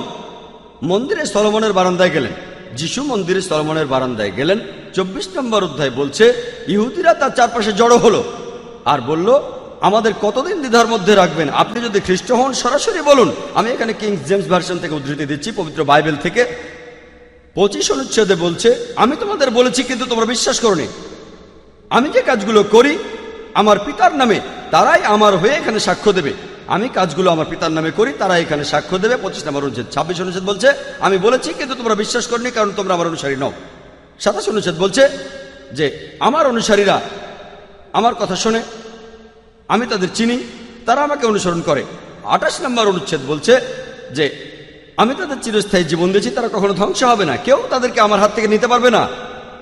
মন্দিরে সলোমনের বারান্দায় গেলেন, যিশু মন্দিরে সলোমনের বারান্দায় গেলেন, 24 নম্বর অধ্যায় বলছে ইহুদিরা তার চারপাশে জড়ো হলো, আর বলল, আমাদের কতদিন দ্বিধার মধ্যে রাখবেন? আপনি যদি খ্রিস্ট হন সরাসরি বলুন। আমি এখানে কিং জেমস ভার্সন থেকে উদ্ধৃতি দিচ্ছি, পবিত্র বাইবেল থেকে 25 অনুচ্ছেদে বলছে, আমি তোমাদের বলেছি কিন্তু তোমরা বিশ্বাস করোনি। আমি যে কাজগুলো করি আমার পিতার নামে, তারাই আমার হয়ে এখানে সাক্ষ্য দেবে। আমি কাজগুলো আমার পিতার নামে করি, তারা এখানে সাক্ষ্য দেবে। 25 নম্বর অনুচ্ছেদ। 26 অনুচ্ছেদ বলছে, আমি বলেছি কিন্তু তোমরা বিশ্বাস করনি, কারণ তোমরা আমার অনুসারী নও। 27 অনুচ্ছেদ বলছে যে আমার অনুসারীরা আমার কথা শোনে, আমি তাদের চিনি, তারা আমাকে অনুসরণ করে। 28 নম্বর অনুচ্ছেদ বলছে যে আমি তাদের চিরস্থায়ী জীবন দিয়েছি, তারা কখনো ধ্বংস হবে না, কেউ তাদেরকে আমার হাত থেকে নিতে পারবে না।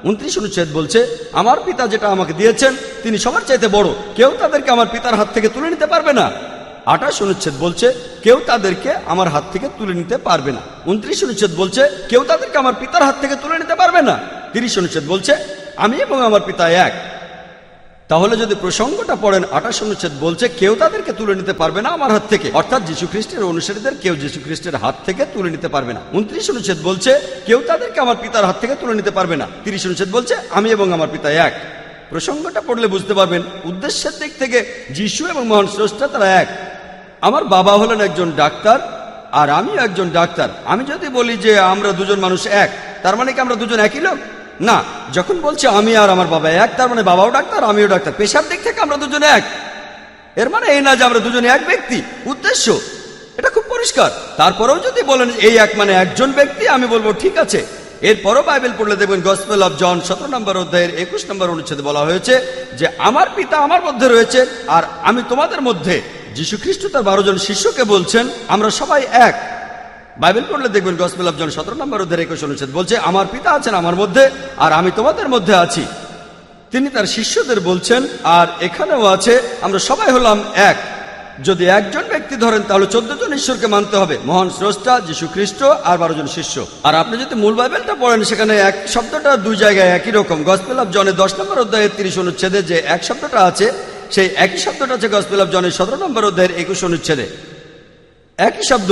29 অনুচ্ছেদ বলছে, আমার পিতা যেটা আমাকে দিয়েছেন তিনি সবার চাইতে বড়, কেউ তাদেরকে আমার পিতার হাত থেকে তুলে নিতে পারবে না। 28 অনুচ্ছেদ বলছে, কেউ তাদেরকে আমার হাত থেকে তুলে নিতে পারবে না। 29 অনুচ্ছেদ বলছে, কেউ তাদেরকে আমার পিতার হাত থেকে তুলে নিতে পারবে না। 30 অনুচ্ছেদ বলছে, আমি এবং আমার পিতা এক। তাহলে যদি প্রসঙ্গটা পড়েন, 28 অনুচ্ছেদ বলছে কেউ তাদেরকে তুলে নিতে পারবে না আমার হাত থেকে, অর্থাৎ যীশু খ্রিস্টের অনুসারীদের কেউ যীশু খ্রিস্টের হাত থেকে তুলে নিতে পারবে না। 29 অনুচ্ছেদ বলছে কেউ তাদেরকে আমার পিতার হাত থেকে তুলে নিতে পারবে না। 30 অনুচ্ছেদ বলছে আমি এবং আমার পিতা এক। প্রসঙ্গটা পড়লে বুঝতে পারবেন উদ্দেশ্যের দিক থেকে যীশু এবং মহান স্রষ্টা তারা এক। আমার বাবা হলেন একজন ডাক্তার আর আমিও একজন ডাক্তার। আমি যদি বলি যে আমরা দুজন মানুষ এক, তার মানে কি আমরা দুজন একই লোক? না। যখন বলছে আমি আর আমার বাবা এক, তার মানে বাবাও ডাক্তার আমিও ডাক্তার। পেশার দিক থেকে আমরা দুজন এক, এর মানে এই না যে আমরা দুজনে এক ব্যক্তি। উদ্দেশ্য এটা খুব পরিষ্কার। তারপরেও যদি বলেন এই এক মানে একজন ব্যক্তি, আমি বলবো ঠিক আছে। এরপরও বাইবেল পড়লে দেখবেন গসপেল অফ জন 17 নম্বর অধ্যায়ের 21 নম্বর অনুচ্ছেদে বলা হয়েছে যে আমার পিতা আমার মধ্যে রয়েছে আর আমি তোমাদের মধ্যে। যীশু খ্রিস্ট তার 12 জন শিষ্যকে বলছেন আমরা সবাই এক। বাইবেল পড়লে দেখবেন গসপেল অফ জন 17 নম্বর অধ্যায়ের 21 অনুচ্ছেদ বলছে আমার পিতা আছেন আমার মধ্যে আর আমি তোমাদের মধ্যে আছি। তিনি তার শিষ্যদের বলছেন, আর এখানেও আছে আমরা সবাই হলাম এক। যদি একজন ব্যক্তি ধরেন তাহলে 14 জন ঈশ্বরকে মানতে হবে, মহান স্রষ্টা, যীশু খ্রিস্ট আর 12 জন শিষ্য। আর আপনি যদি মূল বাইবেলটা পড়েন সেখানে এক শব্দটা দুই জায়গায় একই রকম। গসপেল অফ জনের 10 নম্বর অধ্যায়ের 30 অনুচ্ছেদে যে এক শব্দটা আছে সেই একই শব্দটা আছে গসপেল অফ জনের 17 নম্বর অধ্যায়ের 21 অনুচ্ছেদে। একই শব্দ,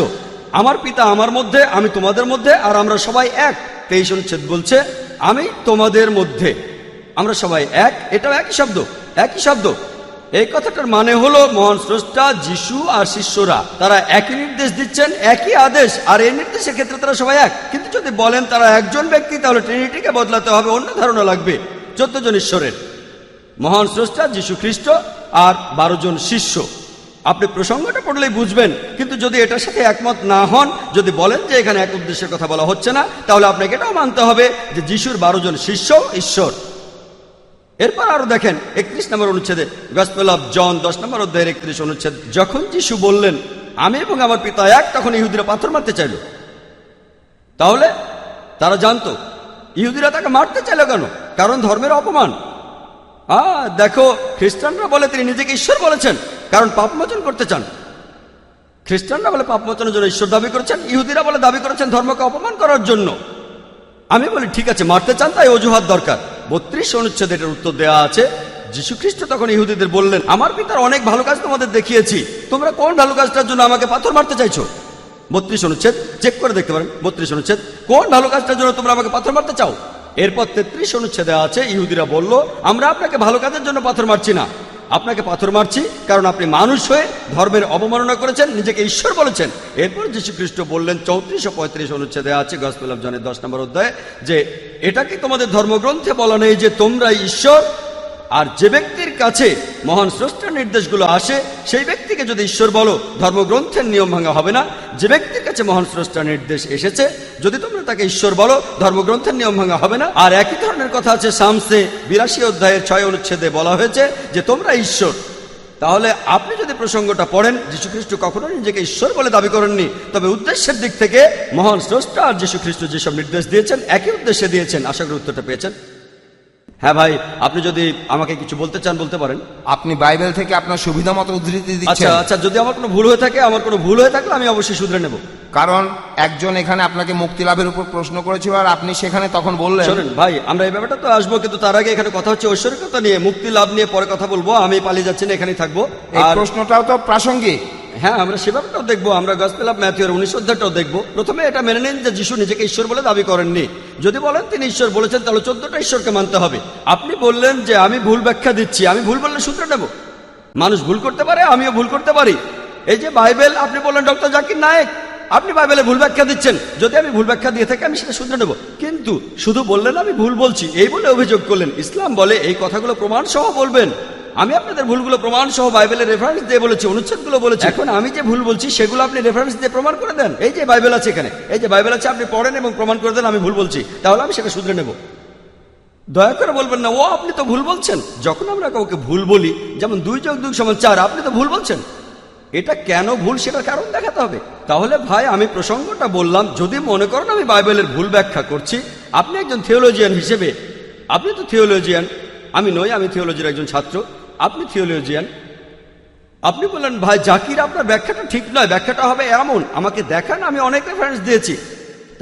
আমার পিতা আমার মধ্যে, আমি তোমাদের মধ্যে আর আমরা সবাই এক। 23 অনুচ্ছেদ বলছে আমি তোমাদের মধ্যে, আমরা সবাই এক। এটাও একই শব্দ, একই শব্দ। এই কথাটার মানে হলো মহান স্রষ্টা, যীশু আর শিষ্যরা তারা একই নির্দেশ দিচ্ছেন, একই আদেশ, আর এই নির্দেশের ক্ষেত্রে তারা সবাই এক। কিন্তু যদি বলেন তারা একজন ব্যক্তি, তাহলে ট্রিনিটিকে বদলাতে হবে, অন্য ধারণা লাগবে। 14 জন ঈশ্বরের, মহান স্রষ্টা, যীশু খ্রিস্ট আর 12 জন শিষ্য। আপনি প্রসঙ্গটা পড়লেই বুঝবেন। কিন্তু যদি এটার সাথে একমত না হন, যদি বলেন যে এখানে এক উদ্দেশ্যের কথা বলা হচ্ছে না, তাহলে আপনাকে এটাও মানতে হবে যে যীশুর 12 জন শিষ্য ঈশ্বর। এরপর আরো দেখেন 31 নম্বর অনুচ্ছেদে গসপেল অফ জন 10 নম্বর অধ্যায়ের 31 অনুচ্ছেদ, যখন যীশু বললেন আমি এবং আমার পিতা এক, তখন ইহুদিরা পাথর মারতে চাইল। তাহলে তারা জানতো ইহুদিরা তাকে মারতে চাইল কেন? কারণ ধর্মের অপমান। দেখো, খ্রিস্টানরা বলে তিনি নিজেকে ঈশ্বর বলেছেন কারণ পাপমোচন করতে চান। খ্রিস্টানরা বলে পাপমোচনের জন্য ঈশ্বর দাবি করেছেন, ইহুদিরা বলে দাবি করেছেন ধর্মকে অপমান করার জন্য। আমি বলি ঠিক আছে, মারতে চান তাই অজুহাত দরকার। 32 অনুচ্ছেদে এটার উত্তর দেওয়া আছে। যীশু খ্রিস্ট তখন ইহুদিদের বললেন আমার পিতার অনেক ভালো কাজ তোমাদের দেখিয়েছি, তোমরা কোন ভালো কাজটার জন্য আমাকে পাথর মারতে চাইছো? 32 অনুচ্ছেদ চেক করে দেখতে পারেন। 32 অনুচ্ছেদ, কোন ভালো কাজটার জন্য তোমরা আমাকে পাথর মারতে চাও? এরপর 33 অনুচ্ছেদে আছে ইহুদিরা বলল আমরা আপনাকে ভালো কাজের জন্য পাথর মারছি না, আপনাকে পাথর মারছি কারণ আপনি মানুষ হয়ে ধর্মের অবমাননা করেছেন, নিজেকে ঈশ্বর বলেছেন। এরপর যীশু খ্রিস্ট বললেন 34 ও 35 অনুচ্ছেদে আছে গসপেল অফ জনের 10 নম্বর অধ্যায়ে যে এটা কি তোমাদের ধর্মগ্রন্থে বলা নেই যে তোমরাই ঈশ্বর? আর যে ব্যক্তির কাছে মহান স্রষ্টার নির্দেশগুলো আসে সেই ব্যক্তিকে যদি ঈশ্বর বলো, ধর্মগ্রন্থের নিয়ম ভাঙা হবে না। যে ব্যক্তির কাছে মহান স্রষ্টার নির্দেশ এসেছে, যদি তোমরা তাকে ঈশ্বর বলো, ধর্মগ্রন্থের নিয়ম ভাঙা হবে না। আর একই ধরনের কথা আছে শামসে 82 অধ্যায়ের 6 অনুচ্ছেদে বলা হয়েছে যে তোমরা ঈশ্বর। তাহলে আপনি যদি প্রসঙ্গটা পড়েন, যীশু খ্রিস্ট কখনো নিজেকে ঈশ্বর বলে দাবি করেননি, তবে উদ্দেশ্যের দিক থেকে মহান স্রষ্টা আর যীশু খ্রিস্ট যেসব নির্দেশ দিয়েছেন একই উদ্দেশ্যে দিয়েছেন। আশা করি উত্তরটা পেয়েছেন। হ্যাঁ ভাই, আপনি যদি আমাকে কিছু বলতে চান বলতে পারেন। আপনি বাইবেল থেকে আপনার সুবিধা মতো উদ্ধৃতি দিচ্ছেন। আচ্ছা, যদি আমার কোনো ভুল হয়ে থাকে, আমার কোনো ভুল হয়ে থাকলে আমি অবশ্যই শুধরে নেব। কারণ একজন এখানে আপনাকে মুক্তি লাভের উপর প্রশ্ন করেছিল আর আপনি সেখানে তখন বললেন। শোনেন ভাই, আমরা এই ব্যাপারটা তো আসবো, কিন্তু তার আগে এখানে কথা হচ্ছে ঐশ্বরিকতা নিয়ে, মুক্তি লাভ নিয়ে পরে কথা বলবো। আমি পালিয়ে যাচ্ছি না, এখানেই থাকবো। এই প্রশ্নটাও তো প্রাসঙ্গিক। হ্যাঁ, আমরা সে ব্যাপারটাও দেখবো। আমরা গসপেল অফ ম্যাথিউর 19 অধ্যায়টাও দেখবো। প্রথমে এটা মেনে নিন যে যিশু নিজেকে ঈশ্বর বলে দাবি করেননি। যদি বলেন তিনি ঈশ্বর বলেছেন, তাহলে 14টা ঈশ্বরকে মানতে হবে। আপনি বললেন যে আমি ভুল ব্যাখ্যা দিচ্ছি, আমি ভুল বললে শুধরে নেব। মানুষ ভুল করতে পারে, আমিও ভুল করতে পারি। এই যে বাইবেল, আপনি বললেন ডক্টর জাকির নায়েক আপনি বাইবেলে ভুল ব্যাখ্যা দিচ্ছেন, যদি আমি ভুল ব্যাখ্যা দিয়ে থাকি আমি সেটা শুধরে নেব, কিন্তু শুধু বললেন আমি ভুল বলছি এই বলে অভিযোগ করলেন। ইসলাম বলে এই কথাগুলো প্রমাণ সহ বলবেন। আমি আপনাদের ভুলগুলো প্রমাণ সহ বাইবেলের রেফারেন্স দিয়ে বলেছি, অনুচ্ছেদগুলো বলেছি। এখন আমি যে ভুল বলছি সেগুলো আপনি রেফারেন্স দিয়ে প্রমাণ করে দেন। এই যে বাইবেল আছে, এখানে এই যে বাইবেল আছে, আপনি পড়েন এবং প্রমাণ করে দেন আমি ভুল বলছি, তাহলে আমি সেটা শুধরে নেব। দয়া করে বলবেন না ও আপনি তো ভুল বলছেন। যখন আমরা কাউকে ভুল বলি, যেমন 2 + 2 = 4, আপনি তো ভুল বলছেন, এটা কেন ভুল সেটার কারণ দেখাতে হবে। তাহলে ভাই আমি প্রসঙ্গটা বললাম, যদি মনে করেন আমি বাইবেলের ভুল ব্যাখ্যা করছি, আপনি একজন থিওলজিয়ান হিসেবে, আপনি তো থিওলজিয়ান, আমি নই, আমি থিওলজির একজন ছাত্র, আপনি থিওলজিয়ান। আপনি বললেন ভাই জাকির আপনার ব্যাখ্যাটা ঠিক নয়, ব্যাখ্যাটা হবে এমন, আমাকে দেখান, আমি অনেক রেফারেন্স দিয়েছি,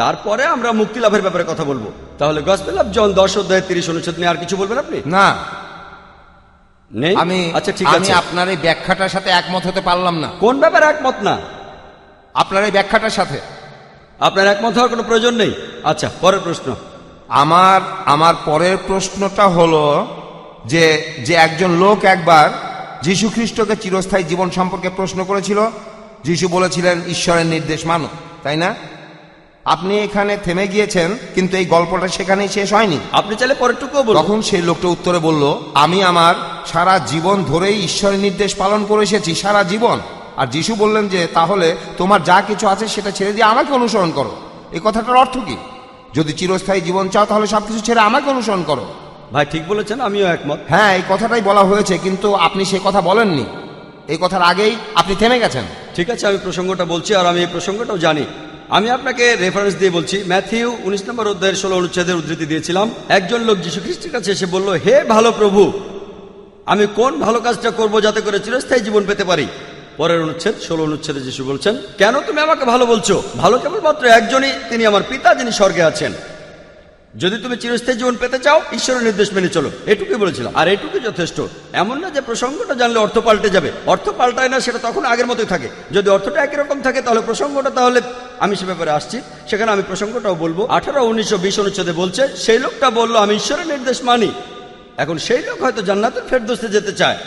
তারপরে আমরা মুক্তি লাভের ব্যাপারে কথা বলবো। তাহলে গসপেল অফ জন 10 অনুচ্ছেদ নিয়ে আর কিছু বলবেন আপনি? না, নেই। আমি আচ্ছা ঠিক আছে, আপনার এই ব্যাখ্যাটার সাথে একমত হতে পারলাম না। কোন ব্যাপারে একমত না? আপনার এই ব্যাখ্যাটার সাথে আপনার একমত হওয়ার কোনো প্রয়োজন নেই। আচ্ছা, পরের প্রশ্ন। আমার পরের প্রশ্নটা হলো যে একজন লোক একবার যীশু খ্রিস্টকে চিরস্থায়ী জীবন সম্পর্কে প্রশ্ন করেছিল। যীশু বলেছিলেন ঈশ্বরের নির্দেশ মানো, তাই না? আপনি এখানে থেমে গিয়েছেন, কিন্তু এই গল্পটা সেখানেই শেষ হয়নি। আপনি চাইলে পরেরটুকুও বলুন। তখন সেই লোকটা উত্তরে বলল, আমি আমার সারা জীবন ধরেই ঈশ্বরের নির্দেশ পালন করে এসেছি, সারা জীবন। আর যীশু বললেন যে তাহলে তোমার যা কিছু আছে সেটা ছেড়ে দিয়ে আমাকে অনুসরণ করো। এই কথাটার অর্থ কি? যদি চিরস্থায়ী জীবন চাও তাহলে সবকিছু ছেড়ে আমাকে অনুসরণ করো। ভাই ঠিক বলেছেন, আমিও একমত। হ্যাঁ, এই কথাটাই বলা হয়েছে, কিন্তু আপনি সেই কথা বলেননি। এই কথার আগেই আপনি থেমে গেছেন। ঠিক আছে, আমি প্রসঙ্গটা বলছি, আর আমি এই প্রসঙ্গটাও জানি। আমি আপনাকে রেফারেন্স দিয়ে বলছি। ম্যাথিউ 19 16 অনুচ্ছেদের উদ্ধৃতি দিয়েছিলাম। একজন লোক যীশু খ্রিস্টের কাছে এসে বলল, হে ভালো প্রভু, আমি কোন ভালো কাজটা করব যাতে করে চিরস্থায়ী জীবন পেতে পারি? পরের অনুচ্ছেদ 16 অনুচ্ছেদে যীশু বলছেন, কেন তুমি আমাকে ভালো বলছো? ভালো কেবলমাত্র একজনই, তিনি আমার পিতা যিনি স্বর্গে আছেন। যদি তুমি চিরস্থায়ী জীবন পেতে চাও ঈশ্বরের নির্দেশ মেনে চলো। এটুকুই বলেছিলাম, আর এটুকুই যথেষ্ট। এমন না যে প্রসঙ্গটা জানলে অর্থ পাল্টে যাবে, অর্থ পাল্টায় না, সেটা তখন আগের মতোই থাকে। যদি অর্থটা একই রকম থাকে তাহলে প্রসঙ্গটা, তাহলে আমি সে ব্যাপারে আসছি, সেখানে আমি প্রসঙ্গটাও বলবো। 18, 19 ও 20 অনুচ্ছেদে বলছে, সেই লোকটা বলল আমি ঈশ্বরের নির্দেশ মানি। এখন সেই লোক হয়তো জান্নাতুল ফেরদৌসে যেতে চায়।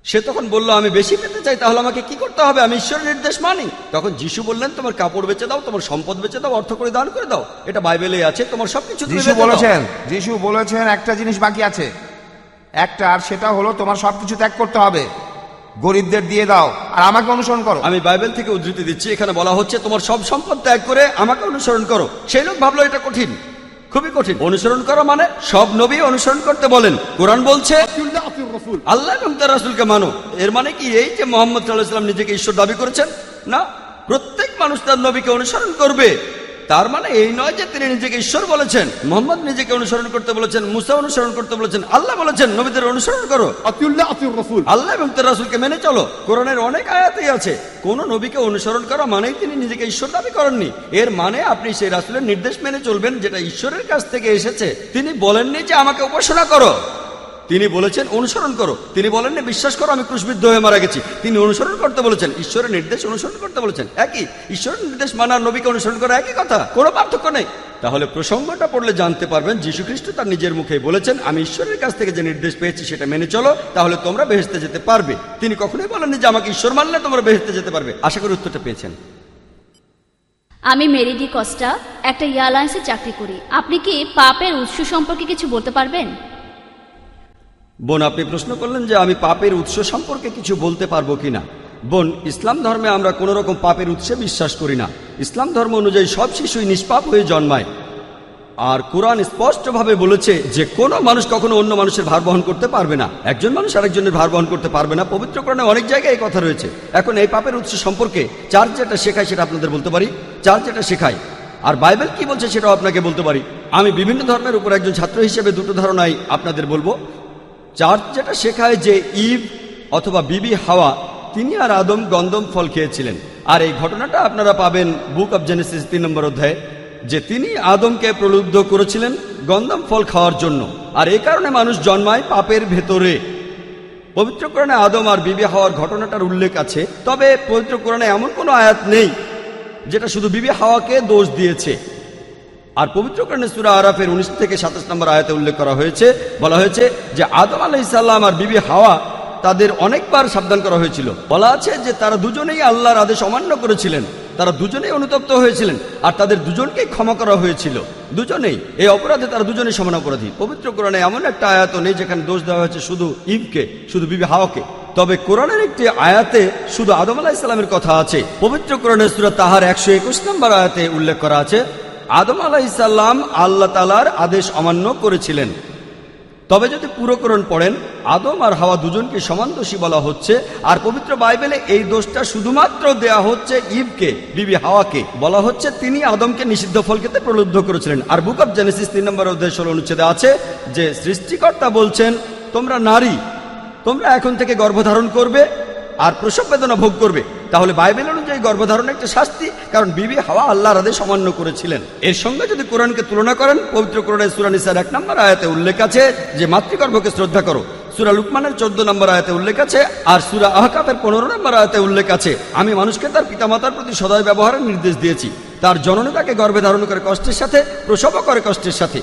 সে তখন বলল আমি বেশি পেতে চাই, তাহলে আমাকে কি করতে হবে? আমি ঈশ্বরের নির্দেশ মানি। তখন যিশু বললেন, তোমার কাপড় বেচে দাও, তোমার সম্পদ বেচে দাও, অর্থ করে দান করে দাও, এটা বাইবেলে আছে, তোমার সবকিছু যিশু বলেছেন একটা জিনিস বাকি আছে, একটা, আর সেটা হলো তোমার সবকিছু ত্যাগ করতে হবে, গরিবদের দিয়ে দাও আর আমাকে অনুসরণ করো। আমি বাইবেল থেকে উদ্ধৃতি দিচ্ছি, এখানে বলা হচ্ছে তোমার সব সম্পদ ত্যাগ করে আমাকে অনুসরণ করো। সেই লোক ভাবলো এটা কঠিন, খুবই কঠিন। অনুসরণ করা মানে সব নবী অনুসরণ করতে বলেন। কোরআন বলছে আল্লাহ এবং তার রাসূলকে মানো। এর মানে কি এই যে মুহাম্মদ সাল্লাল্লাহু আলাইহি ওয়াসাল্লাম নিজেকে ঈশ্বর দাবি করেছেন? না, প্রত্যেক মানুষ তার নবীকে অনুসরণ করবে। তার মানে এই নয় যে তিনি নিজেকে ঈশ্বর বলেছেন। মুহাম্মদ নিজেকে অনুসরণ করতে বলেছেন, মুসা অনুসরণ করতে বলেছেন, আল্লাহ বলেছেন নবীদের অনুসরণ করো, আল্লাহ এবং তার রাসূলকে মেনে চলো। কোরআনের অনেক আয়াতেই আছে কোন নবীকে অনুসরণ করা মানেই তিনি নিজেকে ঈশ্বর দাবি করেননি। এর মানে আপনি সেই রাসূলের নির্দেশ মেনে চলবেন যেটা ঈশ্বরের কাছ থেকে এসেছে। তিনি বলেননি যে আমাকে উপাসনা করো, তিনি বলেছেন অনুসরণ করো। তিনি বলেননি বিশ্বাস করো আমি ক্রুশবিদ্ধ হয়ে মারা গেছি। তিনি অনুসরণ করতে বলেছেন, ঈশ্বরের নির্দেশ অনুসরণ করতে বলেছেন। একই, ঈশ্বরের নির্দেশ মানার নবীকে অনুসরণ করা একই কথা, কোনো পার্থক্য নেই। তাহলে প্রসঙ্গটা পড়লে জানতে পারবেন যীশু খ্রিস্ট তার নিজের মুখেই বলেছেন আমি ঈশ্বরের কাছ থেকে যে নির্দেশ পেয়েছি সেটা মেনে চলো, তাহলে তোমরা বেহেশতে যেতে পারবে। তিনি কখনোই বলেননি যে আমাকে ঈশ্বর মানলে তোমরা বেহেশতে যেতে পারবে। আশা করি উত্তরটা পেয়েছেন। আমি মেরি ডি কস্টা, একটা এয়ারলাইন্সে চাকরি করি। আপনি কি পাপের উৎস সম্পর্কে কিছু বলতে পারবেন? বোন, আপনি প্রশ্ন করলেন যে আমি পাপের উৎস সম্পর্কে কিছু বলতে পারবো কিনা। বোন, ইসলাম ধর্মে আমরা কোনো রকম পাপের উৎসে বিশ্বাস করি না। ইসলাম ধর্ম অনুযায়ী সব শিশুই নিষ্পাপ হয়ে জন্মায়। আর কোরআন স্পষ্টভাবে বলেছে যে কোনো মানুষ কখনো অন্য মানুষের ভার বহন করতে পারবে না, একজন মানুষ আরেকজনের ভার বহন করতে পারবে না। পবিত্র কোরআনে অনেক জায়গায় এই কথা রয়েছে। এখন এই পাপের উৎস সম্পর্কে চার্চ যেটা শেখায় সেটা আপনাদের বলতে পারি। চার্চ যেটা শেখায় আর বাইবেল কি বলছে সেটাও আপনাকে বলতে পারি। আমি বিভিন্ন ধর্মের উপর একজন ছাত্র হিসেবে দুটো ধারণাই আপনাদের বলবো। চার্চ যেটা শেখায় যে ইভ অথবা বিবি হাওয়া তিনি আর আদম গন্ধম ফল খেয়েছিলেন, আর এই ঘটনাটা আপনারা পাবেন বুক অব জেনেসিস 3 নম্বর অধ্যায়ে, যে তিনি আদমকে প্রলুব্ধ করেছিলেন গন্ধম ফল খাওয়ার জন্য, আর এই কারণে মানুষ জন্মায় পাপের ভেতরে। পবিত্র কোরআনে আদম আর বিবি হাওয়ার ঘটনাটার উল্লেখ আছে, তবে পবিত্র কোরআনে এমন কোনো আয়াত নেই যেটা শুধু বিবি হাওয়াকে দোষ দিয়েছে। আর পবিত্র কোরআনে সূরা আরাফের 19 থেকে 27 নম্বর আয়াতে উল্লেখ করা হয়েছে, বলা হয়েছে যে আদম আলাইহিস সালাম আর বিবি হাওয়া তাদের অনেকবার সাবধান করা হয়েছিল। বলা আছে যে তারা দুজনেই আল্লাহর আদেশ অমান্য করেছিলেন, তারা দুজনেই অনুতপ্ত হয়েছিলেন, আর তাদের দুজনকেই ক্ষমা করা হয়েছিল। দুজনেই এই অপরাধে তারা দুজনেই সমান অপরাধী। পবিত্র কোরআনে এমন একটা আয়াত নেই যেখানে দোষ দেওয়া হয়েছে শুধু ইভকে, শুধু বিবি হাওয়াকে। তবে কোরআনের একটি আয়াতে শুধু আদম আলাইহিস সালামের কথা আছে। পবিত্র কোরআনের সূরা তাহার 121 নম্বর আয়াতে উল্লেখ করা আছে, আদম আলাইহিস সালাম আল্লাহ তাআলার আদেশ অমান্য করেছিলেন। তবে যদি পুরো কোরআন পড়েন, আদম আর হাওয়া দুজনকে সমান দোষী বলা হচ্ছে। আর পবিত্র বাইবেলে এই দোষটা শুধুমাত্র দেয়া হচ্ছে ইভকে, বিবি হাওয়াকে। বলা হচ্ছে তিনি আদমকে নিষিদ্ধ ফল খেতে প্রলুব্ধ করেছিলেন। আর বুক অব জেনেসিস 3 নম্বর অধ্যায় 16 অনুচ্ছেদে আছে যে সৃষ্টিকর্তা বলছেন, তোমরা নারী, তোমরা এখন থেকে গর্ভধারণ করবে আর প্রসব বেদনা ভোগ করবে। তাহলে বাইবেল অনুযায়ী গর্ভধারণ একটা শাস্তি, কারণ বিবি হাওয়া আল্লাহর আদেশ অমান্য করেছিলেন। এর সঙ্গে যদি কোরআনকে তুলনা করেন, পবিত্র কোরআনের সূরা নিসার 1 নম্বর আয়াতে উল্লেখ আছে যে মাতৃগর্ভকে শ্রদ্ধা করো। সূরা লুকমানের 14 নম্বর আয়াতে উল্লেখ আছে, আর সূরা আহকাফের 15 নম্বর আয়াতে উল্লেখ আছে, আমি মানুষকে তার পিতামাতার প্রতি সদয় ব্যবহারের নির্দেশ দিয়েছি। তার জননী তাকে গর্ভে ধারণ করে কষ্টের সাথে, প্রসবও করে কষ্টের সাথে।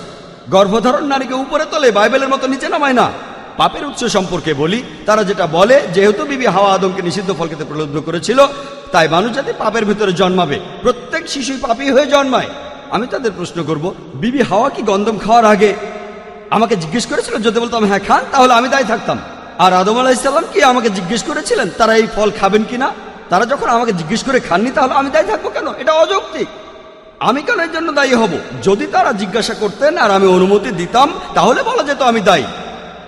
গর্ভধারণ নারীকে উপরে তোলে, বাইবেলের মতো নিচে নামায় না। পাপের উৎস সম্পর্কে বলি, তারা যেটা বলে, যেহেতু বিবি হাওয়া আদমকে নিষিদ্ধ ফল খেতে প্রলুব্ধ করেছিল, তাই মানুষ যাতে পাপের ভিতরে জন্মাবে, প্রত্যেক শিশুই পাপী হয়ে জন্মায়। আমি তাদের প্রশ্ন করব, বিবি হাওয়া কি গন্ধম খাওয়ার আগে আমাকে জিজ্ঞেস করেছিল? যদি বলতাম হ্যাঁ খান, তাহলে আমি দায়ী থাকতাম। আর আদম আলাইহিস সালাম কি আমাকে জিজ্ঞেস করেছিলেন তারা এই ফল খাবেন কিনা? তারা যখন আমাকে জিজ্ঞেস করে খাননি, তাহলে আমি দায়ী থাকবো কেন? এটা অযৌক্তিক। আমি কেন এর জন্য দায়ী হব? যদি তারা জিজ্ঞাসা করতেন আর আমি অনুমতি দিতাম, তাহলে বলা যেত আমি দায়ী।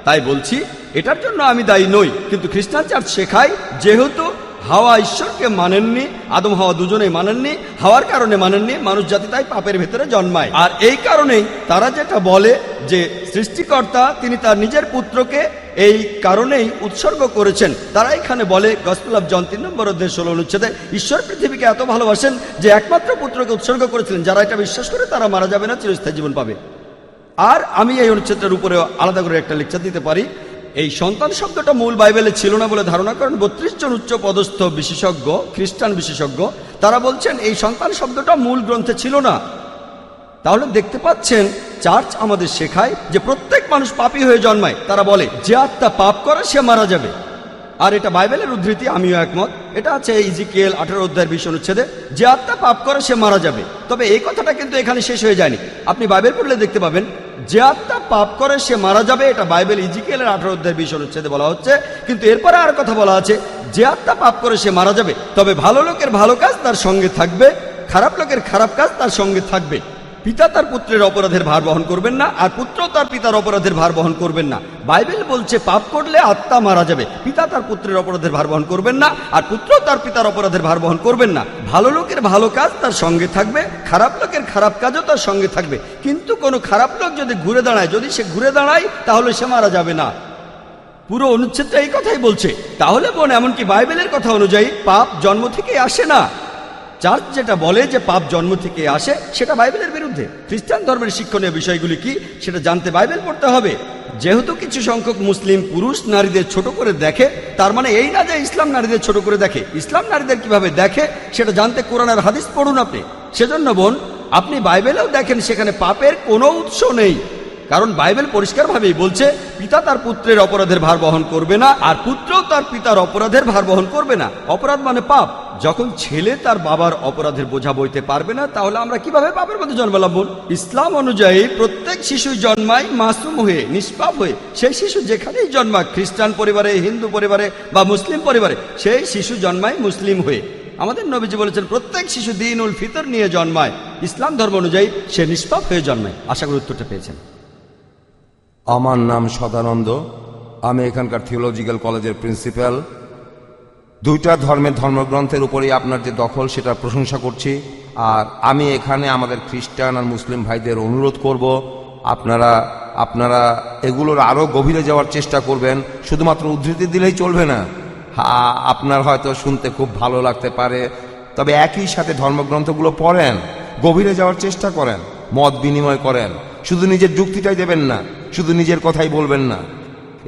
তাই বলছি, এটার জন্য আমি দায়ী নই। কিন্তু খ্রিস্টান চার্চ শেখায়, যেহেতু হাওয়া ঈশ্বরকে মানেননি, আদম হাওয়া দুজনেই মানেননি, হাওয়ার কারণে মানেননি, মানুষ জাতি তাই পাপের ভেতরে জন্মায়। আর এই কারণেই তারা যেটা বলে যে সৃষ্টিকর্তা তিনি তার নিজের পুত্রকে এই কারণেই উৎসর্গ করেছেন। তারা এখানে বলে, গসপেল অফ জন 3 নম্বর অধ্যায় 16 অনুচ্ছেদে, ঈশ্বর পৃথিবীকে এত ভালোবাসেন যে একমাত্র পুত্রকে উৎসর্গ করেছিলেন। যারা এটা বিশ্বাস করে তারা মারা যাবে না, চিরস্থায়ী জীবন পাবে। আর আমি এই অনুচ্ছেদটার উপরে আলাদা করে একটা লেকচার দিতে পারি। এই সন্তান শব্দটা মূল বাইবেলে ছিল না বলে ধারণা করেন 32 জন উচ্চ পদস্থ বিশেষজ্ঞ, খ্রিস্টান বিশেষজ্ঞ। তারা বলছেন এই সন্তান শব্দটা মূল গ্রন্থে ছিল না। তাহলে দেখতে পাচ্ছেন, চার্চ আমাদের শেখায় যে প্রত্যেক মানুষ পাপী হয়ে জন্মায়। তারা বলে যে আত্মা পাপ করে সে মারা যাবে। আর এটা বাইবেলের উদ্ধৃতি, আমিও একমত। এটা আছে ইজিকিয়েল 18 অধ্যায়ের 20 অনুচ্ছেদে, যে আত্মা পাপ করে সে মারা যাবে। তবে এই কথাটা কিন্তু এখানে শেষ হয়ে যায়নি। আপনি বাইবেল পড়লে দেখতে পাবেন, যে আত্মা পাপ করে সে মারা যাবে, এটা বাইবেল ইজিকিয়েলের 18 অধ্যায়ের 20 অনুচ্ছেদে বলা হচ্ছে। কিন্তু এরপরে আর কথা বলা আছে, যে আত্মা পাপ করে সে মারা যাবে, তবে ভালো লোকের ভালো কাজ তার সঙ্গে থাকবে, খারাপ লোকের খারাপ কাজ তার সঙ্গে থাকবে। পিতা তার পুত্রের অপরাধের ভার বহন করবেন না, আর পুত্র তার পিতার অপরাধের ভার বহন করবেন না। বাইবেল বলছে পাপ করলে আত্মা মারা যাবে, পিতা তার পুত্রের অপরাধের ভার বহন করবেন না, আর পুত্র তার পিতার অপরাধের ভার বহন করবেন না। ভালো লোকের ভালো কাজ তার সঙ্গে থাকবে, খারাপ লোকের খারাপ কাজও তার সঙ্গে থাকবে। কিন্তু কোনো খারাপ লোক যদি ঘুরে দাঁড়ায়, যদি সে ঘুরে দাঁড়ায়, তাহলে সে মারা যাবে না। পুরো অনুচ্ছেদটা এই কথাই বলছে। তাহলে বোন, এমনকি বাইবেলের কথা অনুযায়ী পাপ জন্ম থেকে আসে না। চার্চ যেটা বলে যে পাপ জন্ম থেকে আসে, সেটা বাইবেলের বিরুদ্ধে। খ্রিস্টান ধর্মের শিক্ষণীয় বিষয়গুলি কি সেটা জানতে বাইবেল পড়তে হবে। যেহেতু কিছু সংখ্যক মুসলিম পুরুষ নারীদের ছোট করে দেখে, তার মানে এই না যে ইসলাম নারীদের ছোট করে দেখে। ইসলাম নারীদের কিভাবে দেখে সেটা জানতে কোরআন আর হাদিস পড়ুন আপনি। সেজন্য বোন, আপনি বাইবেলেও দেখেন সেখানে পাপের কোনো উৎস নেই, কারণ বাইবেল পরিষ্কারভাবেই বলছে পিতা তার পুত্রের অপরাধের ভার বহন করবে না, আর পুত্রও তার পিতার অপরাধের ভার বহন করবে না। অপরাধ মানে পাপ। যখন ছেলে তার বাবার অপরাধের বোঝা বইতে পারবে না, তাহলে আমরা কিভাবে পাপের মধ্যে জন্মালাম? ইসলাম অনুযায়ী প্রত্যেক শিশু জন্মায় মাসুম হয়ে, নিষ্পাপ হয়ে। সেই শিশু যেখানেই জন্মায়, খ্রিস্টান পরিবারে, হিন্দু পরিবারে বা মুসলিম পরিবারে, সেই শিশু জন্মায় মুসলিম হয়ে। আমাদের নবীজি বলেছেন প্রত্যেক শিশু দ্বীনুল ফিতর নিয়ে জন্মায়। ইসলাম ধর্ম অনুযায়ী সে নিষ্পাপ হয়ে জন্মায়। আশা করি উত্তরটা পেয়েছেন। আমার নাম সদানন্দ, আমি এখানকার থিওলজিক্যাল কলেজের প্রিন্সিপাল। দুইটা ধর্মের ধর্মগ্রন্থের উপরেই আপনার যে দখল, সেটার প্রশংসা করছি। আর আমি এখানে আমাদের খ্রিস্টান আর মুসলিম ভাইদের অনুরোধ করব, আপনারা এগুলোর আরও গভীরে যাওয়ার চেষ্টা করবেন। শুধুমাত্র উদ্ধৃতি দিলেই চলবে না। আপনার হয়তো শুনতে খুব ভালো লাগতে পারে, তবে একই সাথে ধর্মগ্রন্থগুলো পড়েন, গভীরে যাওয়ার চেষ্টা করেন, মত বিনিময় করেন। শুধু নিজের যুক্তিটাই দেবেন না, শুধু নিজের কথাই বলবেন না,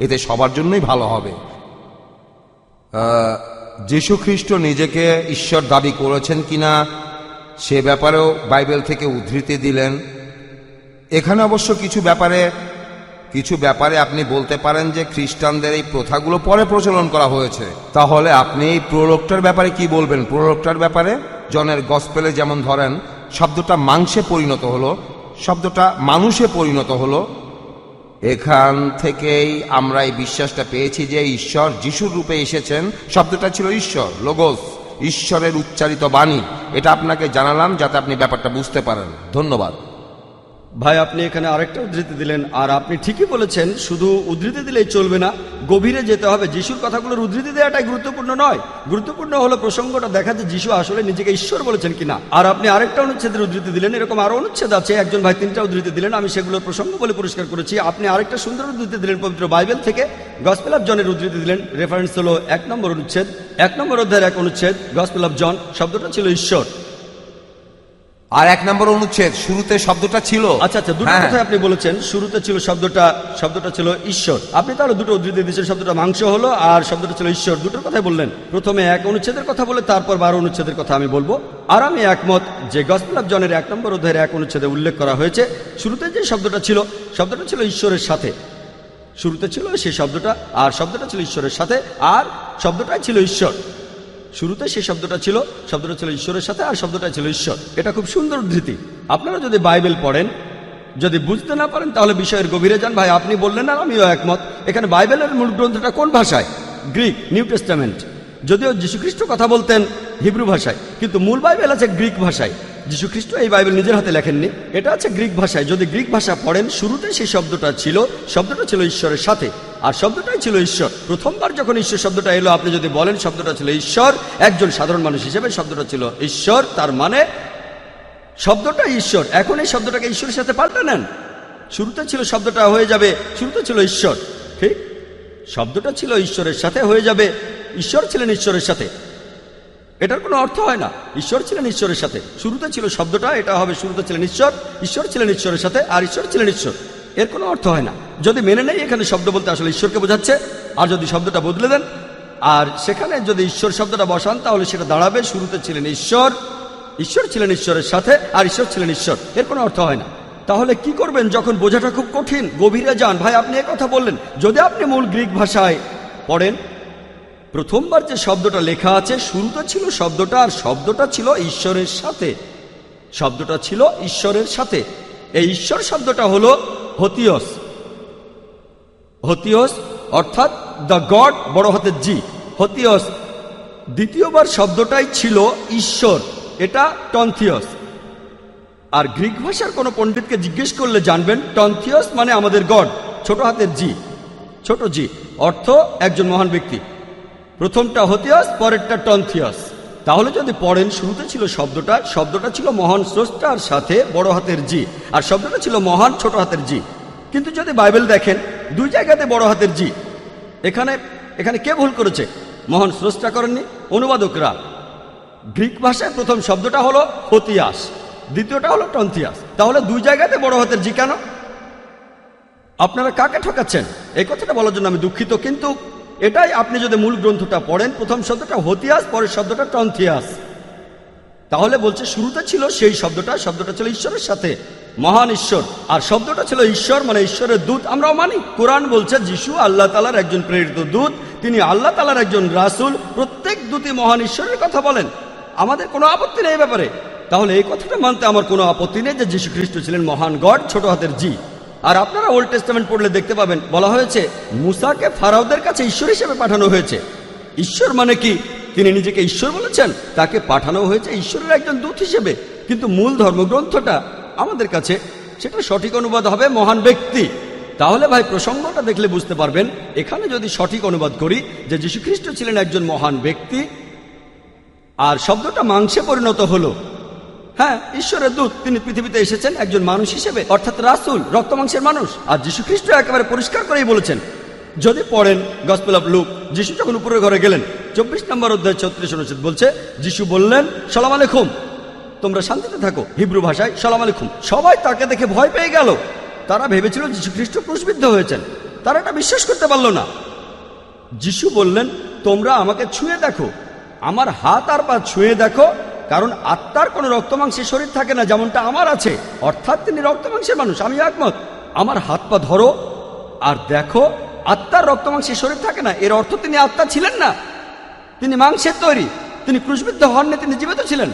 এতে সবার জন্যই ভালো হবে। যীশু খ্রিস্ট নিজেকে ঈশ্বর দাবি করেছেন কিনা সে ব্যাপারেও বাইবেল থেকে উদ্ধৃতি দিলেন। এখানে অবশ্য কিছু ব্যাপারে কিছু ব্যাপারে আপনি বলতে পারেন যে খ্রিস্টানদের এই প্রথাগুলো পরে প্রচলন করা হয়েছে, তাহলে আপনি এই প্রলোকটার ব্যাপারে কি বলবেন? প্রলোকটার ব্যাপারে জনের গসপেলে যেমন ধরেন শব্দটা মাংসে পরিণত হলো, শব্দটা মানুষে পরিণত হলো, এখান থেকেই আমরা এই বিশ্বাসটা পেয়েছি যে ঈশ্বর যিশুর রূপে এসেছেন। শব্দটা ছিল ঈশ্বর, লোগোস, ঈশ্বরের উচ্চারিত বাণী। এটা আপনাকে জানালাম যাতে আপনি ব্যাপারটা বুঝতে পারেন। ধন্যবাদ। ভাই, আপনি এখানে আরেকটা উদ্ধৃতি দিলেন, আর আপনি ঠিকই বলেছেন, শুধু উদ্ধৃতি দিলেই চলবে না, গভীরে যেতে হবে। যিশুর কথাগুলোর উদ্ধৃতি দেওয়াটাই গুরুত্বপূর্ণ নয়, গুরুত্বপূর্ণ হলো প্রসঙ্গটা দেখা যে যিশু আসলে নিজেকে ঈশ্বর বলেছেন কিনা। আর আপনি আরেকটা অনুচ্ছেদের উদ্ধৃতি দিলেন, এরকম আরো অনুচ্ছেদ আছে, একজন ভাই 3টা উদ্ধৃতি দিলেন, আমি সেগুলোর প্রসঙ্গ বলে পরিষ্কার করেছি। আপনি আরেকটা সুন্দর উদ্ধৃতি দিলেন পবিত্র বাইবেল থেকে, গসপেল অফ জনের উদ্ধৃতি দিলেন, রেফারেন্স হলো 1 নম্বর অনুচ্ছেদ, 1 নম্বর অধ্যায়ের 1 অনুচ্ছেদ, গসপেল অফ জন, শব্দটা ছিল ঈশ্বর। আর 1 নম্বর অনুচ্ছেদ, শুরুতে শব্দটা ছিল। আচ্ছা, দুটো কথাই আপনি বলেছেন, শুরুতে ছিল শব্দটা ছিল ঈশ্বর। আপনি তাহলে দুটো উদ্ধৃতি দিয়েছেন, শব্দটা মাংস হলো আর শব্দটা ছিল ঈশ্বর, দুটোর কথাই বললেন। প্রথমে 1 অনুচ্ছেদের কথা বলে তারপর 12 অনুচ্ছেদের কথা আমি বলবো। আর আমি একমত যে গসপেল অফ জনের 1 নম্বর অধ্যায়ের 1 অনুচ্ছেদে উল্লেখ করা হয়েছে, শুরুতে যে শব্দটা ছিল ঈশ্বরের সাথে। শুরুতে ছিল সেই শব্দটা, আর শব্দটা ছিল ঈশ্বরের সাথে, আর শব্দটাই ছিল ঈশ্বর। শুরুতে সেই শব্দটা ছিল ঈশ্বরের সাথে, আর শব্দটাই ছিল ঈশ্বর। এটা খুব সুন্দর উদ্ধৃতি। আপনারা যদি বাইবেল পড়েন, যদি বুঝতে না পারেন তাহলে বিষয়ের গভীরে যান। ভাই, আপনি বললেন আর আমিও একমত। এখানে বাইবেলের মূল গ্রন্থটা কোন ভাষায়? Greek, new testament. যদিও যীশুখ্রিস্ট কথা বলতেন হিব্রু ভাষায়, কিন্তু মূল বাইবেল আছে গ্রিক ভাষায়। যীশুখ্রিস্ট এই বাইবেল নিজের হাতে লেখেননি, এটা আছে গ্রিক ভাষায়। যদি গ্রিক ভাষা পড়েন, শুরুতে সেই শব্দটা ছিল ঈশ্বরের সাথে, আর শব্দটাই ছিল ঈশ্বর। প্রথমবার যখন ঈশ্বর শব্দটা এলো, আপনি যদি বলেন শব্দটা ছিল ঈশ্বর, একজন সাধারণ মানুষ হিসেবে শব্দটা ছিল ঈশ্বর, তার মানে শব্দটাই ঈশ্বর। এখন এই শব্দটাকে ঈশ্বরের সাথে পাল্টে নেন, শুরুতে ছিল শব্দটা হয়ে যাবে শুরুতে ছিল ঈশ্বর, ঠিক? শব্দটা ছিল ঈশ্বরের সাথে হয়ে যাবে ঈশ্বর ছিলেন ঈশ্বরের সাথে। এটার কোনো অর্থ হয় না। ঈশ্বর ছিলেন ঈশ্বরের সাথে, শুরুতে ছিল শব্দটা, এটা হবে শুরুতে ছিলেন ঈশ্বর, ঈশ্বর ছিলেন ঈশ্বরের সাথে, আর ঈশ্বর ছিলেন ঈশ্বর। এর কোনো অর্থ হয় না যদি মেনে নেই এখানে শব্দ বলতে আসলে ঈশ্বরকে বোঝাচ্ছে। আর যদি শব্দটা বদলে দেন আর সেখানে যদি ঈশ্বর শব্দটা বসান, তাহলে সেটা দাঁড়াবে শুরুতে ছিলেন ঈশ্বর, ঈশ্বর ছিলেন ঈশ্বরের সাথে, আর ঈশ্বর ছিলেন ঈশ্বর। এর কোনো অর্থ হয় না। তাহলে কি করবেন যখন বোঝাটা খুব কঠিন? গভীরে যান। ভাই, আপনি কথা বললেন, যদি আপনি মূল গ্রিক ভাষায় পড়েন, প্রথমবার যে শব্দটা লেখা আছে, শুরুতে ছিল শব্দটা, আর শব্দটা ছিল ঈশ্বরের সাথে। শব্দটা ছিল ঈশ্বরের সাথে। এই ঈশ্বর শব্দটা হলো হোথিওস। হোথিওস অর্থাৎ দ্য গড, বড় হাতের জি, হোথিওস। দ্বিতীয়বার শব্দটাই ছিল ঈশ্বর, এটা টনথিওস। আর গ্রিক ভাষার কোনো পণ্ডিতকে জিজ্ঞেস করলে জানবেন টনথিওস মানে আমাদের গড, ছোট হাতের জি, ছোট জি, অর্থ একজন মহান ব্যক্তি। প্রথমটা হোথিওস, পরেরটা টনথিওস। তাহলে যদি পড়েন, শুরুতে ছিল শব্দটা ছিল মহান স্রষ্টার সাথে, বড় হাতের জি, আর শব্দটা ছিল মহান, ছোট হাতের জি। কিন্তু যদি বাইবেল দেখেন, 2 জায়গাতে বড় হাতের জি। এখানে কে ভুল করেছে? মহান স্রষ্টা করেননি, অনুবাদকরা। গ্রিক ভাষায় প্রথম শব্দটা হলো হোথিয়াস, দ্বিতীয়টা হলো টনথিয়াস। তাহলে 2 জায়গাতে বড় হাতের জি কেন? আপনারা কাকে ঠকাচ্ছেন? এই কথাটা বলার জন্য আমি দুঃখিত, কিন্তু এটাই। আপনি যদি মূল গ্রন্থটা পড়েন, প্রথম শব্দটা হোথিয়াস, পরের শব্দটা টনথিয়াস। তাহলে বলছে শুরুতে ছিল সেই শব্দটা ছিল ঈশ্বরের সাথে, মহান ঈশ্বর, আর শব্দটা ছিল ঈশ্বর মানে ঈশ্বরের দূত। আমরাও মানি, কোরআন বলছে যিশু আল্লাহ তাআলার একজন প্রেরিত দূত, তিনি আল্লাহ তাআলার একজন রাসূল। প্রত্যেক দূতই মহান ঈশ্বরের কথা বলেন, আমাদের কোনো আপত্তি নেই এই ব্যাপারে। তাহলে এই কথাটা মানতে আমার কোনো আপত্তি নেই যে যীশু খ্রিস্ট ছিলেন মহান গড, ছোট হাতের জি। আর আপনারা ওল্ড টেস্টামেন্ট পড়লে দেখতে পাবেন, বলা হয়েছে মুসাকে ফারাওদের কাছে ঈশ্বর হিসেবে পাঠানো হয়েছে। ঈশ্বর মানে কি? তিনি নিজেকে ঈশ্বর বলেছেন, তাকে পাঠানো হয়েছে ঈশ্বরের একজন দূত হিসেবে। কিন্তু মূল ধর্মগ্রন্থটা আমাদের কাছে, সেটা সঠিক অনুবাদ হবে মহান ব্যক্তি। তাহলে ভাই, প্রসঙ্গটা দেখলে বুঝতে পারবেন, এখানে যদি সঠিক অনুবাদ করি যে যীশু খ্রিস্ট ছিলেন একজন মহান ব্যক্তি, আর শব্দটা মাংসে পরিণত হলো, হ্যাঁ, ঈশ্বরের দূত, তিনি পৃথিবীতে এসেছেন একজন মানুষ হিসেবে, অর্থাৎ রাসূল, রক্ত মাংসের মানুষ। আর যীশু খ্রিস্ট একেবারে পরিষ্কার করেই বলেছেন, যদি পড়েন গসপেল অফ লুক, যীশু যখন উপরের ঘরে গেলেন, 24 নম্বর অধ্যায় 36 অনুচ্ছেদ বলছে, যীশু বললেন সালাম আলাইকুম, তোমরা শান্তিতে থাকো। হিব্রু ভাষায় সালাম আলাইকুম। সবাই তাকে দেখে ভয় পেয়ে গেল। তারা ভেবেছিল যীশু খ্রিস্ট ক্রুশবিদ্ধ হয়েছেন, তারা এটা বিশ্বাস করতে পারল না। যীশু বললেন, তোমরা আমাকে ছুঁয়ে দেখো, আমার হাত আর পা ছুঁয়ে দেখো, কারণ আত্মার কোনো রক্তমাংসের শরীর থাকে না যেমনটা আমার আছে। অর্থাৎ তিনি রক্তমাংসের মানুষ, আমি একমত। আমার হাত পা ধরো, আর দেখো, আত্মার রক্ত মাংসের শরীর থাকে না, এর অর্থ তিনি আত্মা ছিলেন না, তিনি মাংসের তৈরি, তিনি ক্রুশবিদ্ধ হননি, তিনি জীবিত ছিলেন।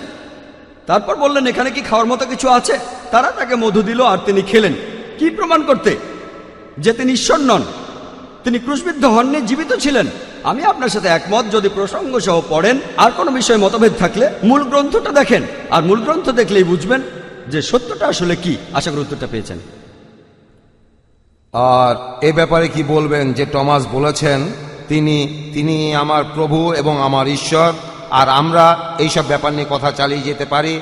তারপর বললেন এখানে কি খাওয়ার মতো কিছু আছে? তারা তাকে মধু দিল আর তিনি খেলেন। কি প্রমাণ করতে যে তিনি ঈশ্বর নন? তিনি ক্রুশবিদ্ধ হননি, জীবিত ছিলেন। আমি আপনার সাথে একমত যদি প্রসঙ্গ সহ পড়েন। আর কোনো বিষয়ে মতভেদ থাকলে মূল গ্রন্থটা দেখেন, আর মূল গ্রন্থ দেখলেই বুঝবেন যে সত্যটা আসলে কি। আশা করি উত্তরটা পেয়েছেন। আর এ ব্যাপারে কি বলবেন যে টমাস বলেছেন তিনি আমার প্রভু এবং আমার ঈশ্বর, আর আমরা এইসব ব্যাপার নিয়ে কথা চালিয়ে যেতে পারি।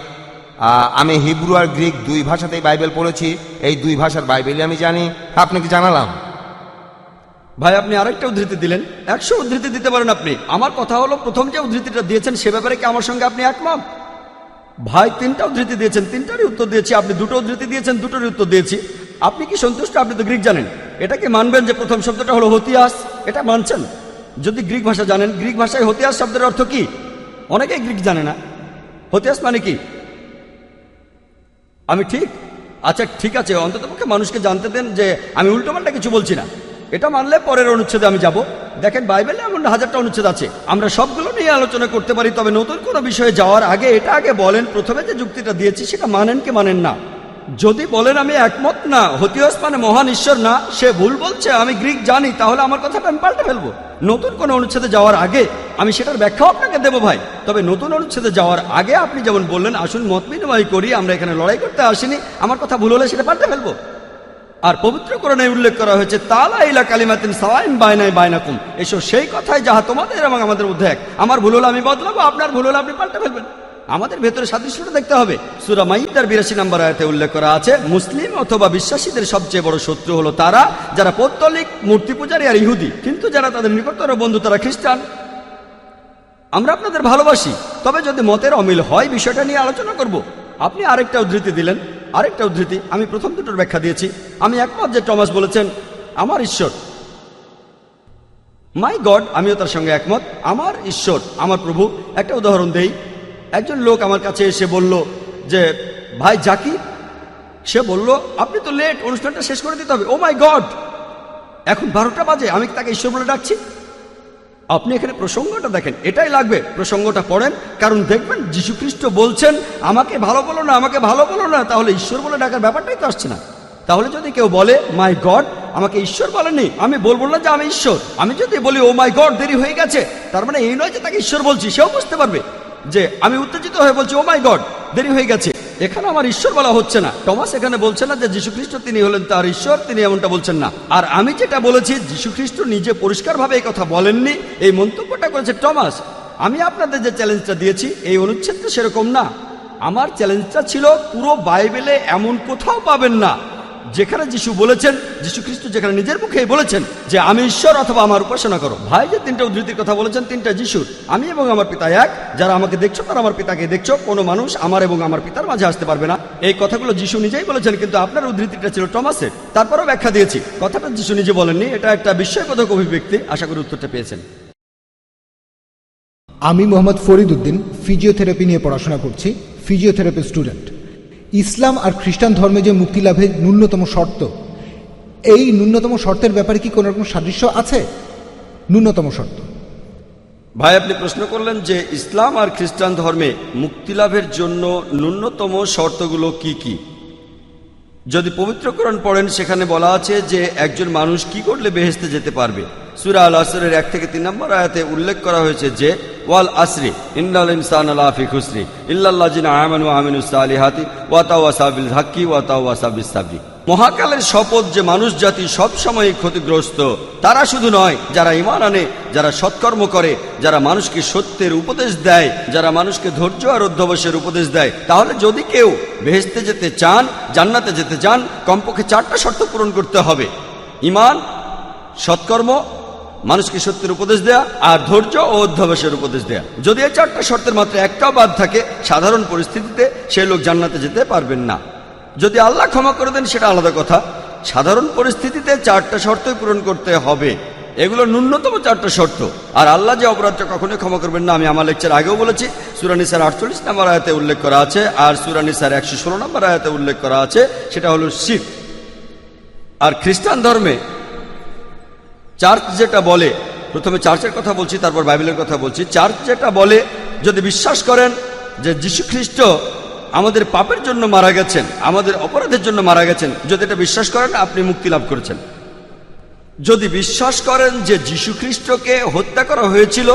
আমি হিব্রু আর গ্রিক দুই ভাষাতেই বাইবেল পড়েছি, এই দুই ভাষার বাইবেলই আমি জানি, আপনাকে জানালাম। ভাই আপনি আরেকটা উদ্ধৃতি দিলেন, 100 উদ্ধৃতি দিতে পারেন আপনি। আমার কথা হলো প্রথম যে উদ্ধৃতিটা দিয়েছেন সে ব্যাপারে কি আমার সঙ্গে আপনি একমত? ভাই 3টা উদ্ধৃতি দিয়েছেন, 3টারই উত্তর দিয়েছি। আপনি 2টো উদ্ধৃতি দিয়েছেন, 2টোরই উত্তর দিয়েছি। আপনি কি সন্তুষ্ট? আপনি তো গ্রিক জানেন। এটাকে মানবেন যে প্রথম শব্দটা হলো হতিয়াস? এটা মানছেন? যদি গ্রিক ভাষা জানেন, গ্রিক ভাষায় হতিয়াস শব্দের অর্থ কি? অনেকেই গ্রিক জানে না। হতিয়াস মানে কি? আমি ঠিক? আচ্ছা ঠিক আছে, অন্ততপক্ষে মানুষকে জানতে দেন যে আমি উল্টোপাল্টা কিছু বলছি না। এটা মানলে পরের অনুচ্ছেদে আমি যাব। দেখেন বাইবেলে এমন 1000টা অনুচ্ছেদ আছে, আমরা সবগুলো নিয়ে আলোচনা করতে পারি। তবে নতুন কোনো বিষয়ে যাওয়ার আগে এটা আগে বলেন প্রথমে যে যুক্তিটা দিয়েছি সেটা মানেন কি মানেন না। যদি বলেন আমি একমত না, হতিয়াস মানে মহান ঈশ্বর না, সে ভুল বলছে, আমি গ্রিক জানি, তাহলে আমার কথাটা আমি পাল্টে ফেলবো। নতুন কোনো অনুচ্ছেদে যাওয়ার আগে আমি সেটার ব্যাখ্যাও আপনাকে দেবো ভাই। তবে নতুন অনুচ্ছেদে যাওয়ার আগে আপনি যেমন বললেন আসুন মত বিনিময় করি, আমরা এখানে লড়াই করতে আসিনি, আমার কথা ভুল হলে সেটা পাল্টে ফেলবো। আর পবিত্র কোরআনে উল্লেখ করা হয়েছে তালা ইলা কালিমাতিন সাওয়াইন বাইনাই বাইনাকুম, এসো সেই কথাই যাহা তোমাদের এবং আমাদের মধ্যে এক। আমার ভুল হলে আমি বদলাবো, আপনার ভুল হলে আপনি পাল্টে ফেলবেন। আমাদের ভেতরে সাদৃশ্যটা দেখতে হবে। সূরা মাইদার 82 নম্বর আয়াতে উল্লেখ করা আছে মুসলিম অথবা বিশ্বাসীদের সবচেয়ে বড় শত্রু হলো তারা যারা পৌত্তলিক, মূর্তি পূজারী আর ইহুদি, কিন্তু যারা তাদের নিকটতর বন্ধু তারা খ্রিস্টান। আমরা আপনাদের ভালোবাসি, তবে যদি মতের অমিল হয় বিষয়টা নিয়ে আলোচনা করব। আপনি আরেকটা উদ্ধৃতি দিলেন, আরেকটা উদ্ধৃতি। আমি প্রথম দুটোর ব্যাখ্যা দিয়েছি। আমি একমত যে টমাস বলেছেন আমার ঈশ্বর, মাই গড, আমিও তার সঙ্গে একমত, আমার ঈশ্বর, আমার প্রভু। একটা উদাহরণ দেই। একজন লোক আমার কাছে এসে বলল যে ভাই জাকির, সে বলল আপনি তো লেট, অনুষ্ঠানটা শেষ করে দিতে হবে। ও মাই গড, এখন 12টা বাজে, আমি তাকে ঈশ্বর বলে ডাকছি। আপনি এখানে প্রসঙ্গটা দেখেন, এটাই লাগবে, প্রসঙ্গটা পড়েন, কারণ দেখবেন যীশু খ্রিস্ট বলছেন আমাকে ভালো বলো না, আমাকে ভালো বলো না, তাহলে ঈশ্বর বলে ডাকার ব্যাপারটাই তো আসছে না। তাহলে যদি কেউ বলে মাই গড, আমাকে ঈশ্বর বলেনি, আমি বলবো না যে আমি ঈশ্বর। আমি যদি বলি ও মাই গড, দেরি হয়ে গেছে, তার মানে এই নয় যে তাকে ঈশ্বর বলছি, সেও বুঝতে পারবে যে আমি উত্তেজিত হয়ে বলছি ও মাই গড, দেরি হয়ে গেছে। এখানে আমার ঈশ্বর বলা হচ্ছে না। টমাস এখানে বলছে না যে যীশু খ্রিস্ট তিনি হলেন তার ঈশ্বর, তিনি এমনটা বলছেন না। আর আমি যেটা বলেছি, যীশু খ্রিস্ট নিজে পরিষ্কারভাবে এই কথা বলেননি, এই মন্তব্যটা করেছে টমাস। আমি আপনাদের যে চ্যালেঞ্জটা দিয়েছি এই অনুচ্ছেদটা সেরকম না। আমার চ্যালেঞ্জটা ছিল পুরো বাইবেলে এমন কোথাও পাবেন না যেখানে যিশু বলেছেন, যীশু খ্রিস্ট যেখানে নিজের মুখেই বলেছেন যে আমি ঈশ্বর অথবা আমার উপাসনা করো। ভাই যে 3টা উদ্ধৃতির কথা বলেছেন, 3টা যিশুর। আমি এবং আমার পিতা এক, যারা আমাকে দেখছো তারা আমার পিতাকে দেখছো, কোনো মানুষ আমার এবং আমার পিতার মাঝে আসতে পারবে না। এই কথাগুলো যিশু নিজেই বলেছেন, কিন্তু আপনার উদ্ধৃতিটা ছিল টমাসের। তারপরেও ব্যাখ্যা দিয়েছি, কথাটা যিশু নিজে বলেননি, এটা একটা বিস্ময়বোধক অভিব্যক্তি। আশা করি উত্তরটা পেয়েছেন। আমি মোহাম্মদ ফরিদ উদ্দিন, ফিজিওথেরাপি নিয়ে পড়াশোনা করছি, ফিজিওথেরাপি স্টুডেন্ট। ইসলাম আর খ্রিস্টান ধর্মে যে মুক্তি লাভের ন্যূনতম শর্ত, এই ন্যূনতম শর্তের ব্যাপারে কি কোনো রকম সাদৃশ্য আছে? ন্যূনতম শর্ত। ভাই আপনি প্রশ্ন করলেন যে ইসলাম আর খ্রিস্টান ধর্মে মুক্তি লাভের জন্য ন্যূনতম শর্তগুলো কি কি। যদি পবিত্র কোরআন পড়েন সেখানে বলা আছে যে একজন মানুষ কি করলে বেহেশতে যেতে পারবে। সূরা আল আসরের 1 থেকে 3 নম্বর আয়াতে উল্লেখ করা হয়েছে যে ওয়াল আসরি ইন্নাল ইনসানা লাফি খুসরি ইল্লাল্লাযিনা আমানু ওয়া আমিলুস সালিহাতি ওয়া তাওয়াসাউ বিল হাক্কি ওয়া তাওয়াসাউ বিস সাবরি। মহাকালের শপথ যে মানুষ জাতি সব সময় ক্ষতিগ্রস্ত। তারা শুধু নয়, যারা ঈমান আনে, যারা সৎকর্ম করে, যারা মানুষকে সত্যের উপদেশ দেয়, যারা মানুষকে ধৈর্য আর অধ্যবসায়ের উপদেশ দেয়। তাহলে যদি কেউ বেহেশতে যেতে চান, জান্নাতে যেতে চান, কমপক্ষে 4টা শর্ত পূরণ করতে হবে: ঈমান, সৎকর্ম, মানুষকে সত্যের উপদেশ দেয়া আর ধৈর্য ও অধ্যবসায়ের উপদেশ দেয়া। যদি এই 4টা শর্তের মাত্র একটাও বাদ থাকে, সাধারণ পরিস্থিতিতে সেই লোক জান্নাতে যেতে পারবেন না। যদি আল্লাহ ক্ষমা করে দেন সেটা আলাদা কথা। সাধারণ পরিস্থিতিতে 4টা শর্তই পূরণ করতে হবে। এগুলো ন্যূনতম 4টা শর্ত। আর আল্লাহ যে অপরাধটা কখনোই ক্ষমা করবেন না, আমি আমার লেকচার আগেও বলেছি। সূরা নিসার 48 নম্বর আয়াতে উল্লেখ করা আছে, আর সূরা নিসার 116 নম্বর আয়াতে উল্লেখ করা আছে, সেটা হলো শিরক। আর খ্রিস্টান ধর্মে চার্চ যেটা বলে, প্রথমে চার্চের কথা বলছি, তারপর বাইবেলের কথা বলছি। চার্চ যেটা বলে, যদি বিশ্বাস করেন যে যীশু খ্রিস্ট আমাদের পাপের জন্য মারা গেছেন, আমাদের অপরাধের জন্য মারা গেছেন, যদি এটা বিশ্বাস করেন আপনি মুক্তি লাভ করেছেন। যদি বিশ্বাস করেন যে যীশু খ্রিস্টকে হত্যা করা হয়েছিল,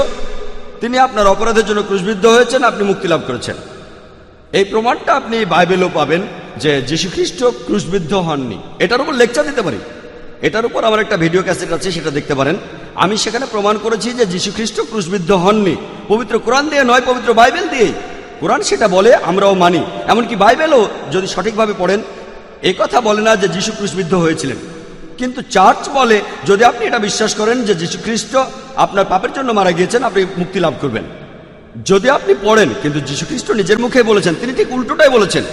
তিনি আপনার অপরাধের জন্য ক্রুশবিদ্ধ হয়েছেন, আপনি মুক্তি লাভ করেছেন। এই প্রমাণটা আপনি বাইবেলও পাবেন যে যীশু খ্রিস্ট ক্রুশবিদ্ধ হননি। এটার উপর লেকচার দিতে পারি, এটার উপর আমার একটা ভিডিও ক্যাসেট আছে, সেটা দেখতে পারেন। আমি সেখানে প্রমাণ করেছি যে যীশু খ্রিস্ট ক্রুশবিদ্ধ হননি, পবিত্র কোরআন দিয়ে নয়, পবিত্র বাইবেল দিয়েই। কোরআন সেটা বলে, আমরাও মানি। এমনকি বাইবেলও যদি সঠিকভাবে পড়েন, এই কথা বলে না যে যীশু ক্রুশবিদ্ধ হয়েছিলেন। কিন্তু চার্চ বলে, যদি আপনি এটা বিশ্বাস করেন যে যীশু খ্রিস্ট আপনার পাপের জন্য মারা গিয়েছেন, আপনি মুক্তি লাভ করবেন। যদি আপনি পড়েন, কিন্তু যীশু খ্রিস্ট নিজের মুখে বলেছেন, তিনি ঠিক উল্টোটাই বলেছেন।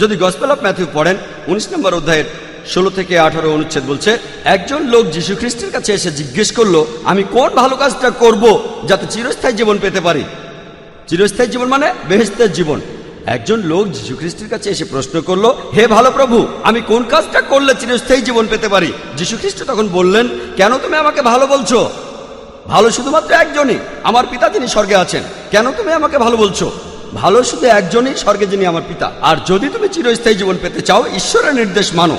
যদি গসপেল অফ ম্যাথিউ পড়েন 19 নম্বর অধ্যায়ের 16 থেকে 18 অনুচ্ছেদ বলছে, একজন লোক যীশু খ্রিস্টের কাছে এসে জিজ্ঞেস করলো, আমি কোন ভালো কাজটা করব যাতে চিরস্থায়ী জীবন পেতে পারি। চিরস্থায়ী জীবন মানে বেহেশতের জীবন। একজন লোক যীশু খ্রিস্টের কাছে এসে প্রশ্ন করলো, হে ভালো প্রভু, আমি কোন কাজটা করলে চিরস্থায়ী জীবন পেতে পারি? যীশু খ্রিস্ট তখন বললেন, কেন তুমি আমাকে ভালো বলছো? ভালো শুধুমাত্র একজনই, আমার পিতা যিনি স্বর্গে আছেন। কেন তুমি আমাকে ভালো বলছো? ভালো শুধু একজনই, স্বর্গে যিনি আমার পিতা। আর যদি তুমি চিরস্থায়ী জীবন পেতে চাও, ঈশ্বরের নির্দেশ মানো।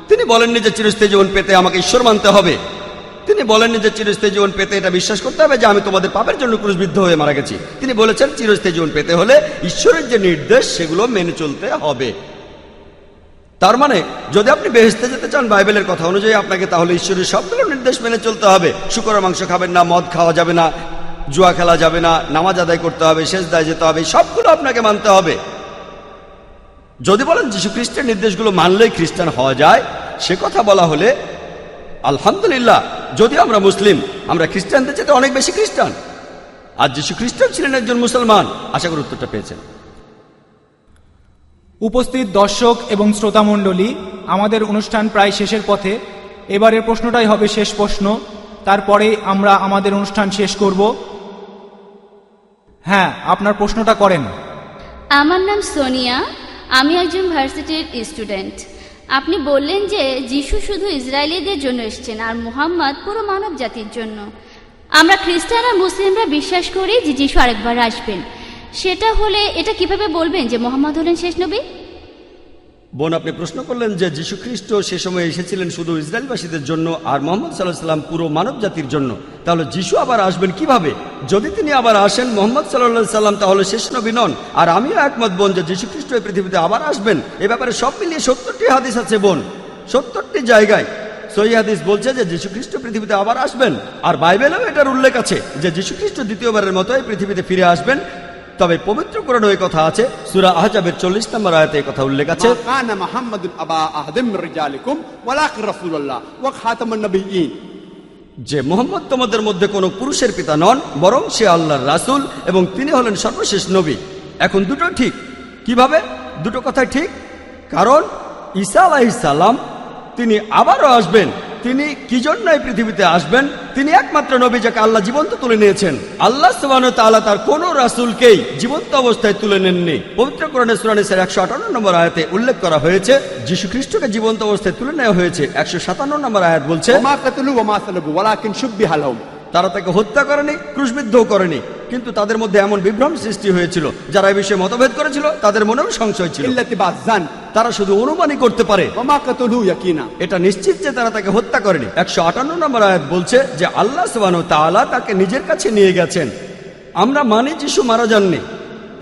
তিনি বলেননি যে চিরস্থায়ী জীবন পেতে আমাকে ঈশ্বর মানতে হবে। তিনি বলেননি যে চিরস্থায়ী জীবন পেতে এটা বিশ্বাস করতে হবে যে আমি তোমাদের পাপের জন্য ক্রুশবিদ্ধ হয়ে মারা গেছি। তিনি বলেছেন চিরস্থায়ী জীবন পেতে হলে ঈশ্বরের যে নির্দেশ সেগুলো মেনে চলতে হবে। তার মানে যদি আপনি বেহেশতে যেতে চান বাইবেলের কথা অনুযায়ী, আপনাকে তাহলে ঈশ্বরের সবগুলো নির্দেশ মেনে চলতে হবে। শুকরের মাংস খাবেন না, মদ খাওয়া যাবে না, জুয়া খেলা যাবে না, নামাজ আদায় করতে হবে, সেজদায় যেতে হবে, সবগুলো আপনাকে মানতে হবে। যদি বলেন যীশু খ্রিস্টের নির্দেশগুলো মানলেই খ্রিস্টান হওয়া যায়, সে কথা বলা হলে আলহামদুলিল্লাহ, যদি আমরা মুসলিম, আমরা খ্রিস্টানদের চেয়ে অনেক বেশি খ্রিস্টান। আর যীশু খ্রিস্ট ছিলেন একজন মুসলমান। আশা করি উত্তরটা পেয়েছেন। উপস্থিত দর্শক এবং শ্রোতামণ্ডলী, আমাদের অনুষ্ঠান প্রায় শেষের পথে। এবারের প্রশ্নটাই হবে শেষ প্রশ্ন, তারপরে আমরা আমাদের অনুষ্ঠান শেষ করব। হ্যাঁ, আপনার প্রশ্নটা করেন। আমার নাম সোনিয়া, আমি একজন ভার্সিটির স্টুডেন্ট। আপনি বললেন যে যিশু শুধু ইসরায়েলিদের জন্য এসেছেন আর মুহাম্মদ পুরো মানব জাতির জন্য। আমরা খ্রিস্টান আর মুসলিমরা বিশ্বাস করি যে যিশু আরেকবার আসবেন। সেটা হলে এটা কিভাবে বলবেন যে মুহাম্মদ হলেন শেষ নবী? বোন, আপনি প্রশ্ন করলেন যে যীশু খ্রিস্ট সে সময় এসেছিলেন শুধু ইসরায়েলবাসীদের জন্য আর মুহাম্মদ সাল্লাল্লাহু আলাইহি সাল্লাম পুরো মানব জাতির জন্য। তাহলে যিশু আবার আসবেন কিভাবে? যদি তিনি আবার আসেন, মুহাম্মদ সাল্লাল্লাহু আলাইহি সাল্লাম তাহলে শেষ নবী নন। আর আমিও একমত বোন যে যীশু খ্রিস্ট এই পৃথিবীতে আবার আসবেন। এ ব্যাপারে সব মিলিয়ে 70টি হাদিস আছে বোন, 70টি জায়গায় সহিহ হাদিস বলছে যে যীশু খ্রিস্ট পৃথিবীতে আবার আসবেন। আর বাইবেলেও এটার উল্লেখ আছে যে যীশু খ্রিস্ট দ্বিতীয়বারের মতো এই পৃথিবীতে ফিরে আসবেন। তবে পবিত্র কোরআনে ওই কথা আছে, সূরা আহজাবের 40 নম্বর আয়াতে এই কথা উল্লেখ আছে, কানা মুহাম্মাদুন আবা আহাদিম মির রিজালিকুম ওয়ালাকিন রাসূলুল্লাহ ওয়া খাতামুন নবিয়্যিন, যে মুহাম্মদ তোমাদের মধ্যে কোনো পুরুষের পিতা নন, বরং সে আল্লাহর রাসূল এবং তিনি হলেন সর্বশেষ নবী। এখন দুটো ঠিক। কিভাবে? দুটো কথাই ঠিক। কারণ ঈসা আলাইহিস সালাম তিনি আবারও আসবেন। তিনি কি জন্য এই পৃথিবীতে আসবেন? তিনি একমাত্র নবী যাকে আল্লাহ জীবন্ত তুলে নিয়েছেন। আল্লাহ সুবহানাহু ওয়া তাআলা তার কোন রাসূলকেই জীবন্ত অবস্থায় তুলে নেননি। পবিত্র কোরআনে সূরা নিসার 158 নম্বর আয়াতে উল্লেখ করা হয়েছে যীশু খ্রিস্টকে জীবন্ত অবস্থায় তুলে নেওয়া হয়েছে। 157 নম্বর আয়াত বলছে, ওমা কাতালু ওয়া মা সালাবু ওয়ালাকিন শুববিহা লাহুম, তারা তাকে হত্যা করেনি, ক্রুশবিদ্ধও করেনি, কিন্তু তাদের মধ্যে এমন বিভ্রম সৃষ্টি হয়েছিল। যারা এই বিষয়ে মতভেদ করেছিল তাদের মনেও সংশয় ছিল। ইল্লাতিবাজান, তারা শুধু অনুমানই করতে পারে, ওমা কাতালু ইয়াকিনা, এটা নিশ্চিত যে তারা তাকে হত্যা করেনি। 158 নম্বর আয়াত বলছে যে আল্লাহ সুবহানাহু ওয়া তাআলা তাকে নিজের কাছে নিয়ে গেছেন। আমরা মানি যিশু মারা যাননি।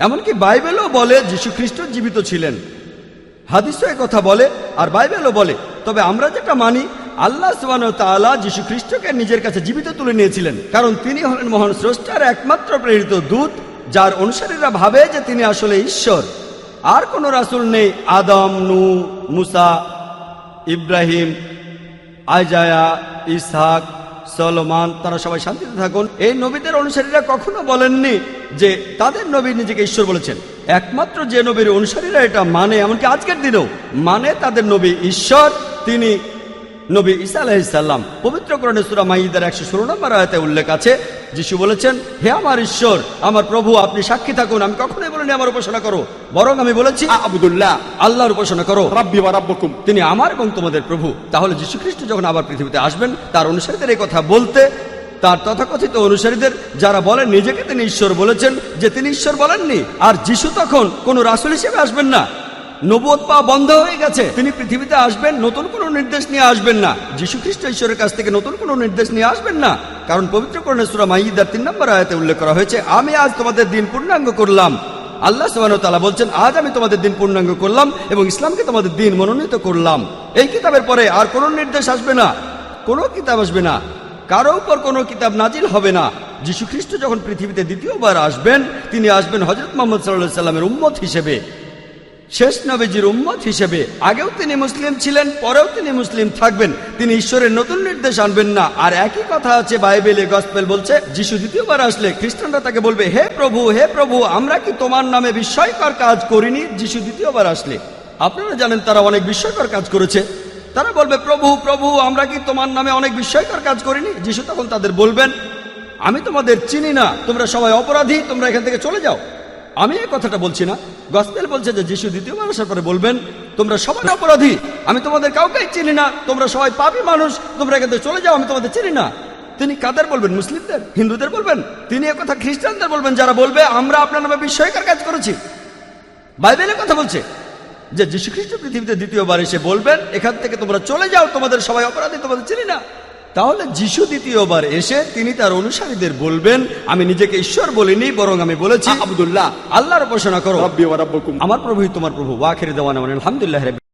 এমনকি বাইবেলও বলে যিশু খ্রিস্ট জীবিত ছিলেন। হাদিসও এই কথা বলে আর বাইবেলও বলে। তবে আমরা যেটা মানি, আল্লাহ সুবহানাহু ওয়া তাআলা যিশু খ্রিস্টকে নিজের কাছে জীবিত তুলে নিয়েছিলেন, কারণ তিনি হলেন মহান স্রষ্টার একমাত্র প্রেরিত দূত, যার অনুসারীরা ভাবে যে তিনি আসলে ঈশ্বর। আর কোনো রাসূল নেই। আদম, নূহ, মুসা, ইব্রাহিম, আইজায়া, ইসহাক, সলোমন, তারা সবাই শান্তিতে থাকুন। এই নবীদের অনুসারীরা কখনো বলেননি যে তাদের নবী নিজেকে ঈশ্বর বলেছেন। একমাত্র যে নবীর অনুসারীরা এটা মানে, এমনকি আজকের দিনেও মানে তাদের নবী ঈশ্বর, তিনি নবী ঈসা আলাইহিসসালাম। পবিত্র কোরআনে সূরা মাইদার 116 নম্বর আয়াতে উল্লেখ আছে, যিশু বলেছেন, হে আমার ঈশ্বর, আমার প্রভু, আপনি সাক্ষী থাকুন, আমি কখনোই বলিনি আমার উপাসনা করো, বরং আমি বলেছি আবুদুল্লাহ আল্লাহর উপাসনা করো, রাব্বি ওয়া রাব্বুকুম। তিনি আমার এবং তোমাদের প্রভু। তাহলে যীশু খ্রিস্ট যখন আবার পৃথিবীতে আসবেন, তার অনুসারীদের এই কথা বলতে, তার তথাকথিত অনুসারীদের যারা বলেন নিজেকে তিনি ঈশ্বর বলেছেন, যে তিনি ঈশ্বর বলেননি। আর যিশু তখন কোনো রাসূল হিসেবে আসবেন না, নবুয়ত পাওয়া বন্ধ হয়ে গেছে। তিনি পৃথিবীতে আসবেন, নতুন কোনো নির্দেশ নিয়ে আসবেন না। যীশু খ্রিস্ট ঈশ্বরের কাছ থেকে নতুন কোনো নির্দেশ নিয়ে আসবেন না, কারণ পবিত্র কোরআনে সূরা মাইদার 3 নম্বর আয়াতে উল্লেখ করা হয়েছে, আমি আজ তোমাদের দিন পূর্ণাঙ্গ করলাম। আল্লাহ সুবহানাহু ওয়া তাআলা বলছেন, আজ আমি তোমাদের দিন পূর্ণাঙ্গ করলাম এবং ইসলামকে তোমাদের দিন মনোনীত করলাম। এই কিতাবের পরে আর কোনো নির্দেশ আসবে না, কোনো কিতাব আসবে না, কারো উপর কোনো কিতাব নাজিল হবে না। যীশু খ্রিস্ট যখন পৃথিবীতে দ্বিতীয়বার আসবেন, তিনি আসবেন হযরত মুহাম্মদ সাল্লাল্লাহু আলাইহি সাল্লামের উম্মত হিসেবে, শেষ নবীজির উম্মত হিসেবে। আগেও তিনি মুসলিম ছিলেন, পরেও তিনি মুসলিম থাকবেন। তিনি ঈশ্বরের নতুন নির্দেশ আনবেন না। আর একই কথা আছে বাইবেলে, গসপেল বলছে, যিশু দ্বিতীয়বার আসলে খ্রিস্টানরা তাকে বলবে, হে প্রভু, আমরা কি তোমার নামে বিস্ময়কর কাজ করিনি? যিশু দ্বিতীয়বার আসলে আপনারা জানেন তারা অনেক বিস্ময়কর কাজ করেছে। তারা বলবে, প্রভু, আমরা কি তোমার নামে অনেক বিস্ময়কর কাজ করিনি? যিশু তখন তাদের বলবেন, আমি তোমাদের চিনি না, তোমরা সবাই অপরাধী, তোমরা এখান থেকে চলে যাও। আমি এই কথাটা বলছি না, গসপেল বলছে যে যিশু দ্বিতীয়বার আসার পরে বলবেন, তোমরা সবাই অপরাধী, আমি তোমাদের কাউকেই চিনি না, তোমরা সবাই পাপী মানুষ, তোমরা এখান থেকে চলে যাও, আমি তোমাদের চিনি না। তিনি কাদের বলবেন? মুসলিমদের, হিন্দুদের বলবেন? তিনি একথা খ্রিস্টানদের বলবেন, যারা বলবে আমরা আপনার নামে বিস্ময়কর কাজ করেছি। বাইবেলের কথা বলছে যে যীশু খ্রিস্ট পৃথিবীতে দ্বিতীয়বার এসে বলবেন, এখান থেকে তোমরা চলে যাও, তোমাদের সবাই অপরাধী, তোমাদের চিনি না। তাহলে যিশু দ্বিতীয়বার এসে তিনি তার অনুসারীদের বলবেন, আমি নিজেকে ঈশ্বর বলিনি, বরং আমি বলেছি আবুদুল্লাহ আল্লাহর উপাসনা করো, রাব্বি ওয়া রাব্বুকুম। আমার প্রভুই তোমার প্রভু। ওয়া আখিরু দাওয়ানা আলহামদুলিল্লাহি রাব্বিল